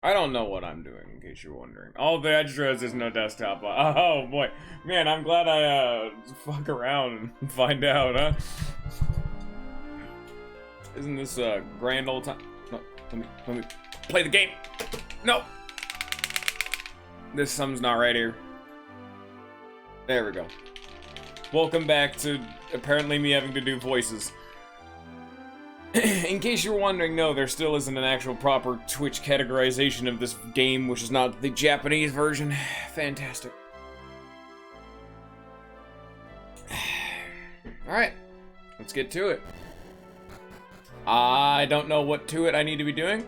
I don't know what I'm doing, in case you're wondering. Oh, but I just realized there's no desktop. Oh, boy. Man, I'm glad I, fuck around and find out, huh? Isn't this a grand old time? No, let me play the game. No! This something's not right here. There we go. Welcome back to, apparently, me having to do voices. In case you're wondering, no, there still isn't an actual proper Twitch categorization of this game, which is not the Japanese version. Fantastic. Alright, let's get to it. I don't know what to it I need to be doing.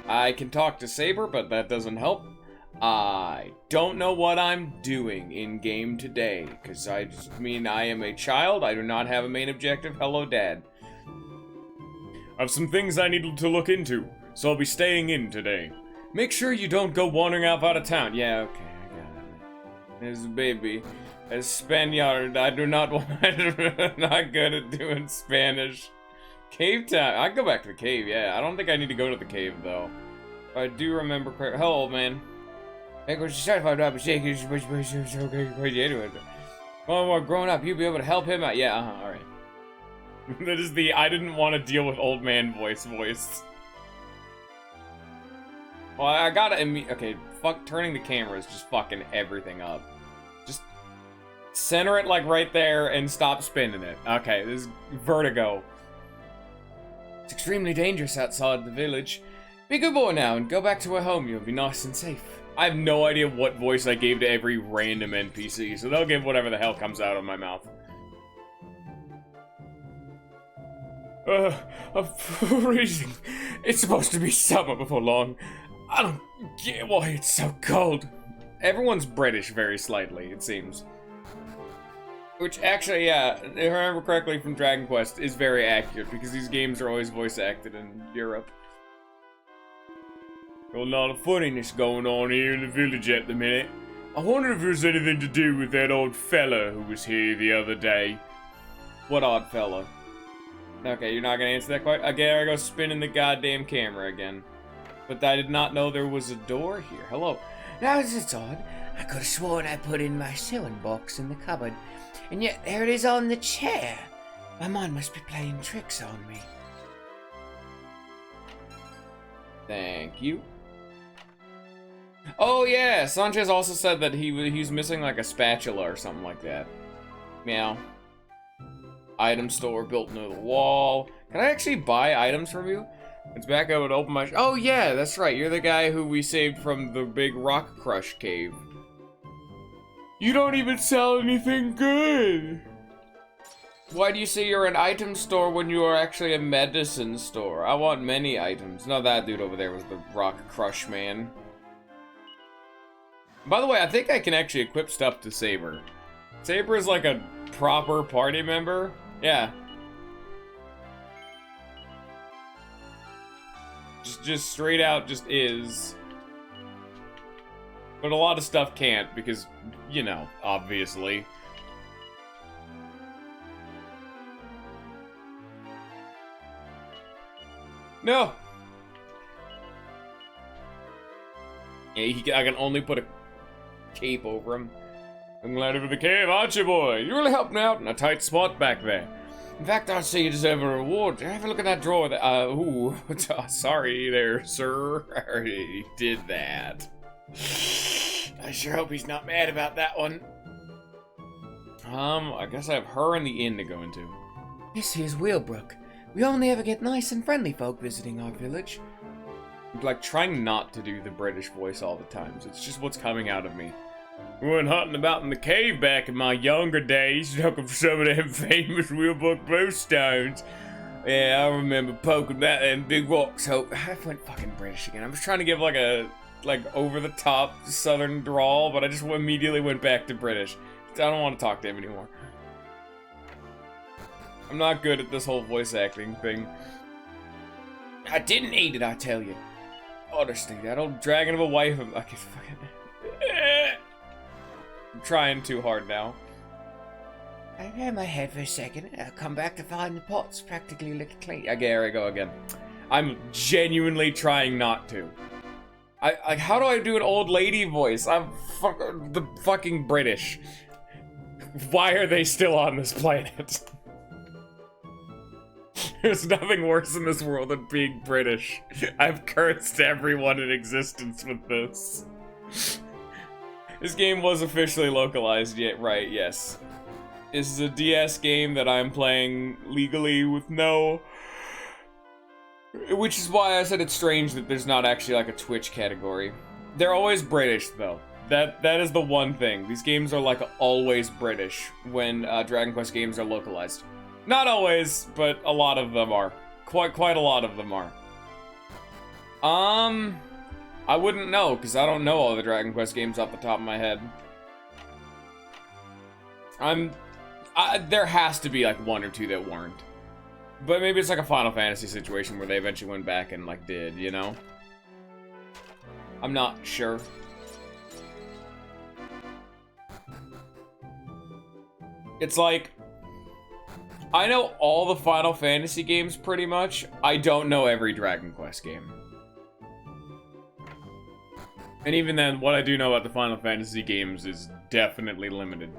I can talk to Saber, but that doesn't help. I don't know what I'm doing in-game today, because I am a child, I do not have a main objective. Hello, Dad. I have some things I need to look into, so I'll be staying in today. Make sure you don't go wandering off out of town. Yeah, okay, I got it. There's a baby. A Spaniard. I do not want I'm not good at doing Spanish. Cave time. I can go back to the cave, yeah. I don't think I need to go to the cave, though. I do remember correctly. Hello, old man. Well, we're grown up. You'll be able to help him out. Yeah, alright. That is the I didn't want to deal with old man voice. Well, I gotta okay, fuck, turning the camera is just fucking everything up. Just center it like right there and stop spinning it. Okay, this is vertigo. It's extremely dangerous outside the village. Be a good boy now and go back to our home. You'll be nice and safe. I have no idea what voice I gave to every random NPC, so they'll give whatever the hell comes out of my mouth. I'm freezing. It's supposed to be summer before long. I don't get why it's so cold. Everyone's British very slightly, it seems. Which actually, yeah, if I remember correctly from Dragon Quest, is very accurate because these games are always voice acted in Europe. A lot of funniness going on here in the village at the minute. I wonder if there's anything to do with that old fella who was here the other day. What odd fella? Okay, you're not gonna answer that quite. Again, I go spinning the goddamn camera again. But I did not know there was a door here. Hello. Now it's odd. I could have sworn I put in my sewing box in the cupboard. And yet there it is on the chair. My mind must be playing tricks on me. Thank you. Oh yeah, Sanchez also said that he was missing like a spatula or something like that. Meow. Item store built near the wall. Can I actually buy items from you? It's back, I would open my... Oh yeah, that's right. You're the guy who we saved from the big rock crush cave. You don't even sell anything good. Why do you say you're an item store when you are actually a medicine store? I want many items. No, that dude over there was the rock crush man. By the way, I think I can actually equip stuff to Saber. Saber is like a proper party member. Yeah. Just straight out just is. But a lot of stuff can't because, you know, obviously. No! Yeah, I can only put a cape over him. I'm glad you're for the cave, aren't you, boy? You really helped me out in a tight spot back there. In fact, I'd say you deserve a reward. Have a look at that drawer there. Ooh. Sorry there, sir. I already did that. I sure hope he's not mad about that one. I guess I have her and the inn to go into. This here's Wheelbrook. We only ever get nice and friendly folk visiting our village. I'm like trying not to do the British voice all the time. So it's just what's coming out of me. We went hunting about in the cave back in my younger days, looking for some of them famous Wheelbrook bluestones. Yeah, I remember poking that and big rocks. So I went fucking British again. I was trying to give like a over-the-top southern drawl, but I just immediately went back to British. I don't want to talk to him anymore. I'm not good at this whole voice acting thing. I didn't eat it, I tell you. Honestly, that old dragon of a wife. I can fucking. I'm trying too hard now. I ran my head for a second. I'll come back to find the pots practically licked clean. Okay, here I go again. I'm genuinely trying not to. Like, how do I do an old lady voice? I'm the fucking British. Why are they still on this planet? There's nothing worse in this world than being British. I've cursed everyone in existence with this. This game was officially localized, yet right, yes. This is a DS game that I'm playing legally with no... Which is why I said it's strange that there's not actually like a Twitch category. They're always British though. That is the one thing. These games are like always British when Dragon Quest games are localized. Not always, but a lot of them are. Quite a lot of them are. I wouldn't know, because I don't know all the Dragon Quest games off the top of my head. There has to be like one or two that weren't. But maybe it's like a Final Fantasy situation where they eventually went back and like did, you know? I'm not sure. It's like, I know all the Final Fantasy games pretty much. I don't know every Dragon Quest game. And even then, what I do know about the Final Fantasy games is definitely limited.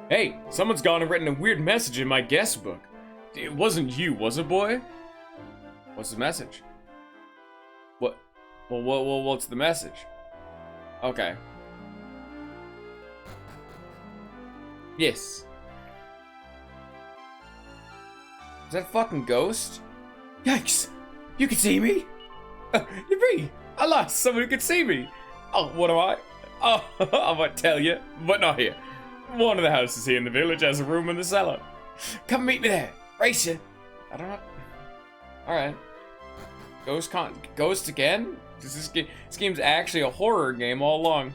Hey, someone's gone and written a weird message in my guest book. It wasn't you, was it, boy? What's the message? What? Well, what's the message? Okay. Yes. Is that a fucking ghost? Yikes! You can see me? You're me! I lost someone who could see me! Oh, what am I? Oh, I might tell you, but not here. One of the houses here in the village has a room in the cellar. Come meet me there. Race you. I don't know. Alright. Ghost again? This game's actually a horror game all along.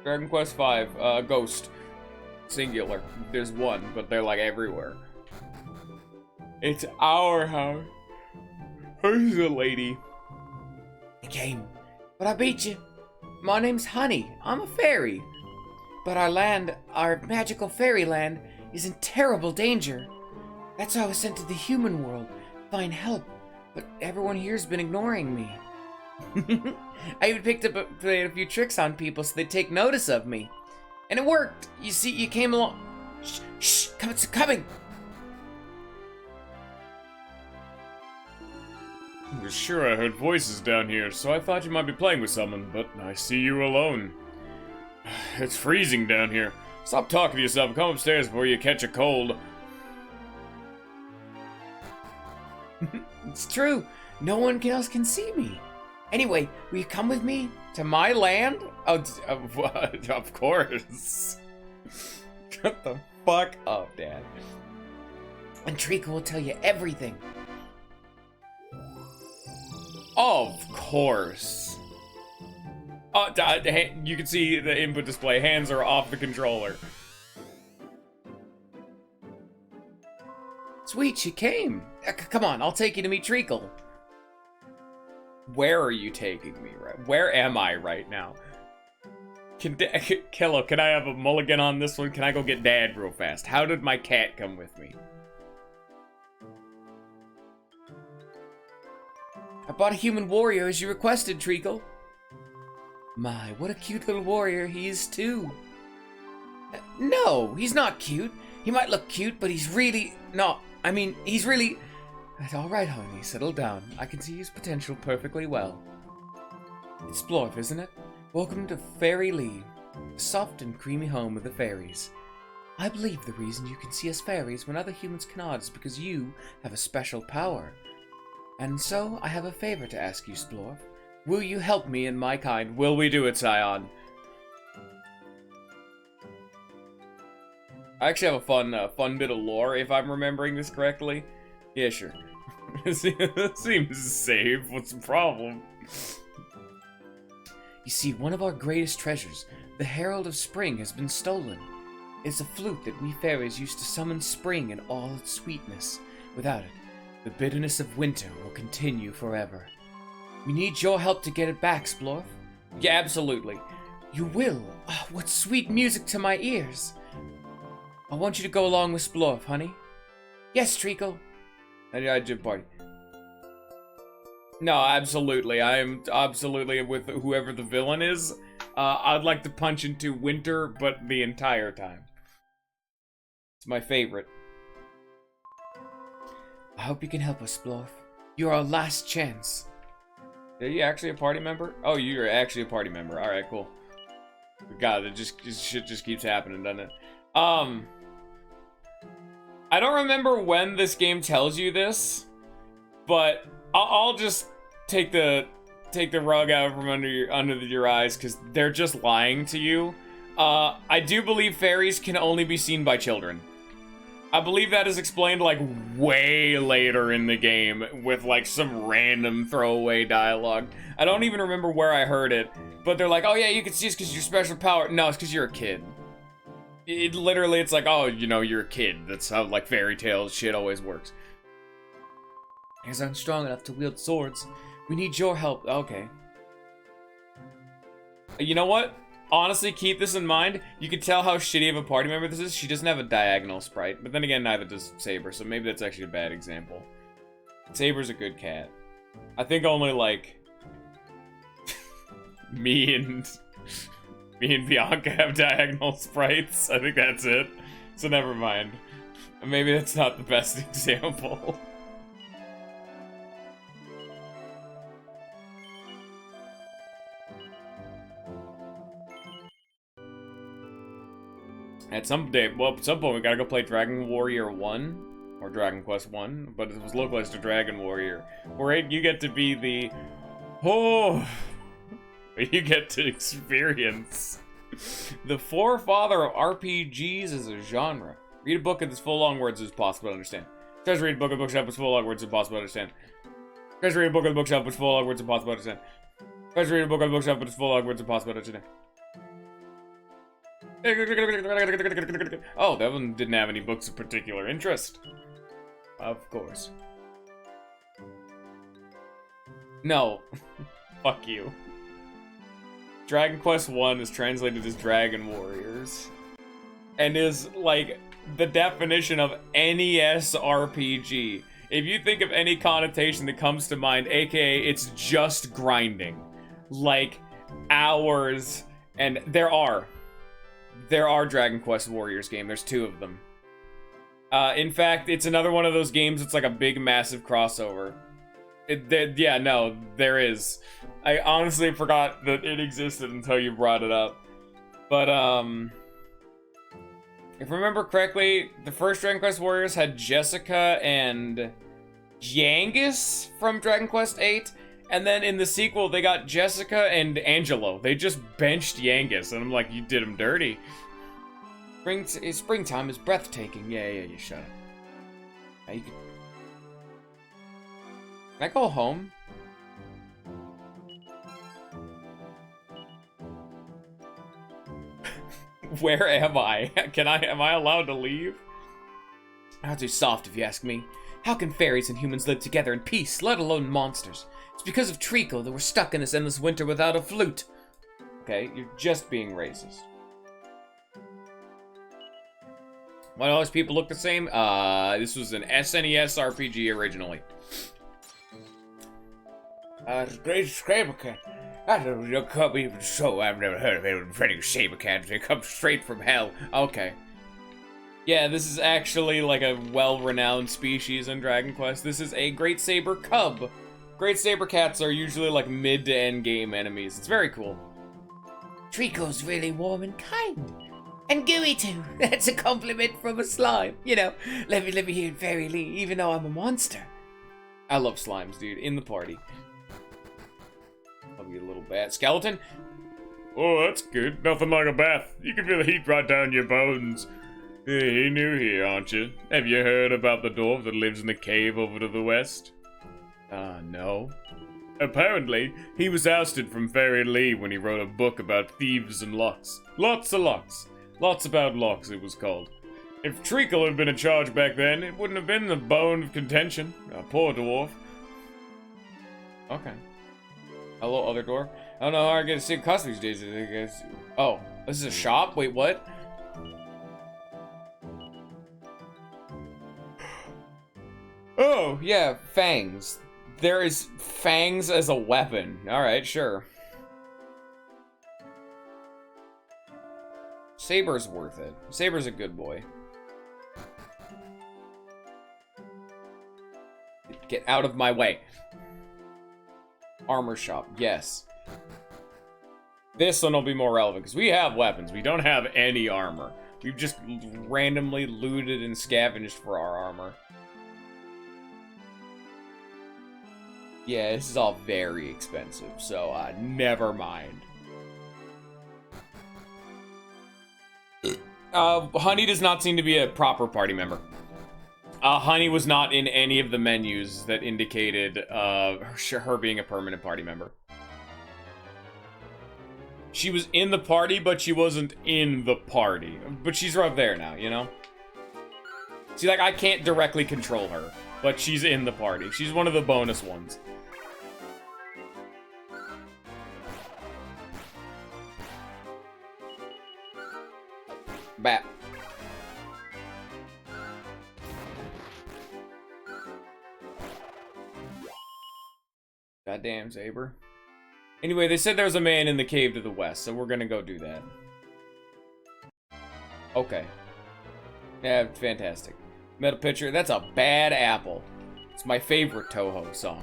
Dragon Quest V, Ghost. Singular. There's one, but they're like everywhere. It's our house. Who's the lady? I came, but I beat you. My name's Honey. I'm a fairy. But our land, our magical fairyland, is in terrible danger. That's why I was sent to the human world to find help. But everyone here's been ignoring me. I even played a few tricks on people so they'd take notice of me. And it worked. You see, you came along. Shh, it's coming. Sure, I heard voices down here, so I thought you might be playing with someone, but I see you alone. It's freezing down here. Stop talking to yourself and come upstairs before you catch a cold. It's true. No one else can see me. Anyway, will you come with me to my land? Oh, of course. Shut the fuck up, Dad. And Trika will tell you everything. Of course. Oh, you can see the input display. Hands are off the controller. Sweet, she came. Come on, I'll take you to meet Treacle. Where are you taking me, right? Where am I right now? Kello, can I have a mulligan on this one? Can I go get Dad real fast? How did my cat come with me? I brought a human warrior as you requested, Treacle. My, what a cute little warrior he is, too. No, he's not cute. He might look cute, but he's really not. I mean, he's really... All right, honey, settle down. I can see his potential perfectly well. It's Splorf, isn't it? Welcome to Fairy Lee, the soft and creamy home of the fairies. I believe the reason you can see us fairies when other humans cannot is because you have a special power. And so, I have a favor to ask you, Splorf. Will you help me and my kind? Will we do it, Scion? I actually have a fun bit of lore, if I'm remembering this correctly. Yeah, sure. Seems safe. What's the problem? You see, one of our greatest treasures, the Herald of Spring, has been stolen. It's a flute that we fairies used to summon spring in all its sweetness. Without it, the bitterness of winter will continue forever. We need your help to get it back, Splorf. Yeah, absolutely. You will? Oh, what sweet music to my ears. I want you to go along with Splorf, honey. Yes, Treacle. I did party. No, absolutely. I am absolutely with whoever the villain is. I'd like to punch into Winter, but the entire time. It's my favorite. I hope you can help us, Splorf. You're our last chance. Are you actually a party member? Oh, you're actually a party member. All right, cool. God, shit just keeps happening, doesn't it? I don't remember when this game tells you this, but I'll just take the rug out from under your eyes because they're just lying to you. I do believe fairies can only be seen by children. I believe that is explained like way later in the game with like some random throwaway dialogue. I don't even remember where I heard it, but they're like, oh yeah, you can see us because your special power. No, it's because you're a kid. It literally, it's like, oh, you know, you're a kid. That's how like fairy tales shit always works. As I'm strong enough to wield swords, we need your help. Okay. You know what? Honestly, keep this in mind. You can tell how shitty of a party member this is. She doesn't have a diagonal sprite, but then again, neither does Saber, so maybe that's actually a bad example. Saber's a good cat. I think only, like, me and Bianca have diagonal sprites. I think that's it. So never mind. Maybe that's not the best example. At some point we gotta go play Dragon Warrior 1, or Dragon Quest 1, but it was localized to Dragon Warrior, where you get to be the, you get to experience the forefather of RPGs as a genre. Read a book in as full long words as possible to understand. Tries to read a book of the bookshelf as full long words as possible to understand. Tries to read a book of the bookshelf as full long words as possible to understand. Tries to read a book of the bookshelf as full long words as possible to understand. Oh, that one didn't have any books of particular interest. Of course. No. Fuck you. Dragon Quest 1 is translated as Dragon Warriors. And is, like, the definition of NES RPG. If you think of any connotation that comes to mind, aka it's just grinding. Like, hours, and there are Dragon Quest Warriors game. There's 2 of them. In fact, it's another one of those games that's like a big, massive crossover. Yeah, no, there is. I honestly forgot that it existed until you brought it up. But, if I remember correctly, the first Dragon Quest Warriors had Jessica and Yangus from Dragon Quest VIII. And then in the sequel, they got Jessica and Angelo. They just benched Yangus, and I'm like, you did him dirty. Springtime is breathtaking. Yeah, you shut up. Now you can I go home? Where am I? Am I allowed to leave? Not too soft, if you ask me. How can fairies and humans live together in peace, let alone monsters? It's because of Treacle that we're stuck in this endless winter without a flute. Okay, you're just being racist. Why do all these people look the same? This was an SNES RPG originally. Great Sabercat. I don't know, come even so. I've never heard of anyone fighting Sabercats. They come straight from hell. Okay. Yeah, this is actually like a well-renowned species in Dragon Quest. This is a Great Saber Cub. Great Saber Cats are usually like mid to end game enemies. It's very cool. Treacle's really warm and kind. And gooey too. That's a compliment from a slime. You know, let me hear it Fairy Lee, even though I'm a monster. I love slimes, dude. In the party. Love you, little bat. Skeleton? Oh, that's good. Nothing like a bath. You can feel the heat right down your bones. Hey, new here, aren't you? Have you heard about the dwarf that lives in the cave over to the west? No. Apparently, he was ousted from Fairy Lee when he wrote a book about thieves and locks. Lots of locks. Lots about locks, it was called. If Treacle had been in charge back then, it wouldn't have been the bone of contention. Poor dwarf. Okay. Hello, other door. I don't know how I get to see customers these days, I guess. Oh, this is a shop? Wait, what? Oh, yeah, fangs. There is fangs as a weapon. Alright, sure. Saber's worth it. Saber's a good boy. Get out of my way. Armor shop, yes. This one will be more relevant, because we have weapons. We don't have any armor. We've just randomly looted and scavenged for our armor. Yeah, this is all very expensive, so never mind. Honey does not seem to be a proper party member. Honey was not in any of the menus that indicated her being a permanent party member. She was in the party, but she wasn't in the party. But she's right there now, you know? See, like, I can't directly control her, but she's in the party. She's one of the bonus ones. Bat. Goddamn, Saber. Anyway, they said there was a man in the cave to the west, so we're gonna go do that. Okay. Yeah, fantastic. Metal Pitcher, that's a bad apple. It's my favorite Toho song.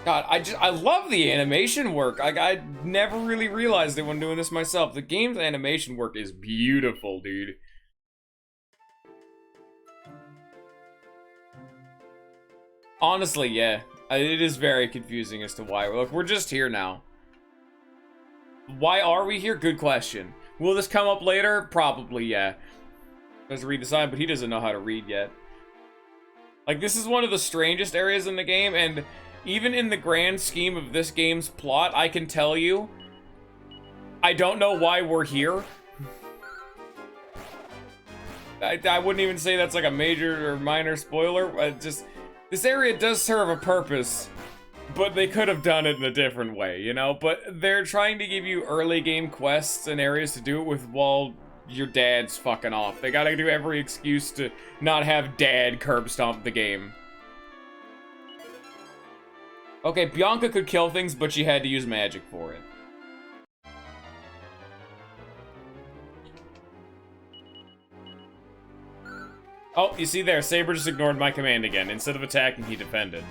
God, I love the animation work. I never really realized it when doing this myself. The game's animation work is beautiful, dude. Honestly, yeah. It is very confusing as to why. Look, we're just here now. Why are we here? Good question. Will this come up later? Probably, yeah. Doesn't read the sign, but he doesn't know how to read yet. Like, this is one of the strangest areas in the game, and even in the grand scheme of this game's plot, I can tell you, I don't know why we're here. I wouldn't even say that's like a major or minor spoiler. This area does serve a purpose, but they could have done it in a different way, you know? But they're trying to give you early game quests and areas to do it with while your dad's fucking off. They gotta do every excuse to not have dad curb stomp the game. Okay, Bianca could kill things, but she had to use magic for it. Oh, you see there, Saber just ignored my command again. Instead of attacking, he defended.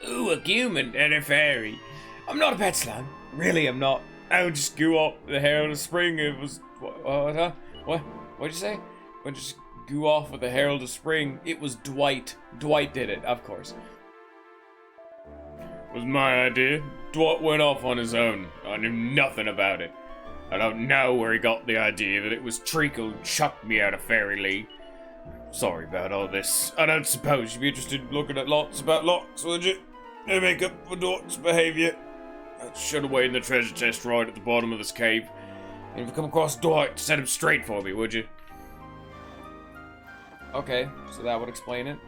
Ooh, a human and a fairy. I'm not a pet slug. Really, I'm not. I would just go up the Herald of Spring. It was... What? What'd you say? Would just go off with the Herald of Spring. It was Dwight. Dwight did it, of course. It was my idea. Dwight went off on his own. I knew nothing about it. I don't know where he got the idea that it was Treacle who chucked me out of Fairy League. Sorry about all this. I don't suppose you'd be interested in looking at lots about locks, would you? They make up for Dwight's behavior. I should have waited in the treasure chest right at the bottom of this cave. And if you come across Dwight, set him straight for me, would you? Okay, so that would explain it.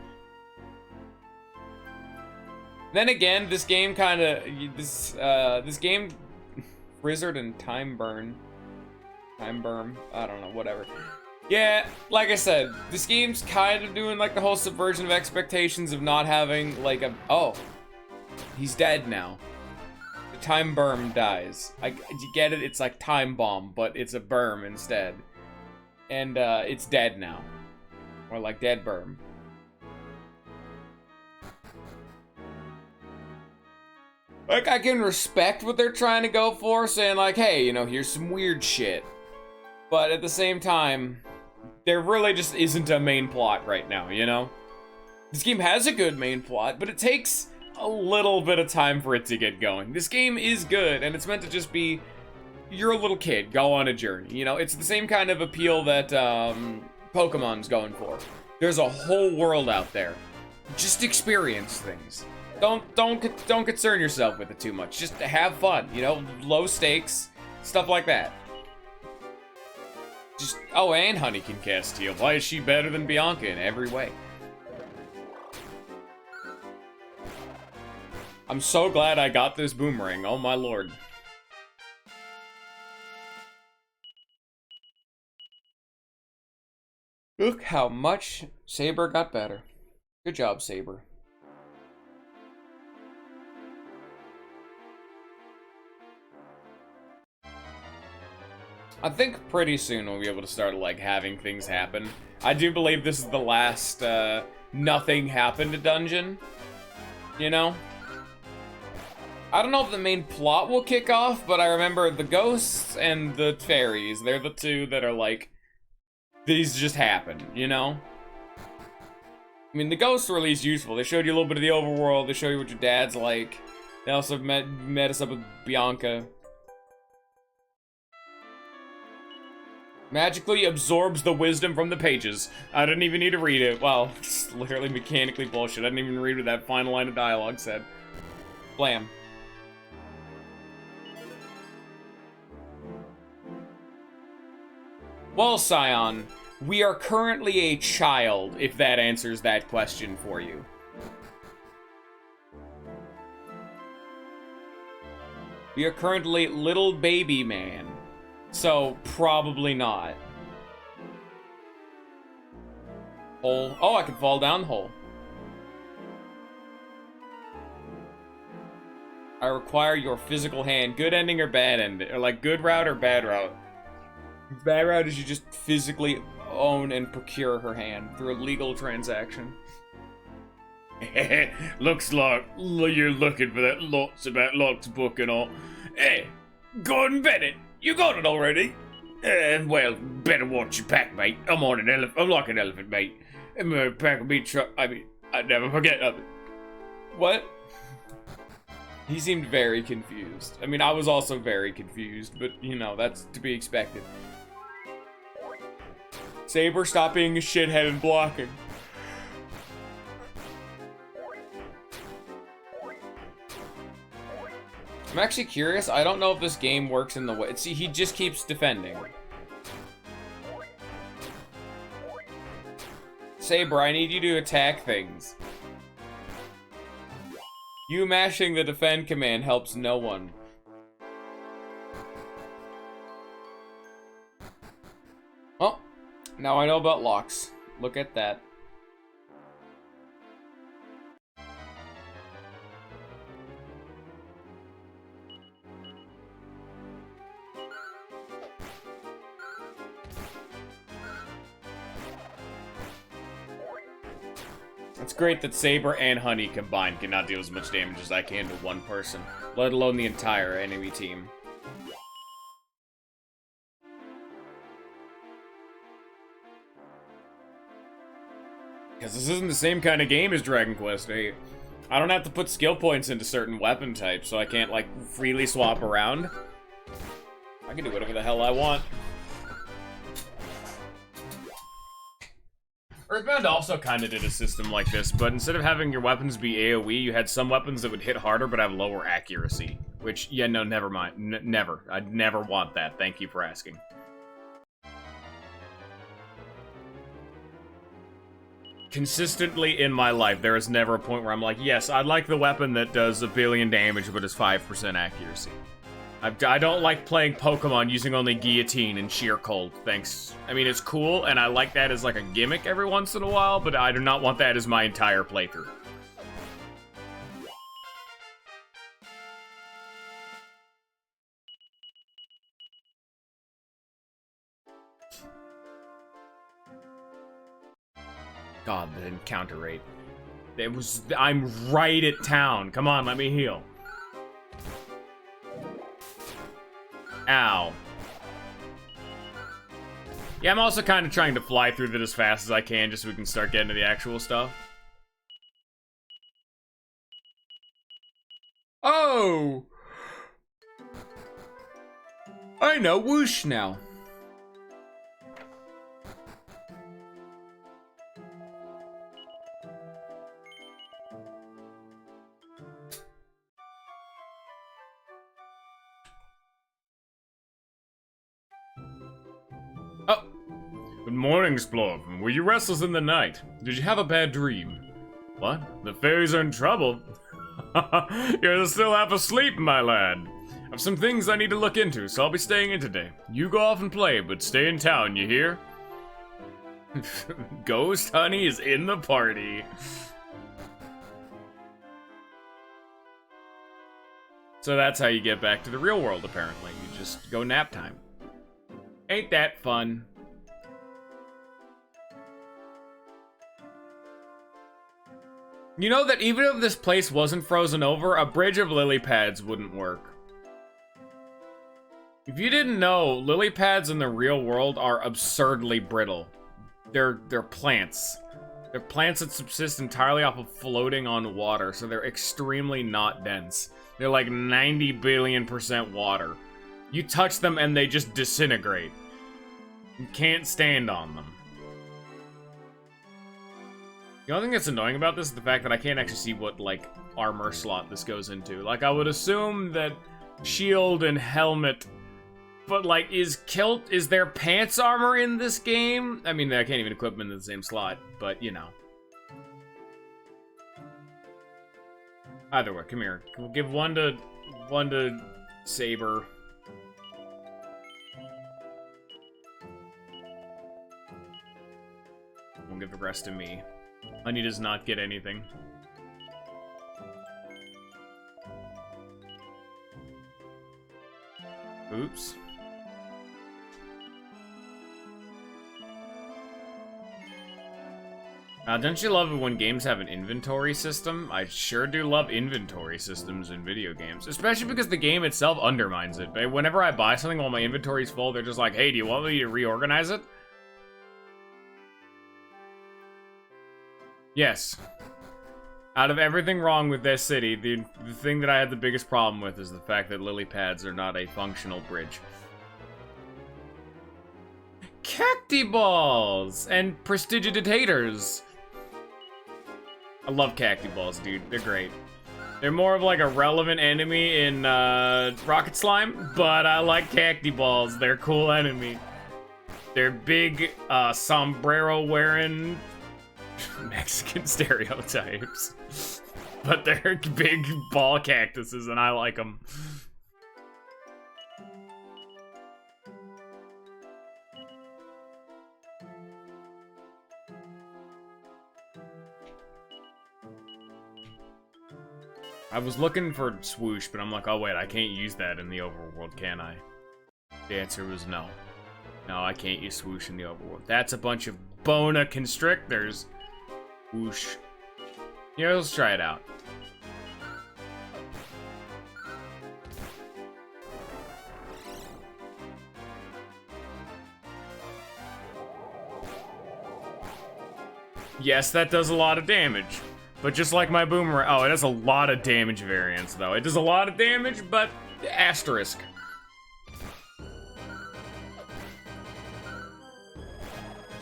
Then again, this game kind of this game, Frizzard and Time Burn, I don't know, whatever. Yeah, like I said, this game's kind of doing like the whole subversion of expectations of not having like a he's dead now. The Time Burm dies. You get it? It's like Time Bomb, but it's a Burm instead, and it's dead now, or like Dead Burm. Like, I can respect what they're trying to go for, saying like, hey, you know, here's some weird shit. But at the same time, there really just isn't a main plot right now, you know? This game has a good main plot, but it takes a little bit of time for it to get going. This game is good, and it's meant to just be, you're a little kid, go on a journey, you know? It's the same kind of appeal that Pokemon's going for. There's a whole world out there. Just experience things. Don't concern yourself with it too much. Just have fun, you know, low stakes, stuff like that. Just, oh, and Honey can cast heal. Why is she better than Bianca in every way? I'm so glad I got this boomerang. Oh my lord. Look how much Saber got better. Good job, Saber. I think pretty soon we'll be able to start, like, having things happen. I do believe this is the last, nothing happened dungeon. You know? I don't know if the main plot will kick off, but I remember the ghosts and the fairies. They're the two that are, like, these just happen, you know? I mean, the ghosts were at least useful. They showed you a little bit of the overworld. They showed you what your dad's like. They also met us up with Bianca. Magically absorbs the wisdom from the pages. I didn't even need to read it. Well, it's literally mechanically bullshit. I didn't even read what that final line of dialogue said. Blam. Well, Scion, we are currently a child, if that answers that question for you. We are currently little baby man. So, probably not. Hole. Oh, I can fall down the hole. I require your physical hand. Good ending or bad ending? Or like good route or bad route? Bad route is you just physically own and procure her hand through a legal transaction. Looks like you're looking for that lots about Locke's book and all. Hey, Gordon Bennett. You got it already? Well, better watch your pack, mate. I'm like an elephant, mate. And my pack will be I'd never forget of it. What? He seemed very confused. I mean, I was also very confused, but, you know, that's to be expected. Saber, stop being a shithead and blocking. I'm actually curious. I don't know if this game works in the way. See, he just keeps defending. Saber, I need you to attack things. You mashing the defend command helps no one. Oh, now I know about locks. Look at that. It's great that Saber and Honey combined cannot deal as much damage as I can to one person, let alone the entire enemy team. Because this isn't the same kind of game as Dragon Quest VIII. I don't have to put skill points into certain weapon types, so I can't, like, freely swap around. I can do whatever the hell I want. Earthbound also kind of did a system like this, but instead of having your weapons be AoE, you had some weapons that would hit harder but have lower accuracy. Which, yeah, no, never mind. Never. I'd never want that. Thank you for asking. Consistently in my life, there is never a point where I'm like, yes, I'd like the weapon that does 1 billion damage but is 5% accuracy. I don't like playing Pokemon using only Guillotine and Sheer Cold, thanks. I mean, it's cool, and I like that as like a gimmick every once in a while, but I do not want that as my entire playthrough. God, the encounter rate. I'm right at town. Come on, let me heal. Ow. Yeah, I'm also kind of trying to fly through it as fast as I can just so we can start getting to the actual stuff. Oh! I know whoosh now. Oh! Good morning, Splorf. Were you restless in the night? Did you have a bad dream? What? The fairies are in trouble? You're still half asleep, my lad. I've some things I need to look into, so I'll be staying in today. You go off and play, but stay in town, you hear? Ghost Honey is in the party. So that's how you get back to the real world, apparently. You just go nap time. Ain't that fun? You know that even if this place wasn't frozen over, a bridge of lily pads wouldn't work. If you didn't know, lily pads in the real world are absurdly brittle. They're plants. They're plants that subsist entirely off of floating on water, so they're extremely not dense. They're like 90 billion% water. You touch them and they just disintegrate. You can't stand on them. The only thing that's annoying about this is the fact that I can't actually see what, like, armor slot this goes into. Like, I would assume that shield and helmet, but, like, is there pants armor in this game? I mean, I can't even equip them in the same slot, but, you know. Either way, come here. We'll give one to Saber. We'll give the rest to me. Honey does not get anything. Oops. Don't you love it when games have an inventory system? I sure do love inventory systems in video games. Especially because the game itself undermines it. Whenever I buy something while my inventory's full, they're just like, hey, do you want me to reorganize it? Yes. Out of everything wrong with this city, the thing that I had the biggest problem with is the fact that lily pads are not a functional bridge. Cacti balls and prestidigitators. I love cacti balls, dude. They're great. They're more of like a relevant enemy in Rocket Slime, but I like cacti balls. They're a cool enemy. They're big sombrero wearing Mexican stereotypes, but they're big ball cactuses and I like them. I was looking for swoosh, but I'm like, oh wait, I can't use that in the overworld, can I? The answer was no. No, I can't use swoosh in the overworld. That's a bunch of boa constrictors. Whoosh. Yeah, let's try it out. Yes, that does a lot of damage. But just like my boomerang, oh, it has a lot of damage variance, though. It does a lot of damage, but asterisk.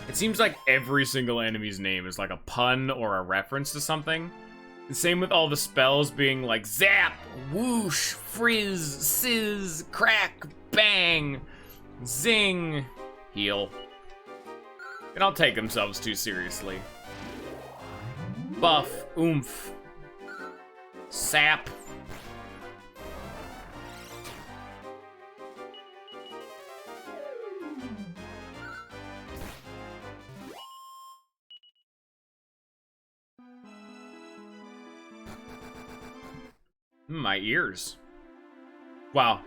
It seems like every single enemy's name is like a pun or a reference to something. The same with all the spells being like zap, whoosh, frizz, sizz, crack, bang, zing, heal. They don't take themselves too seriously. Buff, oomph, sap. My ears. Wow.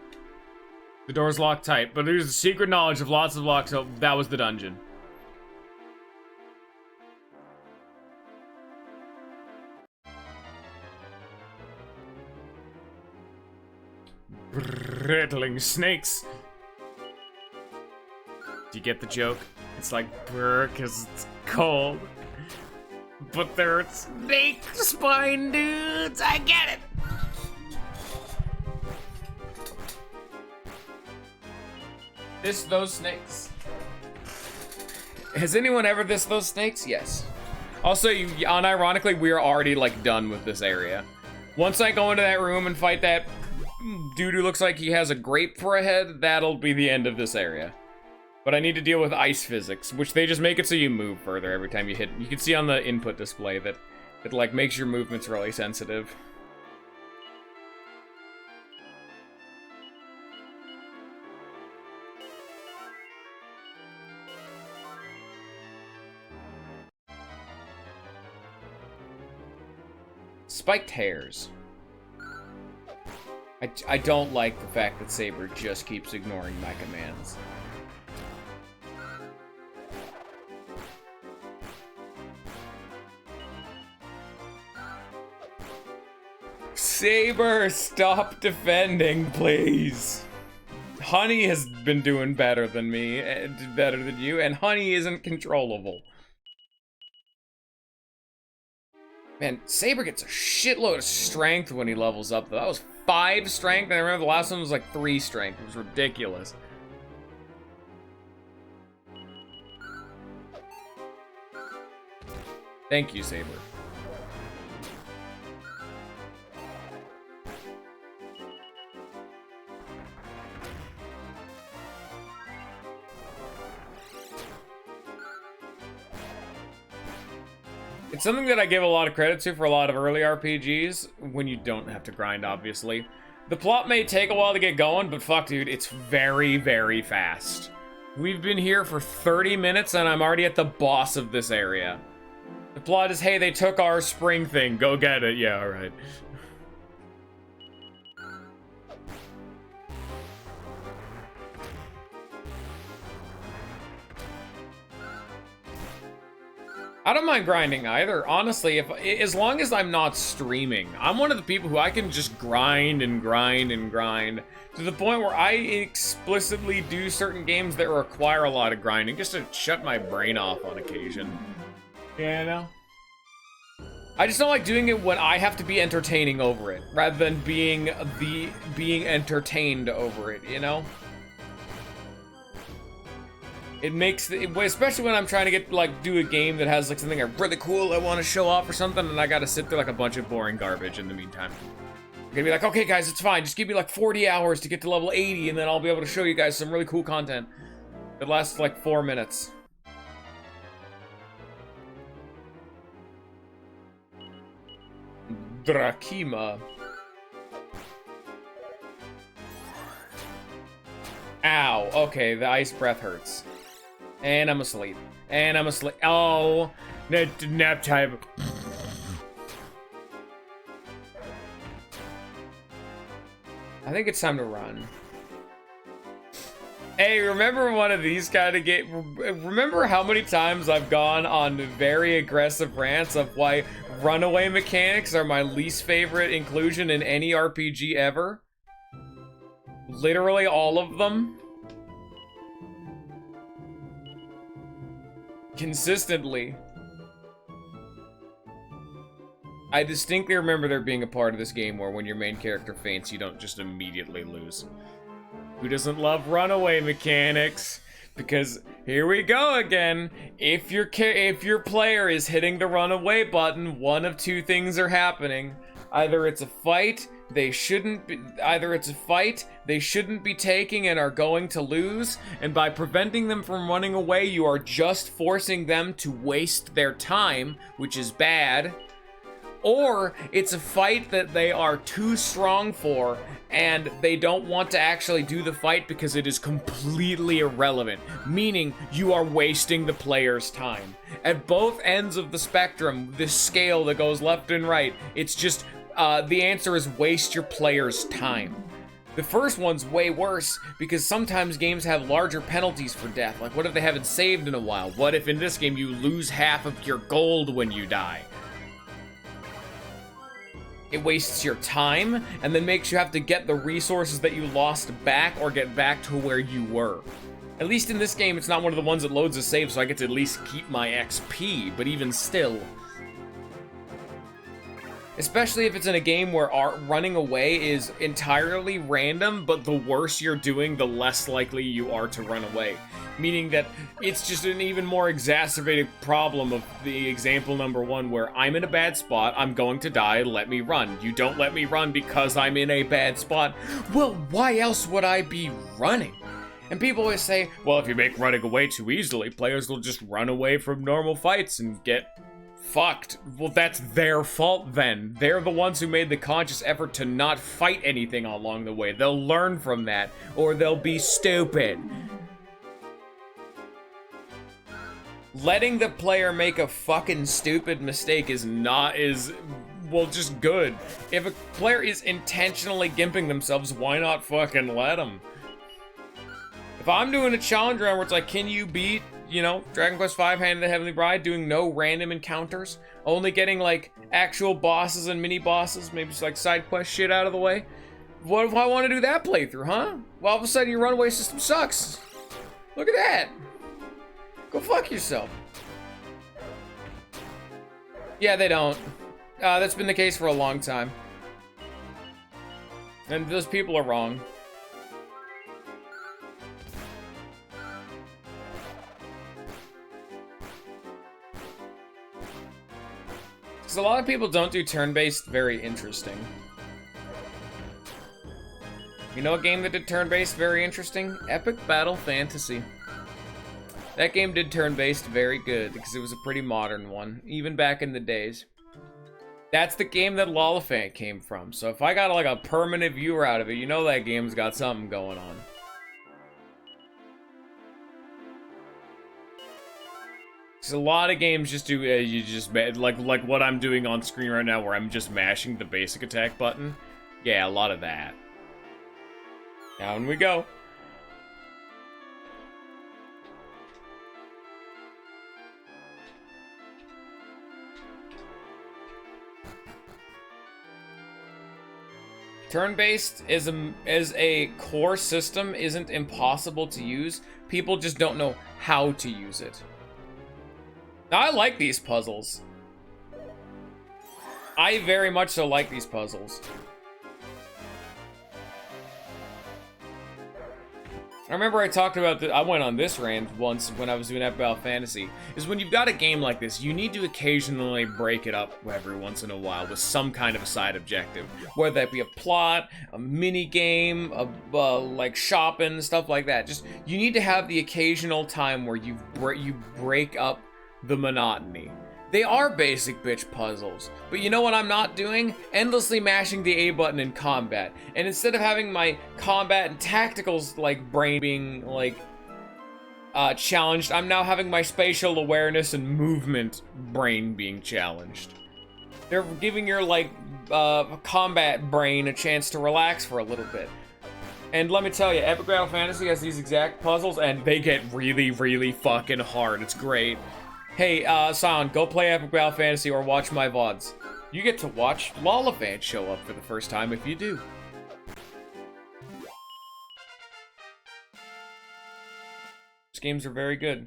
The door's locked tight, but there's a secret knowledge of lots of locks, so that was the dungeon. Rattling snakes. Do you get the joke? It's like brr, cause it's cold. But they're snake spine dudes. I get it. Those snakes. Has anyone ever those snakes? Yes. Also, unironically, we are already like done with this area. Once I go into that room and fight that dude who looks like he has a grape for a head, that'll be the end of this area. But I need to deal with ice physics, which they just make it so you move further every time you hit. You can see on the input display that it like makes your movements really sensitive. Spiked hairs. I don't like the fact that Saber just keeps ignoring my commands. Saber, stop defending, please. Honey has been doing better than me, better than you, and Honey isn't controllable. Man, Saber gets a shitload of strength when he levels up, though. That was 5 strength, and I remember the last one was like 3 strength. It was ridiculous. Thank you, Saber. It's something that I give a lot of credit to for a lot of early RPGs, when you don't have to grind, obviously. The plot may take a while to get going, but fuck, dude, it's very, very fast. We've been here for 30 minutes, and I'm already at the boss of this area. The plot is, hey, they took our spring thing, go get it. Yeah, alright. I don't mind grinding either. Honestly, as long as I'm not streaming. I'm one of the people who I can just grind and grind and grind to the point where I explicitly do certain games that require a lot of grinding just to shut my brain off on occasion. Yeah, I know. I just don't like doing it when I have to be entertaining over it, rather than being entertained over it, you know? It makes, especially when I'm trying to get, like, do a game that has, like, something really cool I want to show off or something, and I gotta sit through, like, a bunch of boring garbage in the meantime. I'm gonna be like, okay, guys, it's fine. Just give me, like, 40 hours to get to level 80, and then I'll be able to show you guys some really cool content. It lasts, like, 4 minutes. Drakima. Ow. Okay, the ice breath hurts. And I'm asleep. And I'm asleep. Oh, nap time. I think it's time to run. Hey, remember one of these kind of games? Remember how many times I've gone on very aggressive rants of why runaway mechanics are my least favorite inclusion in any RPG ever? Literally all of them. Consistently. I distinctly remember there being a part of this game where when your main character faints, you don't just immediately lose. Who doesn't love runaway mechanics? Because here we go again. If your player is hitting the runaway button, one of two things are happening. Either it's a fight they shouldn't be taking and are going to lose, and by preventing them from running away, you are just forcing them to waste their time, which is bad. Or it's a fight that they are too strong for, and they don't want to actually do the fight because it is completely irrelevant, meaning you are wasting the player's time. At both ends of the spectrum, this scale that goes left and right, it's just, the answer is waste your player's time. The first one's way worse, because sometimes games have larger penalties for death. Like, what if they haven't saved in a while? What if in this game you lose half of your gold when you die? It wastes your time, and then makes you have to get the resources that you lost back or get back to where you were. At least in this game, it's not one of the ones that loads a save, so I get to at least keep my XP, but even still. Especially if it's in a game where running away is entirely random, but the worse you're doing, the less likely you are to run away. Meaning that it's just an even more exacerbated problem of the example number one, where I'm in a bad spot, I'm going to die, let me run. You don't let me run because I'm in a bad spot. Well, why else would I be running? And people always say, well, if you make running away too easily, players will just run away from normal fights and get fucked. Well, that's their fault then. They're the ones who made the conscious effort to not fight anything along the way. They'll learn from that, or they'll be stupid. Letting the player make a fucking stupid mistake is well, just good. If a player is intentionally gimping themselves, why not fucking let them? If I'm doing a challenge round where it's like, can you beat, you know, Dragon Quest V Hand of the Heavenly Bride, doing no random encounters, only getting like actual bosses and mini bosses, maybe just like side quest shit out of the way? What if I want to do that playthrough, huh? Well, all of a sudden your runaway system sucks. Look at that. Go fuck yourself. Yeah, they don't. That's been the case for a long time. And those people are wrong. Because a lot of people don't do turn-based very interesting. You know a game that did turn-based very interesting? Epic Battle Fantasy. That game did turn-based very good, because it was a pretty modern one, even back in the days. That's the game that Lollifant came from, so if I got like a permanent viewer out of it, you know that game's got something going on. Because a lot of games just do, like what I'm doing on screen right now, where I'm just mashing the basic attack button. Yeah, a lot of that. Down we go. Turn-based as a core system isn't impossible to use. People just don't know how to use it. Now, I like these puzzles. I very much so like these puzzles. I remember I talked about I went on this rant once when I was doing Epic Battle Fantasy, is when you've got a game like this, you need to occasionally break it up every once in a while with some kind of a side objective. Whether that be a plot, a mini game, like shopping, stuff like that. Just, you need to have the occasional time where you break up the monotony. They are basic bitch puzzles, but you know what I'm not doing? Endlessly mashing the A button in combat. And instead of having my combat and tacticals, like, brain being, like, challenged, I'm now having my spatial awareness and movement brain being challenged. They're giving your, like, combat brain a chance to relax for a little bit. And let me tell you, Epic Battle Fantasy has these exact puzzles, and they get really, really fucking hard. It's great. Hey, Sion, go play Epic Battle Fantasy or watch my VODs. You get to watch Lollifant show up for the first time if you do. These games are very good.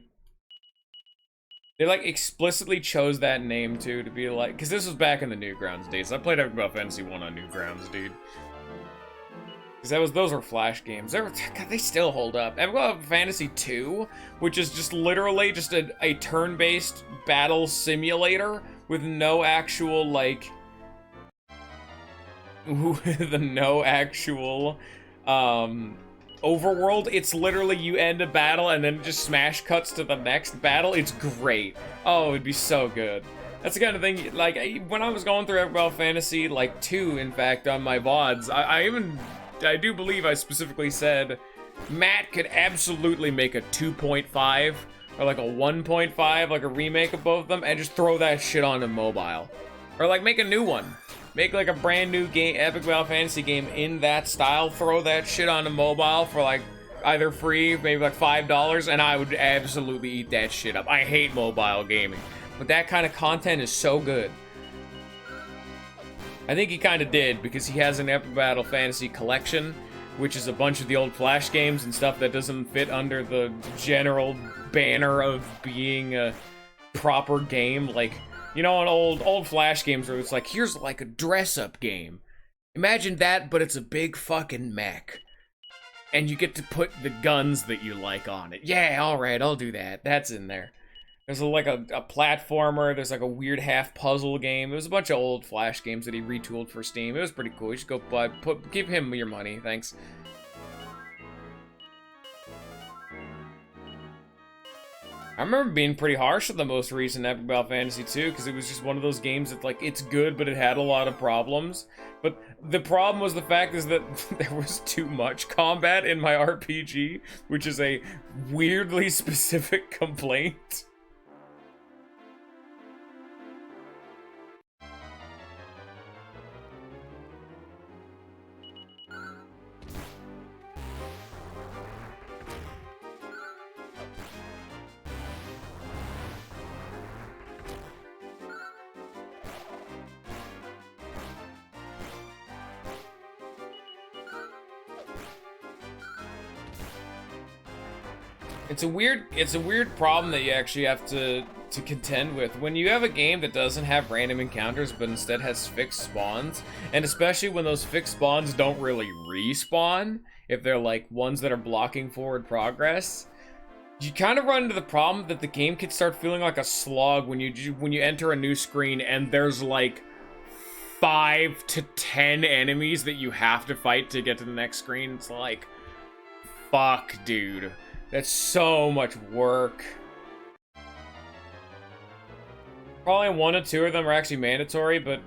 They, like, explicitly chose that name, too, to be like... Because this was back in the Newgrounds days. I played Epic Battle Fantasy 1 on Newgrounds, dude. Because those were Flash games. God, they still hold up. Epic Battle Fantasy 2, which is just literally just a turn-based battle simulator with no actual, like... with no actual, overworld. It's literally you end a battle and then just smash cuts to the next battle. It's great. Oh, it'd be so good. That's the kind of thing, like, when I was going through Epic Battle Fantasy, like, 2, in fact, on my VODs, I do believe I specifically said Matt could absolutely make a 2.5 or like a 1.5, like a remake of both of them, and just throw that shit onto mobile. Or like make a new one. Make like a brand new game, Epic Battle Fantasy game in that style, throw that shit onto mobile for like either free, maybe like $5, and I would absolutely eat that shit up. I hate mobile gaming, but that kind of content is so good. I think he kind of did, because he has an Epic Battle Fantasy collection, which is a bunch of the old Flash games and stuff that doesn't fit under the general banner of being a proper game. Like, you know, on old Flash games where it's like, here's like a dress-up game. Imagine that, but it's a big fucking mech. And you get to put the guns that you like on it. Yeah, alright, I'll do that. That's in there. There's like a platformer, there's like a weird half puzzle game. It was a bunch of old Flash games that he retooled for Steam. It was pretty cool. You should go buy, give him your money, thanks. I remember being pretty harsh with the most recent Epic Battle Fantasy 2, because it was just one of those games that, like, it's good, but it had a lot of problems. But the problem was the fact is that there was too much combat in my RPG, which is a weirdly specific complaint. It's a weird problem that you actually have to contend with when you have a game that doesn't have random encounters but instead has fixed spawns, and especially when those fixed spawns don't really respawn if they're like ones that are blocking forward progress. You kind of run into the problem that the game can start feeling like a slog when you enter a new screen and there's like 5 to 10 enemies that you have to fight to get to the next screen. It's like, fuck, dude. That's so much work. Probably 1 or 2 of them are actually mandatory, but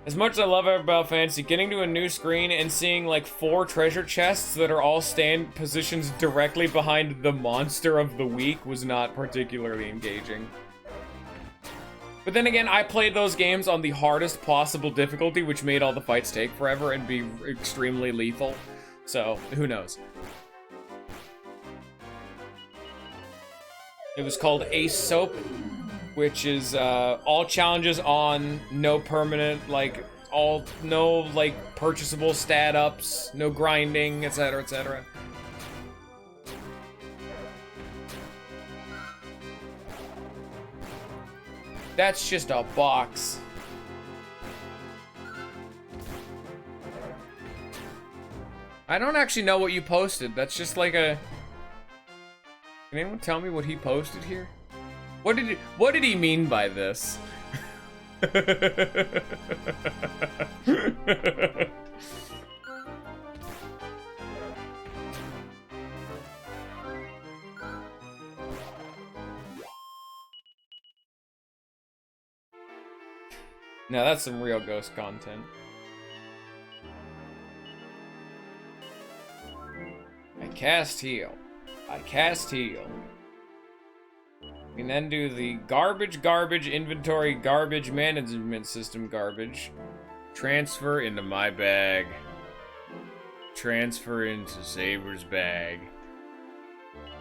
as much as I love About Fantasy, getting to a new screen and seeing like 4 treasure chests that are all stand positions directly behind the monster of the week was not particularly engaging. But then again, I played those games on the hardest possible difficulty, which made all the fights take forever and be extremely lethal. So, who knows? It was called Ace Soap, which is all challenges on, no permanent, like, no, like, purchasable stat ups, no grinding, etc., etc. That's just a box. I don't actually know what you posted. That's just like a... Can anyone tell me what he posted here? What did he mean by this? Now that's some real ghost content. I cast heal. I cast heal. And then do the garbage inventory garbage management system garbage. Transfer into my bag. Transfer into Saber's bag.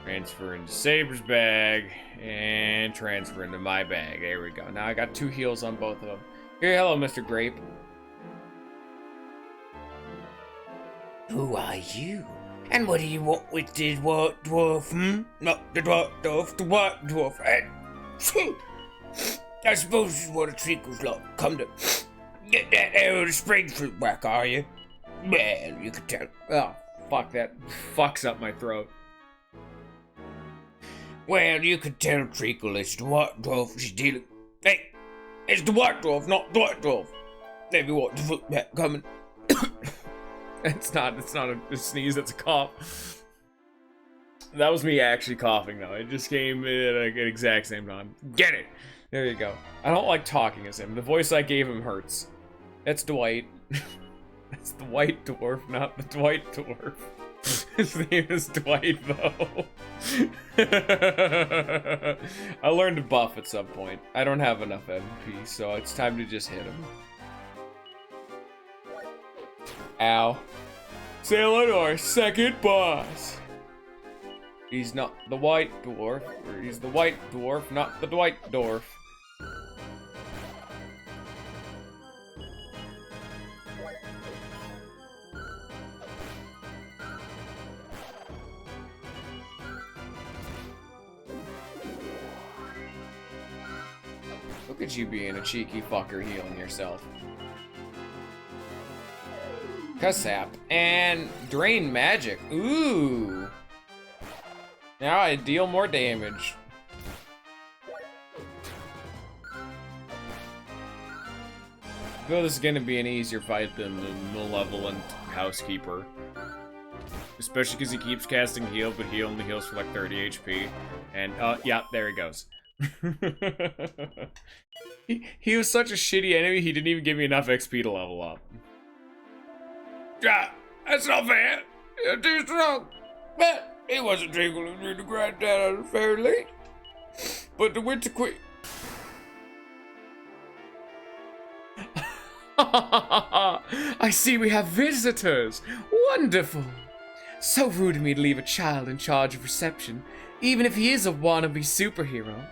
Transfer into Saber's bag. And transfer into my bag. There we go. Now I got 2 heals on both of them. Here, hello, Mr. Grape. Who are you? And what do you want with the dwarf, Not the dwarf, the white dwarf, I suppose you want to treacle's lot. Come to get that arrow to spring fruit back, are you? Well, you can tell. Oh, fuck, that fucks up my throat. Well, you can tell Treacle it's the white dwarf she's dealing. Hey, it's the white dwarf, not the white dwarf. Maybe what the foot back coming. It's not a sneeze, it's a cough. That was me actually coughing, though. It just came at the exact same time. Get it! There you go. I don't like talking as him. The voice I gave him hurts. That's Dwight. That's the white dwarf, not the Dwight dwarf. His name is Dwight, though. I learned to buff at some point. I don't have enough MP, so it's time to just hit him. Ow. Say hello to our second boss. He's not the white dwarf, or he's the white dwarf, not the Dwight dwarf. Look at you being a cheeky fucker healing yourself. Cussap and drain magic. Ooh. Now I deal more damage. I feel this is gonna be an easier fight than the malevolent housekeeper. Especially because he keeps casting heal, but he only heals for like 30 HP. And yeah, there he goes. he was such a shitty enemy, he didn't even give me enough XP to level up. Yeah, that's not fair. You're too strong. But he wasn't drinking with the granddad very late. But the Winter Queen. I see we have visitors. Wonderful. So rude of me to leave a child in charge of reception, even if he is a wannabe superhero.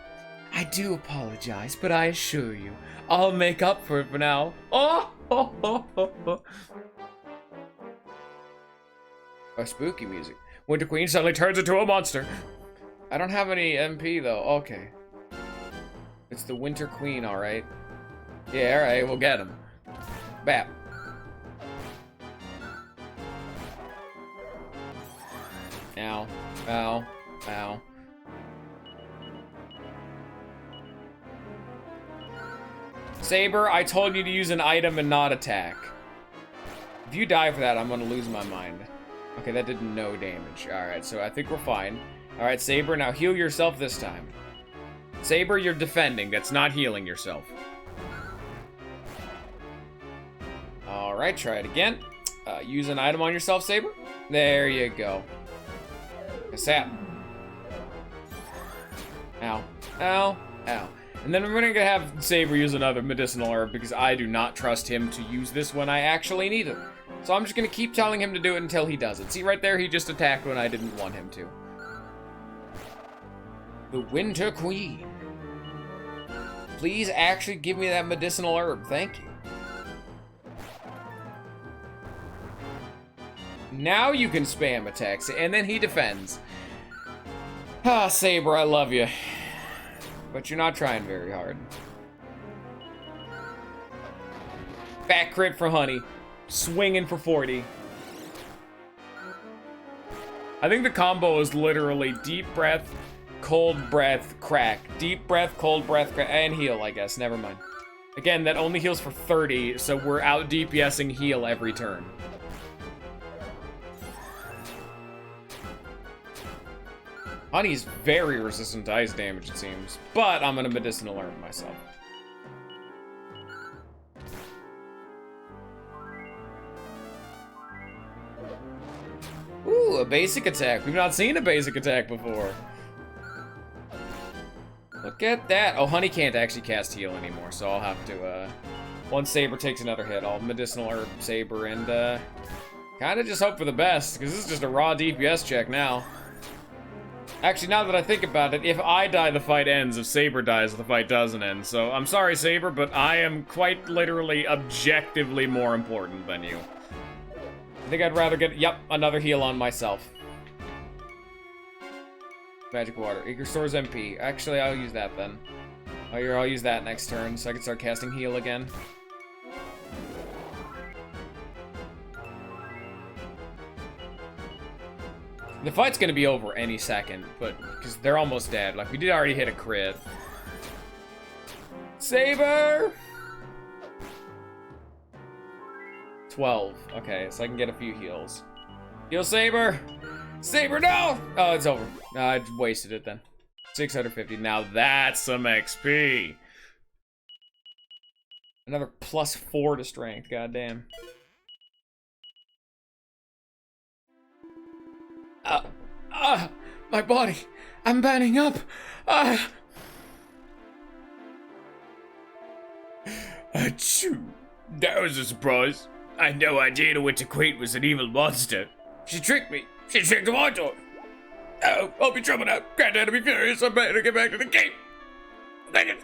I do apologize, but I assure you, I'll make up for it for now. Spooky music. Winter Queen suddenly turns into a monster. I don't have any MP though. Okay. It's the Winter Queen, alright. Yeah, alright, we'll get him. Bap. Ow. Ow. Ow. Saber, I told you to use an item and not attack. If you die for that, I'm gonna lose my mind. Okay, that did no damage. Alright, so I think we're fine. Alright, Saber, now heal yourself this time. Saber, you're defending. That's not healing yourself. Alright, try it again. Use an item on yourself, Saber. There you go. Sap. Ow. Ow. Ow. And then we're gonna have Saber use another medicinal herb because I do not trust him to use this when I actually need it. So I'm just gonna keep telling him to do it until he does it. See, right there, he just attacked when I didn't want him to. The Winter Queen. Please actually give me that medicinal herb. Thank you. Now you can spam attacks, and then he defends. Ah, Saber, I love you. But you're not trying very hard. Back crit for Honey. Swinging for 40. I think the combo is literally deep breath, cold breath, crack. Deep breath, cold breath, crack, and heal, I guess. Never mind. Again, that only heals for 30, so we're out DPSing heal every turn. Honey's very resistant to ice damage, it seems. But I'm gonna medicinal herb myself. Ooh, a basic attack. We've not seen a basic attack before. Look at that. Oh, Honey can't actually cast heal anymore, so I'll have to, once Saber takes another hit, I'll medicinal herb Saber and, kinda just hope for the best, because this is just a raw DPS check now. Actually, now that I think about it, if I die, the fight ends. If Saber dies, the fight doesn't end. So, I'm sorry, Saber, but I am quite literally, objectively more important than you. I think I'd rather get, yep, another heal on myself. Magic water. It restores MP. Actually, I'll use that then. Oh, here, I'll use that next turn, so I can start casting heal again. The fight's gonna be over any second, but because they're almost dead. Like, we did already hit a crit. Saber! 12. Okay, so I can get a few heals. Heal Saber! Saber, no! Oh, it's over. No, I wasted it then. 650. Now that's some XP. Another +4 to strength, goddamn. My body. I'm burning up. Achoo. That was a surprise. I had no idea the Winter Queen was an evil monster. She tricked me. She tricked the Waldorf. Oh, I'll be trouble now. Granddad will be furious. I better get back to the gate. Thank it.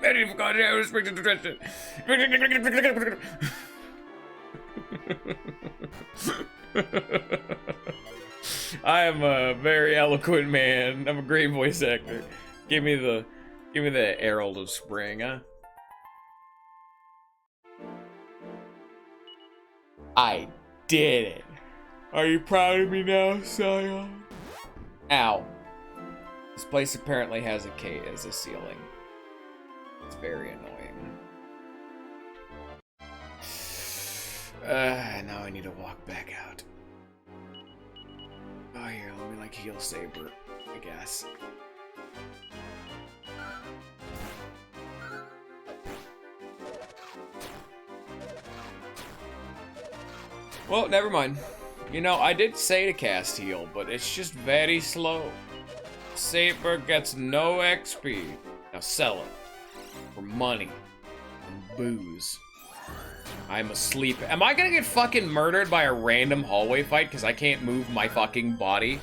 I didn't forget I was expected to dress it. I am a very eloquent man. I'm a great voice actor. Give me the Herald of Spring, huh? I did it. Are you proud of me now, Scion? Ow. This place apparently has a ceiling. It's very annoying. Now I need to walk back out. Oh, here, let me, like, heal Saber, I guess. Well, never mind. You know, I did say to cast heal, but it's just very slow. Saber gets no XP. Now sell it. For money. And booze. I'm asleep. Am I gonna get fucking murdered by a random hallway fight because I can't move my fucking body?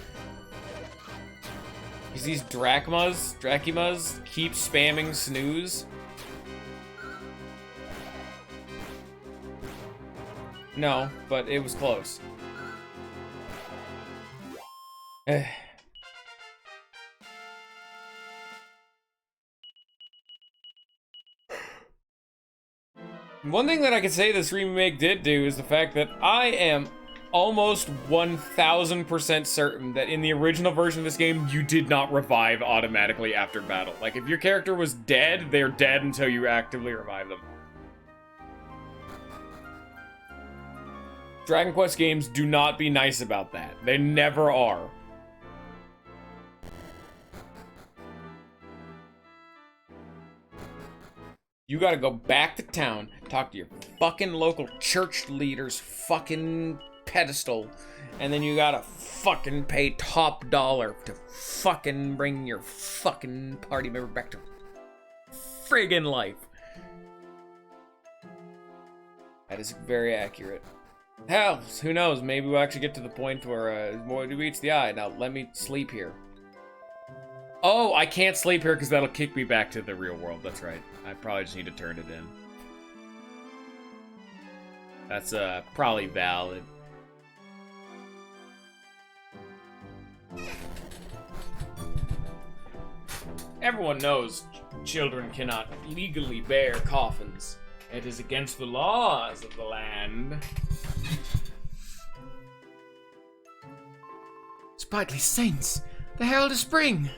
Because these Dracumas keep spamming snooze. No, but it was close. One thing that I can say this remake did do is the fact that I am almost 1000% certain that in the original version of this game, you did not revive automatically after battle. Like, if your character was dead, they're dead until you actively revive them. Dragon Quest games do not be nice about that. They never are. You gotta go back to town, talk to your fucking local church leader's fucking pedestal, and then you gotta fucking pay top dollar to fucking bring your fucking party member back to friggin' life. That is very accurate. Hell, who knows? Maybe we'll actually get to the point where more meets the eye. Now, let me sleep here. Oh, I can't sleep here because that'll kick me back to the real world. That's right. I probably just need to turn it in. That's probably valid. Everyone knows children cannot legally bear coffins. It is against the laws of the land. Sprightly saints, the herald of spring.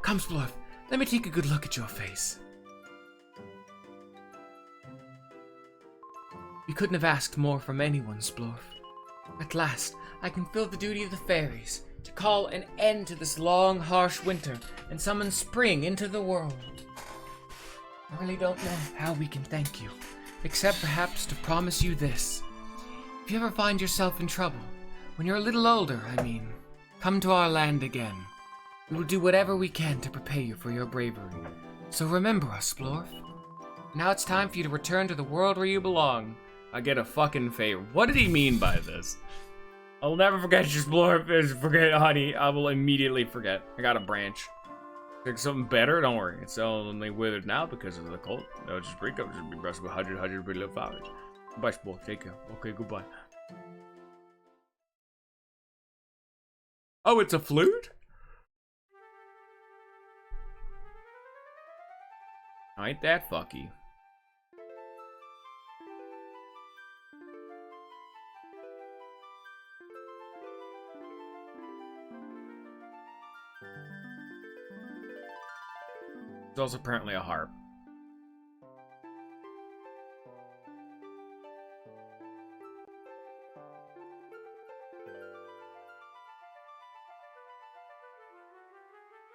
Come, Splorf, let me take a good look at your face. You couldn't have asked more from anyone, Splorf. At last, I can fill the duty of the fairies, to call an end to this long, harsh winter, and summon spring into the world. I really don't know how we can thank you, except perhaps to promise you this. If you ever find yourself in trouble, when you're a little older, I mean, come to our land again. We will do whatever we can to prepare you for your bravery. So remember us, Splorf. Now it's time for you to return to the world where you belong. I get a fucking favor. What did he mean by this? I'll never forget you, Splorf. Forget, honey. I will immediately forget. I got a branch. Think something better? Don't worry. It's only withered now because of the cold. No, just break up. Just be brushed with 100 pretty little flowers. Goodbye, Splorf. Take care. Okay, goodbye. Oh, it's a flute? Ain't that fucky. There's also apparently a harp.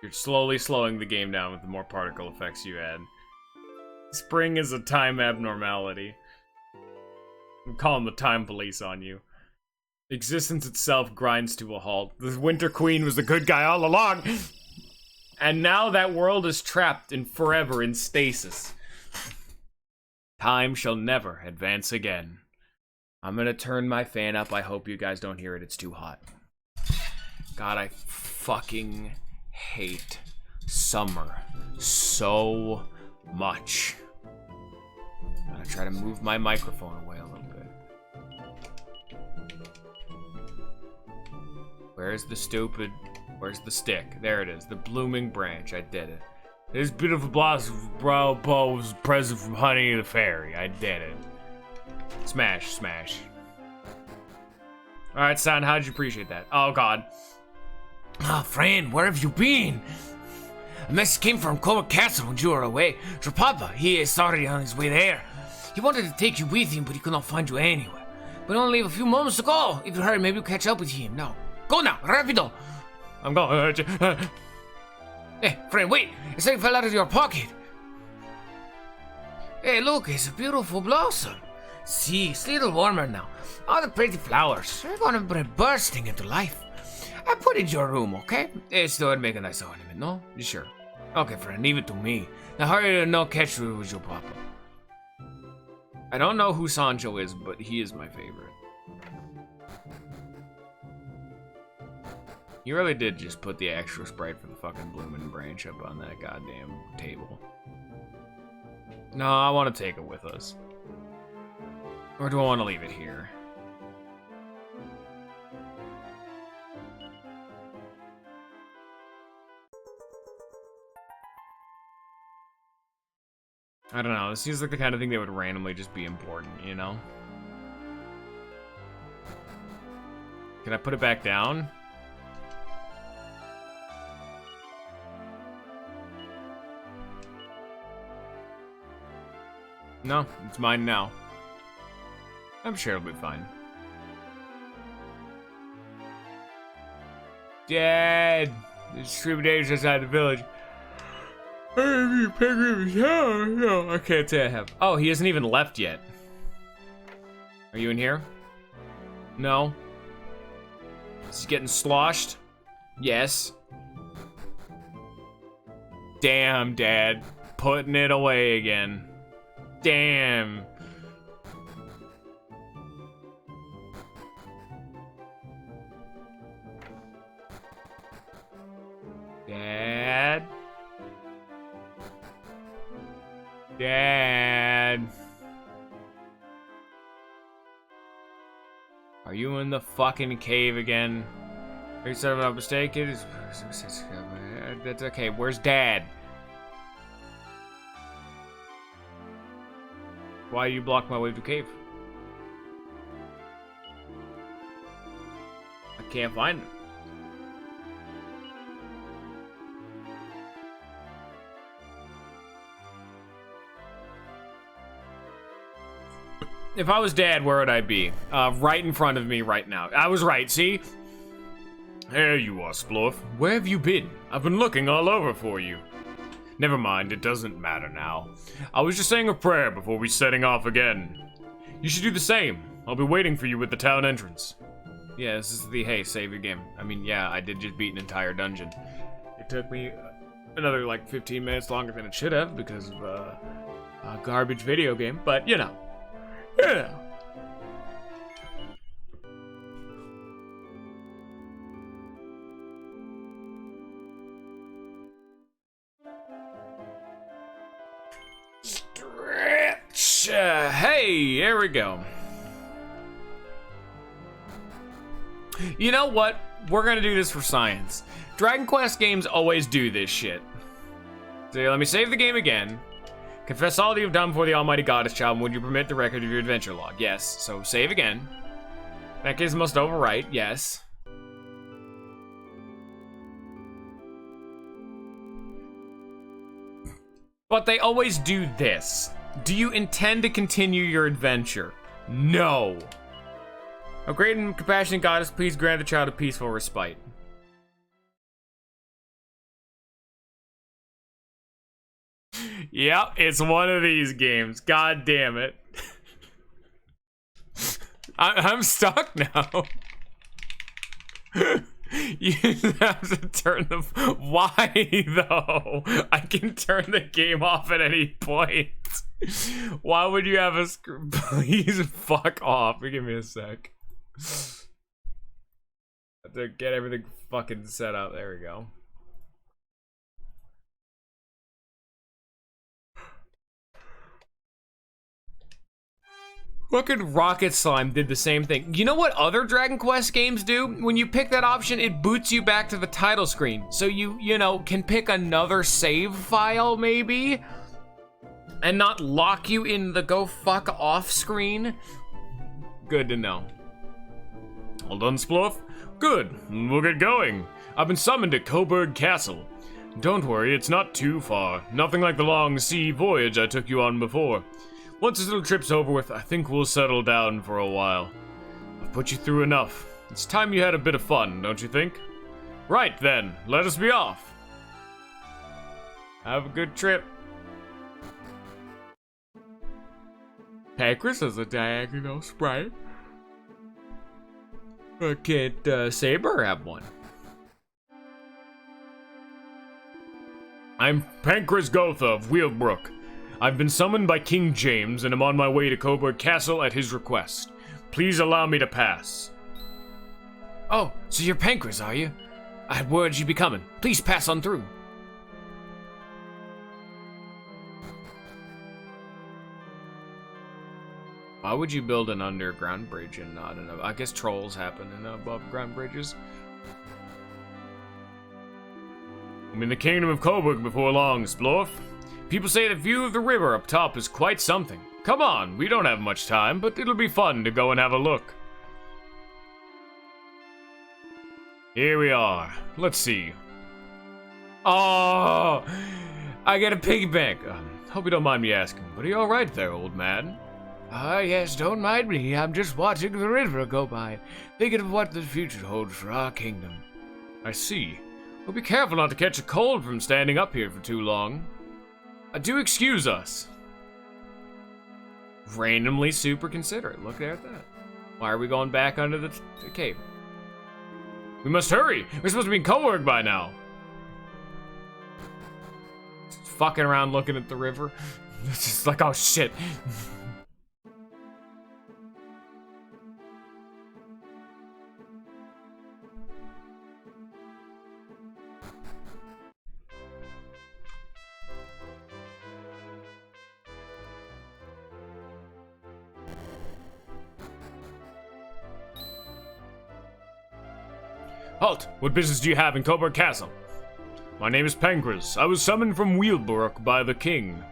You're slowly slowing the game down with the more particle effects you add. Spring is a time abnormality. I'm calling the time police on you. Existence itself grinds to a halt. The Winter Queen was the good guy all along! And now that world is trapped in forever in stasis. Time shall never advance again. I'm gonna turn my fan up. I hope you guys don't hear it. It's too hot. God, I fucking hate summer so much. I'm gonna try to move my microphone away a little bit. Where's the stick? There it is. The blooming branch. I did it. This beautiful blossom was a present from Honey the Fairy. I did it. Smash, smash. Alright, son, how'd you appreciate that? Oh, God. Ah, friend, where have you been? A message came from Cobalt Castle when you were away. Your papa, he is already on his way there. He wanted to take you with him, but he could not find you anywhere. But only a few moments to go. If you hurry, maybe we'll catch up with him. Now, go now, rapido. I'm going. Hey, friend, wait. Something fell out of your pocket. Hey, look, it's a beautiful blossom. See, it's a little warmer now. All the pretty flowers, they're gonna be bursting into life. I put it in your room, okay? It's to make a nice ornament, no? You sure? Okay, friend, leave it to me. Now hurry and no catch you with your papa. I don't know who Sancho is, but he is my favorite. You really did just put the extra sprite for the fucking blooming branch up on that goddamn table. No, I want to take it with us. Or do I want to leave it here? I don't know. This seems like the kind of thing that would randomly just be important, you know? Can I put it back down? No, it's mine now. I'm sure it'll be fine. Dad! There's stream days outside the village. No, I can't say I have. Oh, he hasn't even left yet. Are you in here? No. Is he getting sloshed? Yes. Damn, Dad. Putting it away again. Damn. Dad? Dad? Are you in the fucking cave again? Are you sorry about a mistake? It is. That's okay. Where's Dad? Why you block my way to the cave? I can't find him. If I was Dad, where would I be? Right in front of me right now. I was right, see? There you are, Splorf. Where have you been? I've been looking all over for you. Never mind, it doesn't matter now. I was just saying a prayer before we setting off again. You should do the same. I'll be waiting for you at the town entrance. Yeah, this is the, hey, save your game. I mean, yeah, I did just beat an entire dungeon. It took me another, like, 15 minutes longer than it should have because of a garbage video game, but, you know. Yeah. Stretch. Hey, here we go. You know what? We're gonna do this for science. Dragon Quest games always do this shit. So let me save the game again. Confess all that you've done before the Almighty Goddess Child, and would you permit the record of your adventure log? Yes. So save again. That case must overwrite. Yes. But they always do this. Do you intend to continue your adventure? No. O great and compassionate Goddess, please grant the child a peaceful respite. Yep, it's one of these games. God damn it. I'm stuck now. You have to turn the... Why, though? I can turn the game off at any point. Why would you have a... Please fuck off. Give me a sec. I have to get everything fucking set up. There we go. Fucking Rocket Slime did the same thing. You know what other Dragon Quest games do? When you pick that option, it boots you back to the title screen. So you know, can pick another save file, maybe? And not lock you in the go fuck off screen? Good to know. All done, Splorf? Good, we'll get going. I've been summoned to Coburg Castle. Don't worry, it's not too far. Nothing like the long sea voyage I took you on before. Once this little trip's over with, I think we'll settle down for a while. I've put you through enough. It's time you had a bit of fun, don't you think? Right then, let us be off. Have a good trip. Pancras has a diagonal sprite. Can't Saber have one? I'm Pancras Gotha of Wheelbrook. I've been summoned by King James and am on my way to Coburg Castle at his request. Please allow me to pass. Oh, so you're Pancras, are you? I had word you'd be coming. Please pass on through. Why would you build an underground bridge and not an... I guess trolls happen in above ground bridges. I'm in the kingdom of Coburg before long, Splorf. People say the view of the river up top is quite something. Come on, we don't have much time, but it'll be fun to go and have a look. Here we are. Let's see. Oh, I get a piggy bank. Hope you don't mind me asking, but are you alright there, old man? Yes, don't mind me. I'm just watching the river go by, thinking of what the future holds for our kingdom. I see. Well, be careful not to catch a cold from standing up here for too long. Do excuse us. Randomly super considerate. Look at that. Why are we going back under the cave? We must hurry. We're supposed to be in Coburg by now. Just fucking around looking at the river. It's just like, oh shit. Halt! What business do you have in Coburg Castle? My name is Pancras. I was summoned from Weilbrook by the king.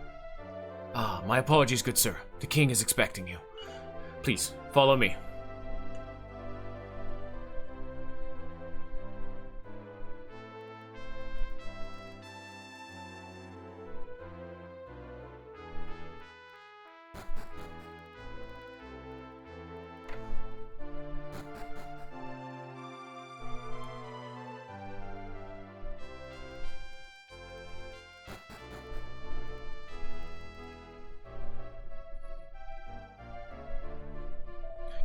My apologies, good sir. The king is expecting you. Please, follow me.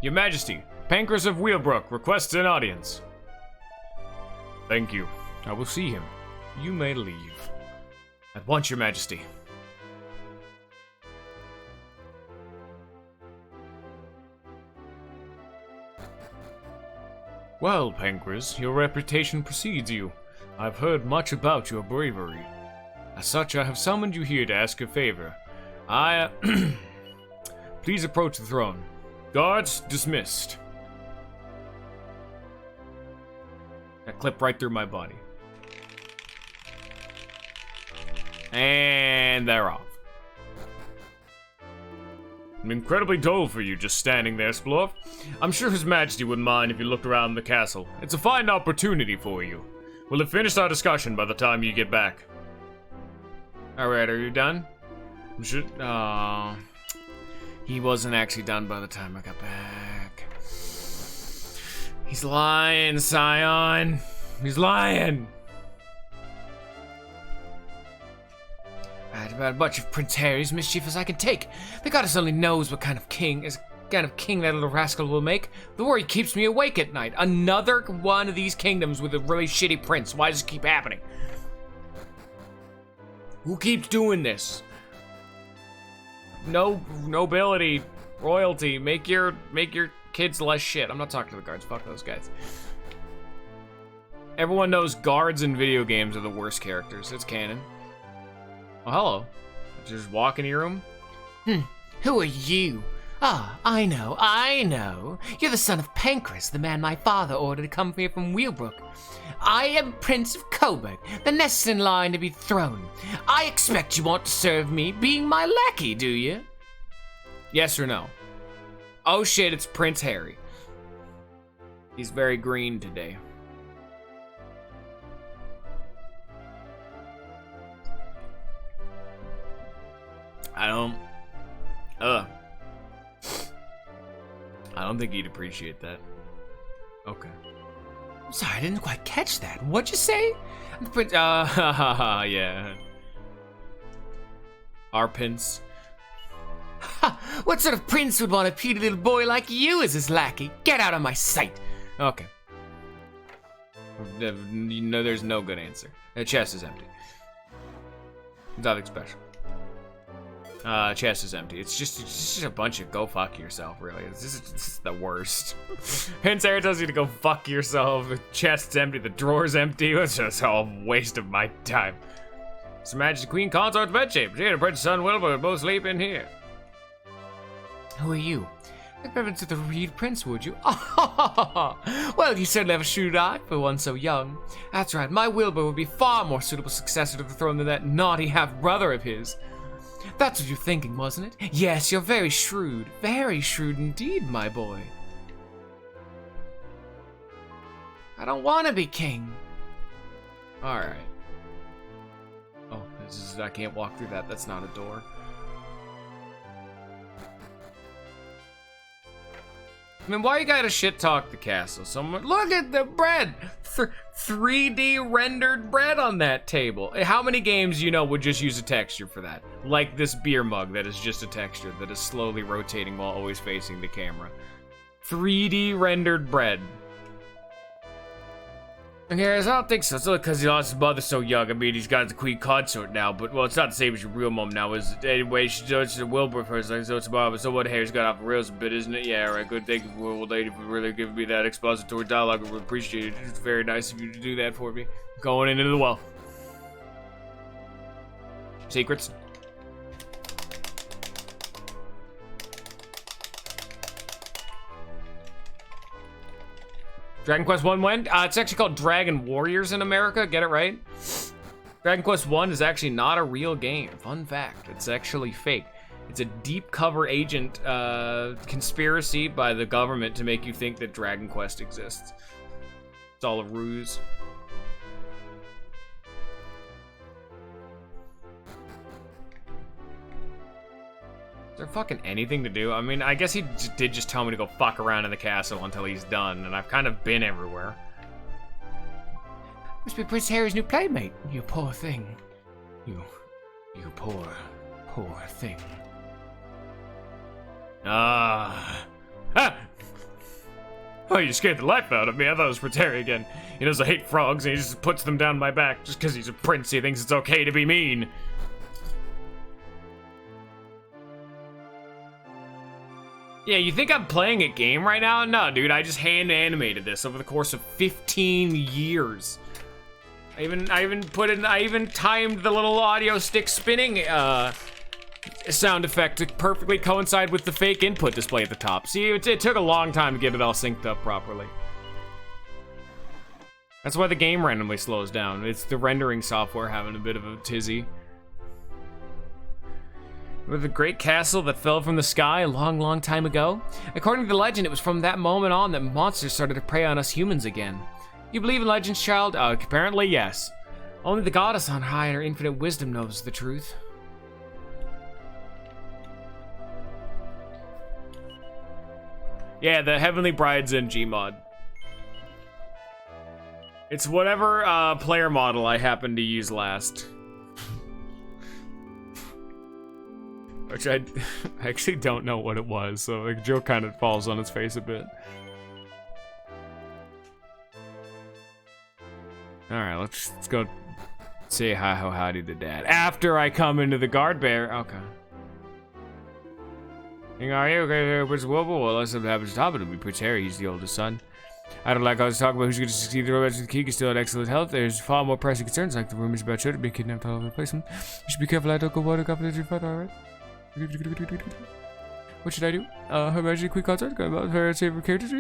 Your Majesty, Pancras of Weilbrook requests an audience. Thank you. I will see him. You may leave. At once, Your Majesty. Well, Pancras, your reputation precedes you. I've heard much about your bravery. As such, I have summoned you here to ask a favor. Please approach the throne. Guards, dismissed. That clipped right through my body. And they're off. Incredibly dull for you just standing there, Splorf. I'm sure His Majesty wouldn't mind if you looked around the castle. It's a fine opportunity for you. We'll have finished our discussion by the time you get back. Alright, are you done? He wasn't actually done by the time I got back. He's lying, Scion. He's lying. Right, about as much of Prince Harry's mischief as I can take. The goddess only knows what kind of king that little rascal will make. The worry keeps me awake at night. Another one of these kingdoms with a really shitty prince. Why does it keep happening? Who keeps doing this? No nobility, royalty. Make your kids less shit. I'm not talking to the guards. Fuck those guys. Everyone knows guards in video games are the worst characters. It's canon. Oh, hello. Just walk into your room. Who are you? Ah, I know. You're the son of Pancras, the man my father ordered to come here from Weilbrook. I am Prince of Coburg, the next in line to be thrown. I expect you want to serve me, being my lackey, do you? Yes or no? Oh shit, it's Prince Harry. He's very green today. I don't think he'd appreciate that. Okay. I'm sorry, I didn't quite catch that. What'd you say? The prince, yeah. Our prince. Ha! What sort of prince would want a puny little boy like you as his lackey? Get out of my sight! Okay. You know, there's no good answer. The chest is empty. Nothing special. Chest is empty. It's just a bunch of go fuck yourself, really. This is the worst. Prince Harry tells you to go fuck yourself. The chest's empty. The drawer's empty. It's just all a waste of my time. His Majesty Queen Consort's bedchamber. She and her Prince son Wilbur both sleep in here. Who are you? Like reference to the Reed Prince, would you? Well, you certainly have a shrewd eye for one so young. That's right. My Wilbur would be far more suitable successor to the throne than that naughty half-brother of his. That's what you're thinking, wasn't it? Yes, you're very shrewd. Very shrewd indeed, my boy. I don't want to be king. Alright. Oh, I can't walk through that. That's not a door. I mean, why you gotta shit talk the castle? Someone, look at the bread! 3D rendered bread on that table. How many games you know would just use a texture for that? Like this beer mug that is just a texture that is slowly rotating while always facing the camera. 3D rendered bread. Okay, I don't think so. It's only because he lost his mother so young. I mean, he's got the queen consort now, but, well, it's not the same as your real mom now, is it? Anyway, she's a Wilbur first, like, so tomorrow, but so what hair's got off the rails a bit, isn't it? Yeah, right, good. Thank you, old lady, for really giving me that expository dialogue. I really appreciate it. It's very nice of you to do that for me. Going into the well. Secrets. Dragon Quest 1 when? It's actually called Dragon Warriors in America, get it right? Dragon Quest 1 is actually not a real game. Fun fact, it's actually fake. It's a deep cover agent conspiracy by the government to make you think that Dragon Quest exists. It's all a ruse. Is there fucking anything to do? I mean, I guess he did just tell me to go fuck around in the castle until he's done, and I've kind of been everywhere. Must be Prince Harry's new playmate. You poor thing. You poor thing. Ah. Oh, you scared the life out of me. I thought it was Prince Harry again. He knows I hate frogs, and he just puts them down my back just because he's a prince. He thinks it's okay to be mean. Yeah, you think I'm playing a game right now? No, dude, I just hand animated this over the course of 15 years. I even timed the little audio stick spinning sound effect to perfectly coincide with the fake input display at the top. See, it took a long time to get it all synced up properly. That's why the game randomly slows down. It's the rendering software having a bit of a tizzy. With the great castle that fell from the sky a long, long time ago? According to the legend, it was from that moment on that monsters started to prey on us humans again. You believe in legends, child? Apparently, yes. Only the goddess on high and her infinite wisdom knows the truth. Yeah, the Heavenly Bride's in Gmod. It's whatever player model I happened to use last. Which I actually don't know what it was, so the joke kind of falls on its face a bit. Alright, let's go say howdy to Dad. After I come into the guard bear. Okay. Are you okay? Where's Wilbur? Well, unless something happens to top, it'll be Prince Harry. He's the oldest son. I don't like how I was talking about who's going to succeed the romance with the king. He's still in excellent health. There's far more pressing concerns, like the rumors about children being kidnapped all over the place. You should be careful. I don't go water confidential father, alright? What should I do? Her Majesty Queen Consort, about her favorite characters.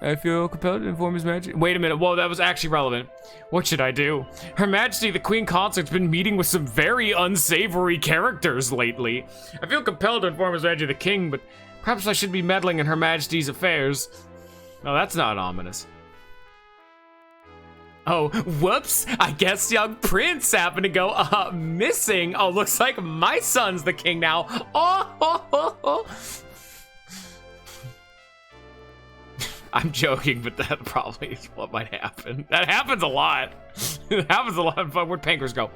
I feel compelled to inform His Majesty. Wait a minute, whoa, that was actually relevant. What should I do? Her Majesty the Queen Consort's been meeting with some very unsavory characters lately. I feel compelled to inform His Majesty the King, but perhaps I should be meddling in Her Majesty's affairs. Oh, that's not ominous. Oh, whoops, I guess young Prince happened to go, missing. Oh, looks like my son's the king now. Oh. I'm joking, but that probably is what might happen. That happens a lot. It happens a lot. Where'd Pancras go?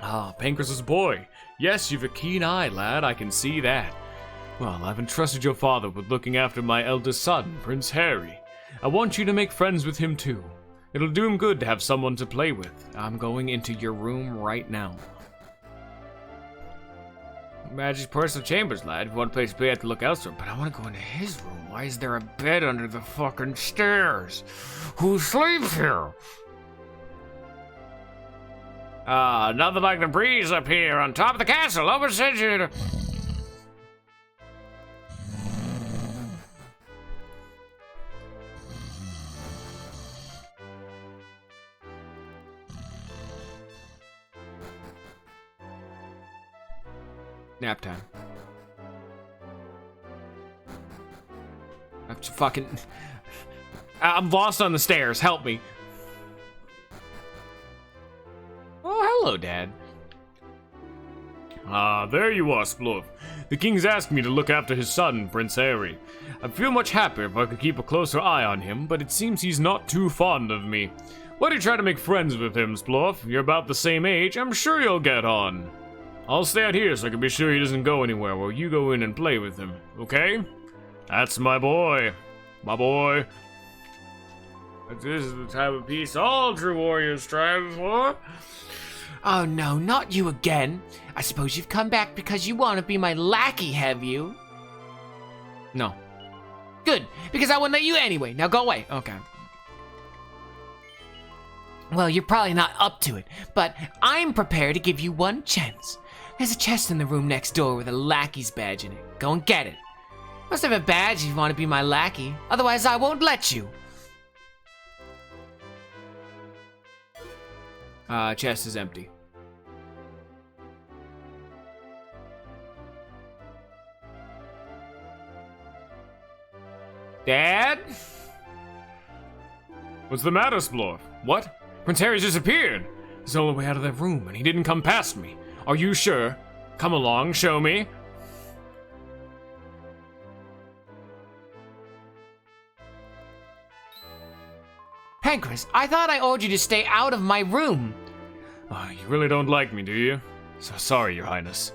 Ah, Pancras' boy. Yes, you've a keen eye, lad, I can see that. Well, I've entrusted your father with looking after my eldest son, Prince Harry. I want you to make friends with him too. It'll do him good to have someone to play with. I'm going into your room right now. Majesty's personal chambers, lad. If you want a place to play, you have to look elsewhere. But I want to go into his room. Why is there a bed under the fucking stairs? Who sleeps here? Nothing like the breeze up here on top of the castle. Over said you to... Nap time. I'm fucking... I'm lost on the stairs. Help me. Oh, hello, Dad. Ah, there you are, Sploof. The king's asked me to look after his son, Prince Harry. I'd feel much happier if I could keep a closer eye on him, but it seems he's not too fond of me. Why don't you try to make friends with him, Sploof? You're about the same age. I'm sure you'll get on. I'll stay out here so I can be sure he doesn't go anywhere while you go in and play with him, okay? That's my boy. My boy. This is the type of peace all true warriors strive for. Oh no, not you again. I suppose you've come back because you want to be my lackey, have you? No. Good, because I wouldn't let you anyway. Now go away. Okay. Well, you're probably not up to it, but I'm prepared to give you one chance. There's a chest in the room next door with a lackey's badge in it. Go and get it. Must have a badge if you want to be my lackey. Otherwise, I won't let you. Chest is empty. Dad? What's the matter, Sploof? What? Prince Harry's disappeared. He's the only way out of that room, and he didn't come past me. Are you sure? Come along, show me. Pancras, I thought I ordered you to stay out of my room. Oh, you really don't like me, do you? So sorry, Your Highness.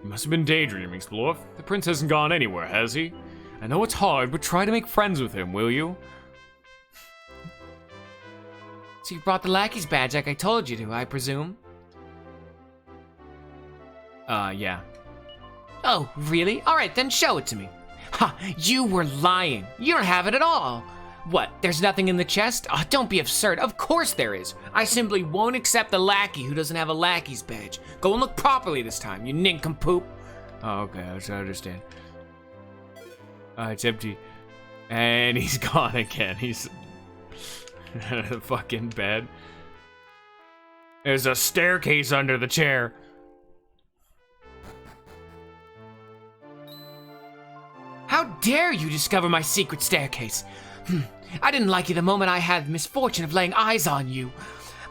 You must have been daydreaming, Sploof. The prince hasn't gone anywhere, has he? I know it's hard, but try to make friends with him, will you? So you brought the lackey's badge like I told you to, I presume? Yeah. Oh, really? Alright, then show it to me. Ha! You were lying. You don't have it at all. What, there's nothing in the chest? Oh, don't be absurd. Of course there is. I simply won't accept a lackey who doesn't have a lackey's badge. Go and look properly this time, you nincompoop. Oh, okay, I understand. It's empty. And he's gone again. He's in the fucking bed. There's a staircase under the chair. How dare you discover my secret staircase? I didn't like you the moment I had the misfortune of laying eyes on you.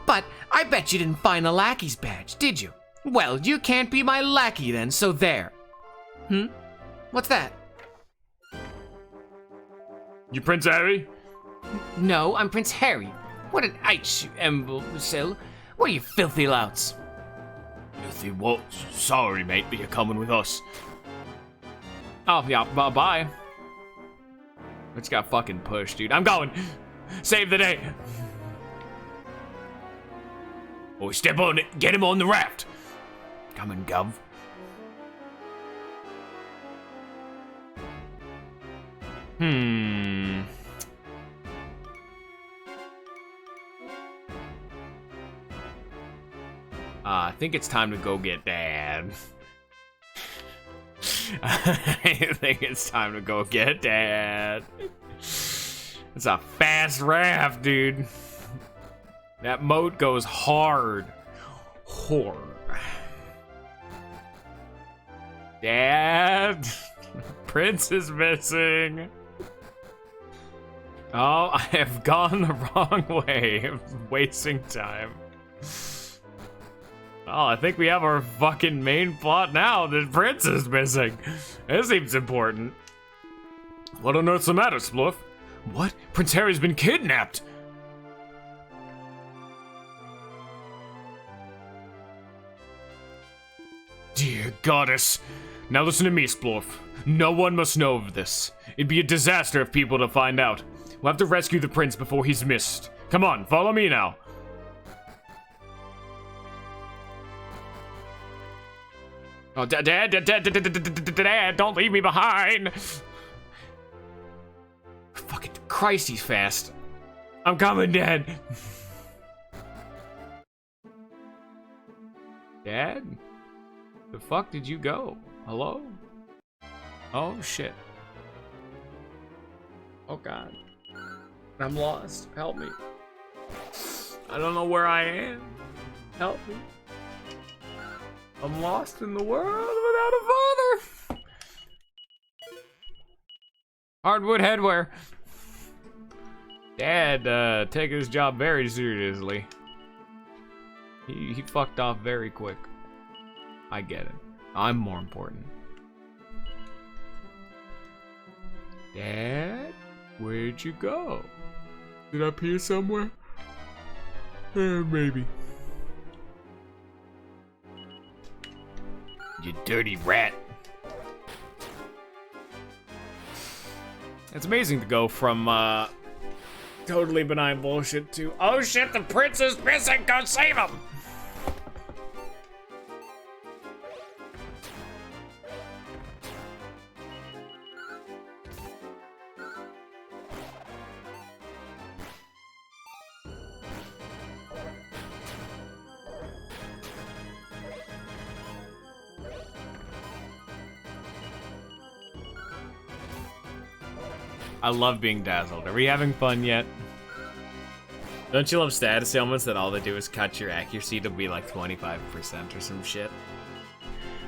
But I bet you didn't find the lackey's badge, did you? Well, you can't be my lackey then, so there. What's that? You Prince Harry? No, I'm Prince Harry. What an H, you imbecile. What are you filthy louts? Filthy what? Sorry, mate, but you're coming with us. Oh, yeah, bye. It's got fucking pushed, dude. I'm going. Save the day. Oh, step on it. Get him on the raft. Coming, Gov. I think it's time to go get Dad. I think it's time to go get Dad. It's a fast raft, dude. That moat goes hard. Hard. Dad? Prince is missing. Oh, I have gone the wrong way. I'm wasting time. Oh, I think we have our fucking main plot now. The prince is missing. This seems important. What on earth's the matter, Sploof? What? Prince Harry's been kidnapped. Dear goddess. Now listen to me, Sploof. No one must know of this. It'd be a disaster if people to find out. We'll have to rescue the prince before he's missed. Come on, follow me now. Oh, Dad, don't leave me behind. Fucking Christ, he's fast. I'm coming, Dad. Dad? The fuck did you go? Hello? Oh, shit. Oh, God. I'm lost. Help me. I don't know where I am. Help me. I'm lost in the world without a father. Hardwood headwear. Dad, take his job very seriously. He fucked off very quick. I get it. I'm more important. Dad, where'd you go? Is it up here somewhere? Maybe. You dirty rat. It's amazing to go from totally benign bullshit to, oh shit, the prince is missing, go save him! I love being dazzled. Are we having fun yet? Don't you love status ailments that all they do is cut your accuracy to be like 25% or some shit?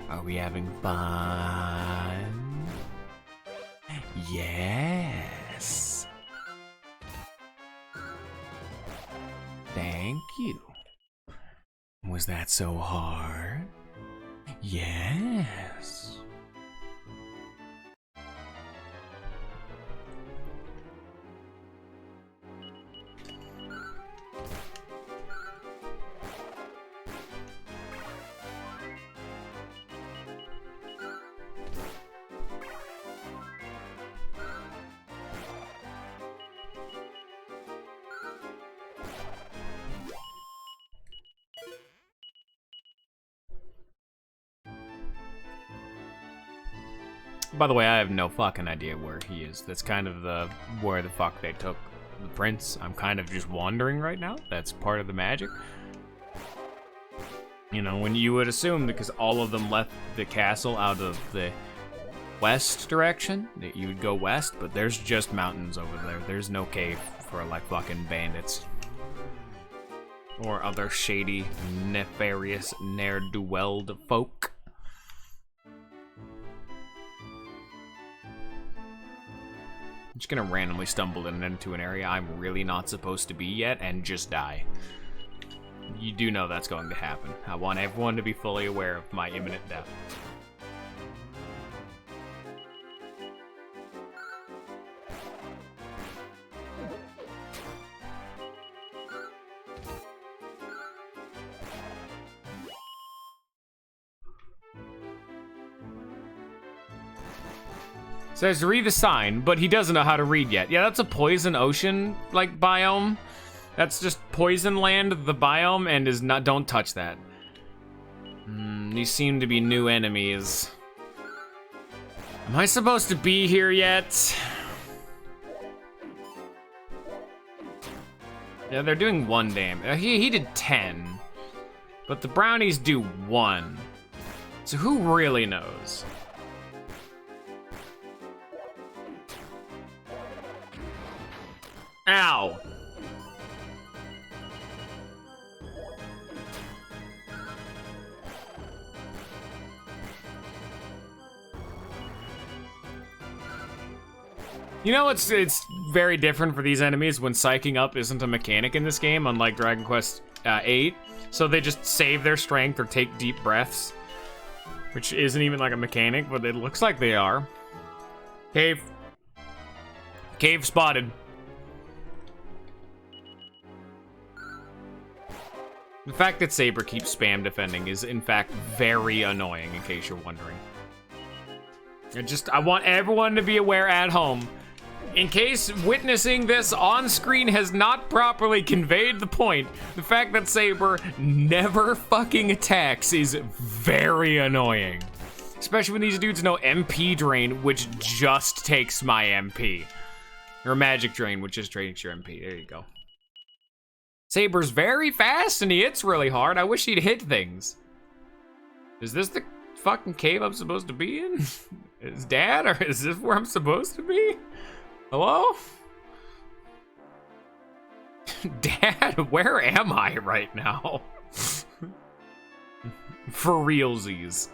Are we having fun? Yes. Thank you. Was that so hard? Yes. By the way, I have no fucking idea where he is. That's kind of where the fuck they took the prince. I'm kind of just wandering right now. That's part of the magic. You know, when you would assume, because all of them left the castle out of the west direction, that you would go west, but there's just mountains over there. There's no cave for, like, fucking bandits. Or other shady, nefarious, ne'er-do-well folk. I'm just gonna randomly stumble into an area I'm really not supposed to be yet and just die. You do know that's going to happen. I want everyone to be fully aware of my imminent death. Says to read the sign, but he doesn't know how to read yet. Yeah, that's a poison ocean, like, biome. That's just poison land, the biome, and is not, don't touch that. These seem to be new enemies. Am I supposed to be here yet? Yeah, they're doing 1 damage. He did 10. But the brownies do 1. So who really knows? Ow! You know, it's very different for these enemies when psyching up isn't a mechanic in this game, unlike Dragon Quest VIII. So they just save their strength or take deep breaths, which isn't even like a mechanic, but it looks like they are. Cave. Cave spotted. The fact that Saber keeps spam defending is, in fact, very annoying, in case you're wondering. I want everyone to be aware at home. In case witnessing this on screen has not properly conveyed the point, the fact that Saber never fucking attacks is very annoying. Especially when these dudes know MP Drain, which just takes my MP. Or Magic Drain, which just drains your MP. There you go. Saber's very fast and he hits really hard. I wish he'd hit things. Is this the fucking cave I'm supposed to be in? Is Dad, or is this where I'm supposed to be? Hello? Dad, where am I right now? For realsies.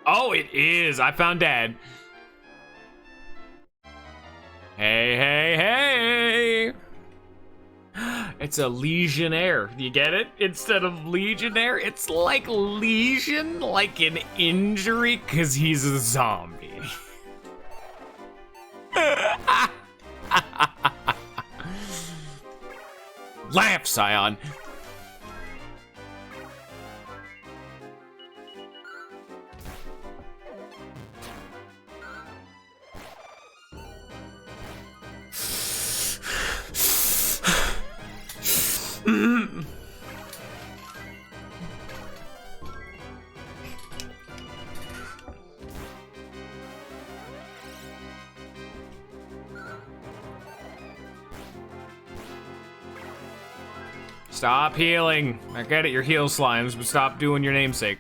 Oh, it is. I found Dad. Hey, hey, hey. It's a legionnaire. You get it? Instead of legionnaire, it's like lesion, like an injury, because he's a zombie. Laugh, Scion. Stop healing. I get it, you're heal slimes, but stop doing your namesake.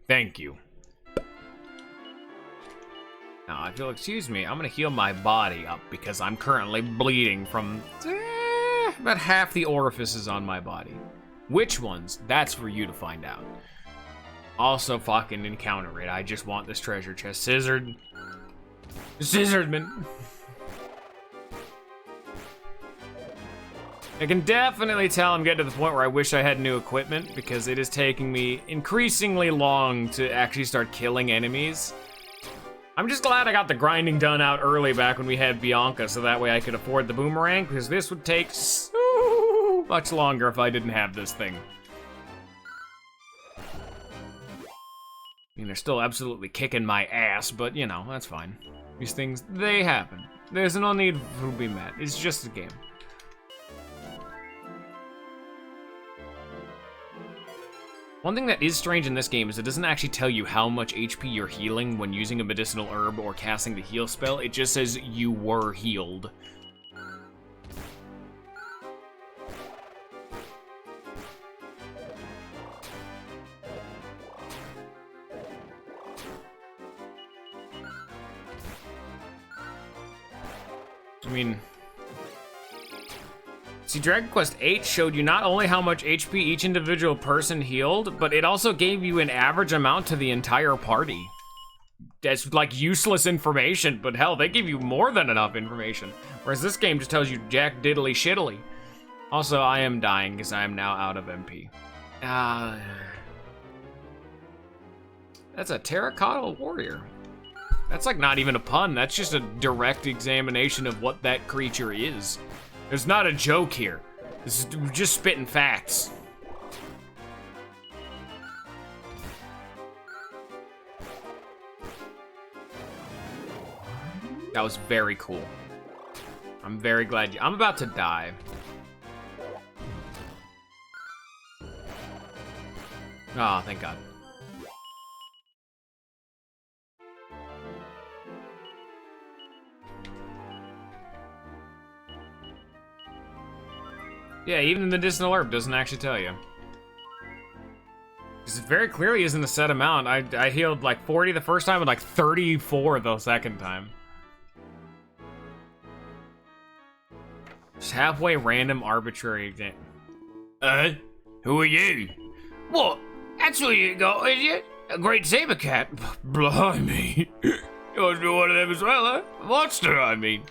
Thank you. Now, if you'll excuse me, I'm gonna heal my body up because I'm currently bleeding from about half the orifices on my body. Which ones? That's for you to find out. Also fucking encounter it. I just want this treasure chest. Scissored. Scissoredman. I can definitely tell I'm getting to the point where I wish I had new equipment because it is taking me increasingly long to actually start killing enemies. I'm just glad I got the grinding done out early back when we had Bianca so that way I could afford the boomerang because this would take so much longer if I didn't have this thing. I mean, they're still absolutely kicking my ass, but you know, that's fine. These things, they happen. There's no need to be mad. It's just a game. One thing that is strange in this game is it doesn't actually tell you how much HP you're healing when using a medicinal herb or casting the heal spell. It just says you were healed. I mean, see, Dragon Quest VIII showed you not only how much HP each individual person healed, but it also gave you an average amount to the entire party. That's like useless information, but hell, they give you more than enough information. Whereas this game just tells you jack diddly shittily. Also, I am dying because I am now out of MP. That's a terracotta warrior. That's like not even a pun, that's just a direct examination of what that creature is. There's not a joke here. This is just spitting facts. That was very cool. I'm very glad I'm about to die. Oh, thank God. Yeah, even the medicinal herb doesn't actually tell you. Because it very clearly isn't a set amount. I healed like 40 the first time and like 34 the second time. Just halfway random arbitrary exam. Who are you? What? That's all you got, is it? A great saber cat? Blimey. You must be one of them as well, huh? Monster, I mean.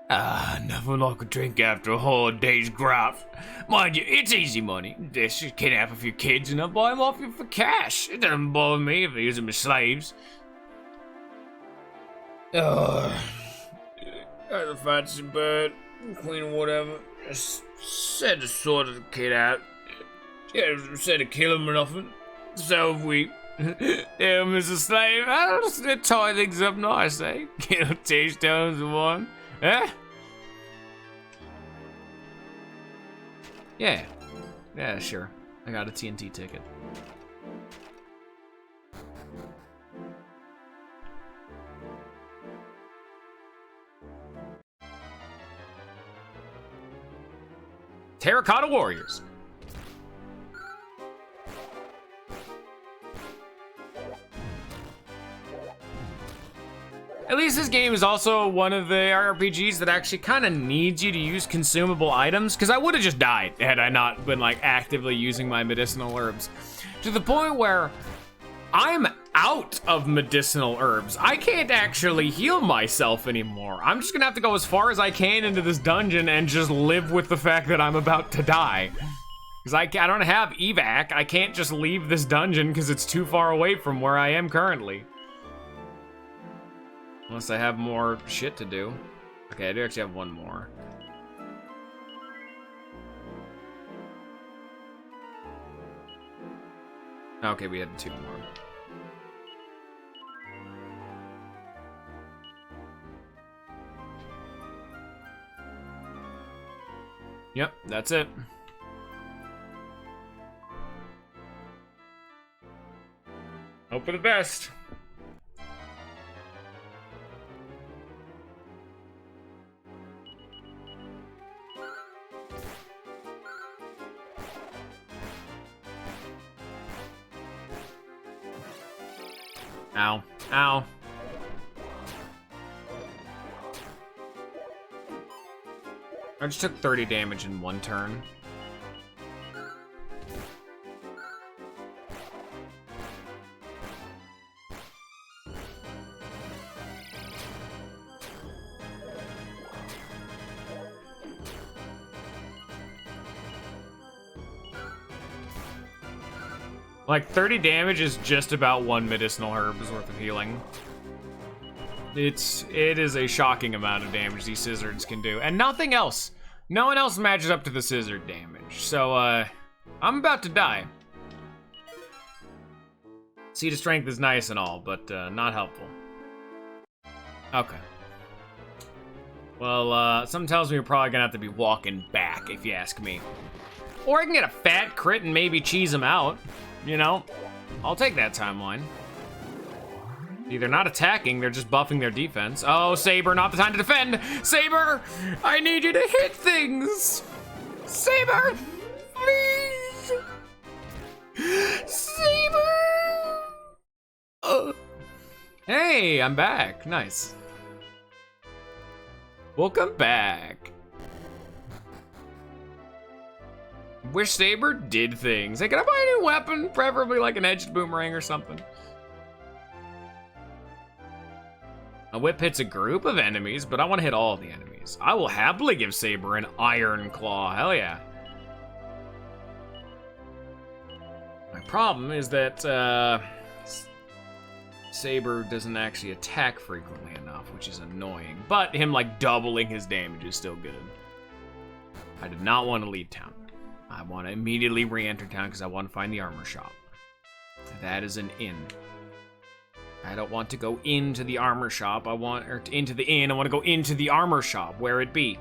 Nothing like a drink after a hard day's graft. Mind you, it's easy money. This should kidnap a few kids and I'll buy them off you for cash. It doesn't bother me if they use them as slaves. Had a fancy bird, queen or whatever. Just said to sort the kid out. Yeah, said to kill him or nothing. So if we damn him as a slave, I'll just tie things up nice, eh? Kill 2 stones with one. Eh? Yeah. Yeah, sure. I got a TNT ticket. Terracotta Warriors. At least this game is also one of the RPGs that actually kind of needs you to use consumable items, because I would have just died had I not been like actively using my medicinal herbs. To the point where I'm out of medicinal herbs. I can't actually heal myself anymore. I'm just gonna have to go as far as I can into this dungeon and just live with the fact that I'm about to die. Because I don't have evac. I can't just leave this dungeon because it's too far away from where I am currently. Unless I have more shit to do. Okay, I do actually have one more. Okay, we had 2 more. Yep, that's it. Hope for the best. Ow. Ow. I just took 30 damage in 1 turn. Like, 30 damage is just about 1 medicinal herb's worth of healing. It is a shocking amount of damage these scissors can do. And nothing else. No one else matches up to the scissor damage. So, I'm about to die. Seed of Strength is nice and all, but not helpful. Okay. Well, something tells me we're probably gonna have to be walking back, if you ask me. Or I can get a fat crit and maybe cheese him out. You know, I'll take that timeline. Either not attacking, they're just buffing their defense. Oh, Saber, not the time to defend. Saber, I need you to hit things. Saber, please. Saber. Hey, I'm back. Nice. Welcome back. Wish Saber did things. Hey, can I buy a new weapon? Preferably like an edged boomerang or something. A whip hits a group of enemies, but I want to hit all the enemies. I will happily give Saber an iron claw. Hell yeah. My problem is that Saber doesn't actually attack frequently enough, which is annoying. But him like doubling his damage is still good. I did not want to leave town. I want to immediately re-enter town because I want to find the armor shop. That is an inn. I don't want to go into the armor shop. Or into the inn. I want to go into the armor shop, where it be.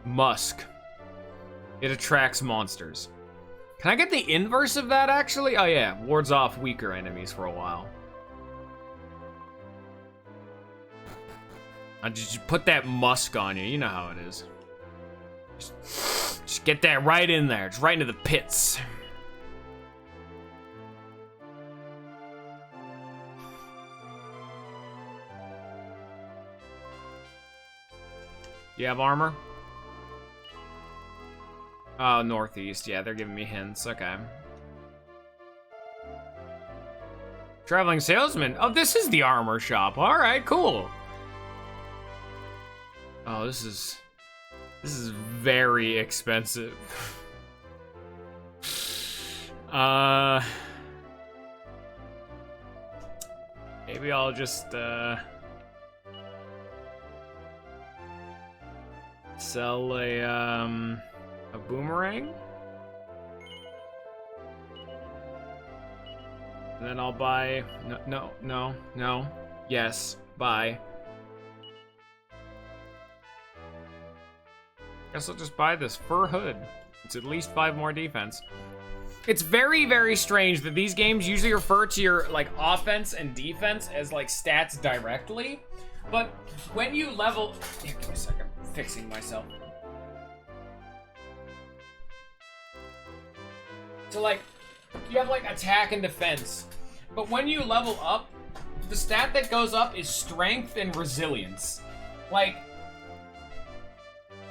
Musk. It attracts monsters. Can I get the inverse of that, actually? Oh yeah, wards off weaker enemies for a while. I'll just put that musk on you. You know how it is. Just get that right in there. Just right into the pits. You have armor? Oh, northeast. Yeah, they're giving me hints. Okay. Traveling salesman. Oh, this is the armor shop. All right, cool. Oh, this is very expensive. Maybe I'll just sell a boomerang. And then I'll buy no. Yes, buy. Guess I'll just buy this fur hood. It's at least 5 more defense. It's very, very strange that these games usually refer to your like offense and defense as like stats directly, but when you level, give me a second, I'm fixing myself. So like, you have like attack and defense. But when you level up, the stat that goes up is strength and resilience. Like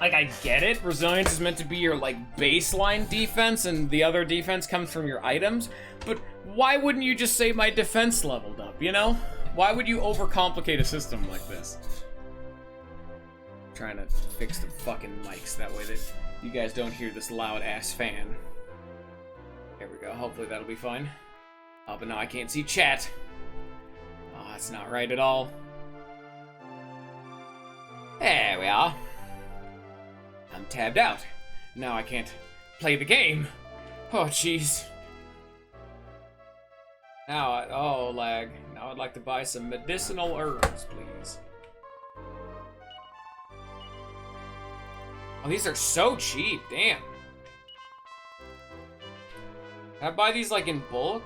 I get it. Resilience is meant to be your like baseline defense, and the other defense comes from your items. But why wouldn't you just say my defense leveled up, you know? Why would you overcomplicate a system like this? I'm trying to fix the fucking mics that way that you guys don't hear this loud ass fan. There we go. Hopefully that'll be fine. Oh, but now I can't see chat. Oh, that's not right at all. There we are. I'm tabbed out. Now I can't play the game. Oh, jeez. Now, oh, lag. Now I'd like to buy some medicinal herbs, please. Oh, these are so cheap, damn. Can I buy these, like, in bulk?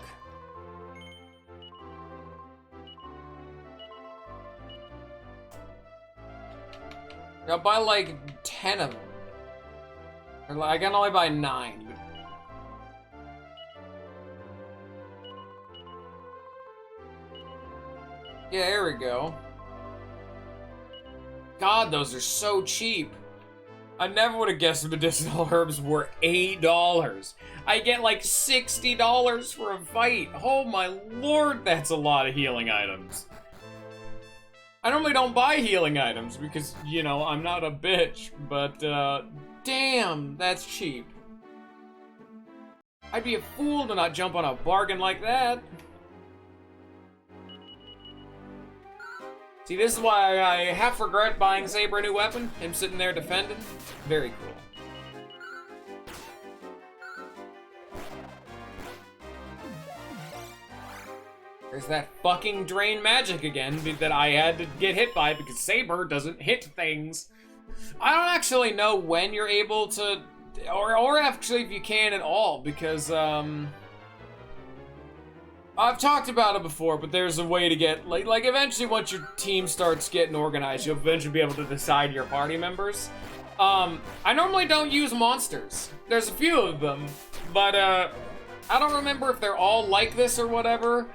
I'll buy, like, 10 of them. Or, like, I can only buy 9. Yeah, there we go. God, those are so cheap. I never would have guessed medicinal herbs were $8. I get like $60 for a fight. Oh my lord, that's a lot of healing items. I normally don't buy healing items because, you know, I'm not a bitch, but damn, that's cheap. I'd be a fool to not jump on a bargain like that. See, this is why I half regret buying Saber a new weapon. Him sitting there defending. Very cool. There's that fucking drain magic again that I had to get hit by because Saber doesn't hit things. I don't actually know when you're able to, or actually if you can at all, because, I've talked about it before, but there's a way to get, like eventually once your team starts getting organized, you'll eventually be able to decide your party members. I normally don't use monsters. There's a few of them, but, I don't remember if they're all like this or whatever.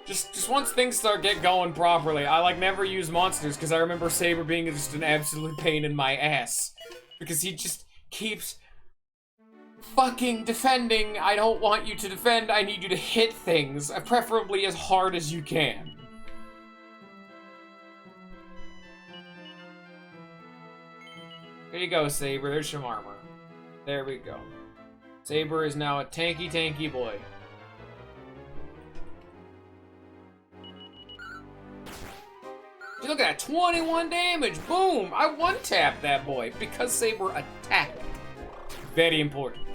Just once things get going properly, I, like, never use monsters, because I remember Saber being just an absolute pain in my ass. Because he just keeps fucking defending. I don't want you to defend, I need you to hit things, preferably as hard as you can. There you go, Saber, there's some armor. There we go. Saber is now a tanky boy. Look at that, 21 damage, boom! I one-tapped that boy because Saber attacked. Very important.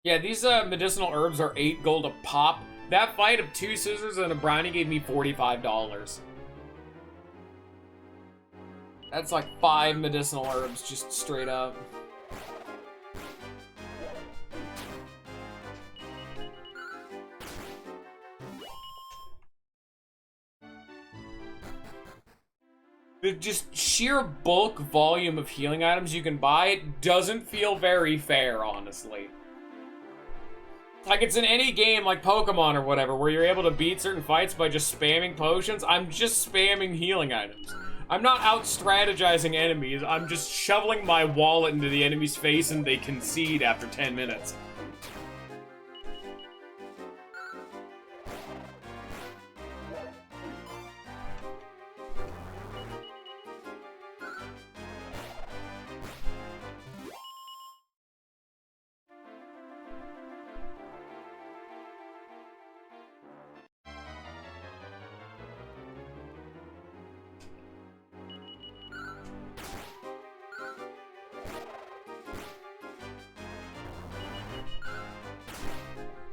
Yeah, these medicinal herbs are 8 gold a pop. That fight of 2 scissors and a brownie gave me $45. That's like 5 medicinal herbs just straight up. The just sheer bulk volume of healing items you can buy doesn't feel very fair, honestly. Like, it's in any game like Pokemon or whatever, where you're able to beat certain fights by just spamming potions. I'm just spamming healing items. I'm not out-strategizing enemies, I'm just shoveling my wallet into the enemy's face and they concede after 10 minutes.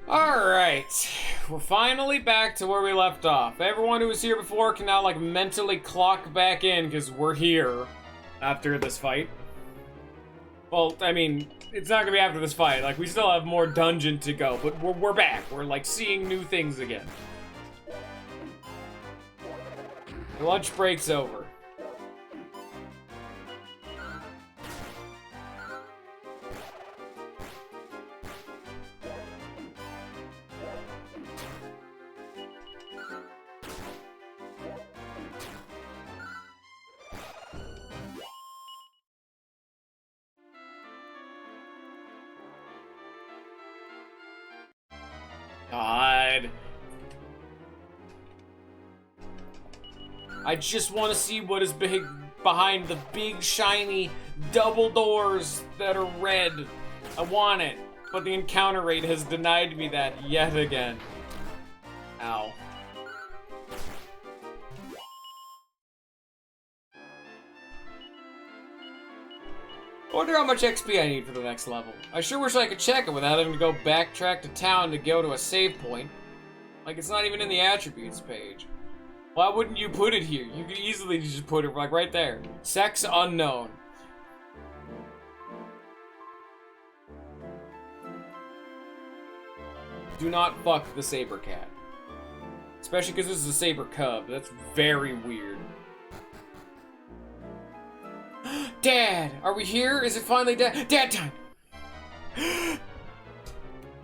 Alright, we're finally back to where we left off. Everyone who was here before can now, like, mentally clock back in, because we're here after this fight. Well, I mean, it's not gonna be after this fight. Like, we still have more dungeon to go, but we're back. We're, like, seeing new things again. Your lunch break's over. God. I just want to see what is big behind the big shiny double doors that are red. I want it, but the encounter rate has denied me that yet again. Ow. I wonder how much XP I need for the next level. I sure wish I could check it without having to go backtrack to town to go to a save point. Like, it's not even in the attributes page. Why wouldn't you put it here? You could easily just put it, like, right there. Sex unknown. Do not fuck the saber cat. Especially because this is a saber cub. That's very weird. Dad, are we here? Is it finally dad time?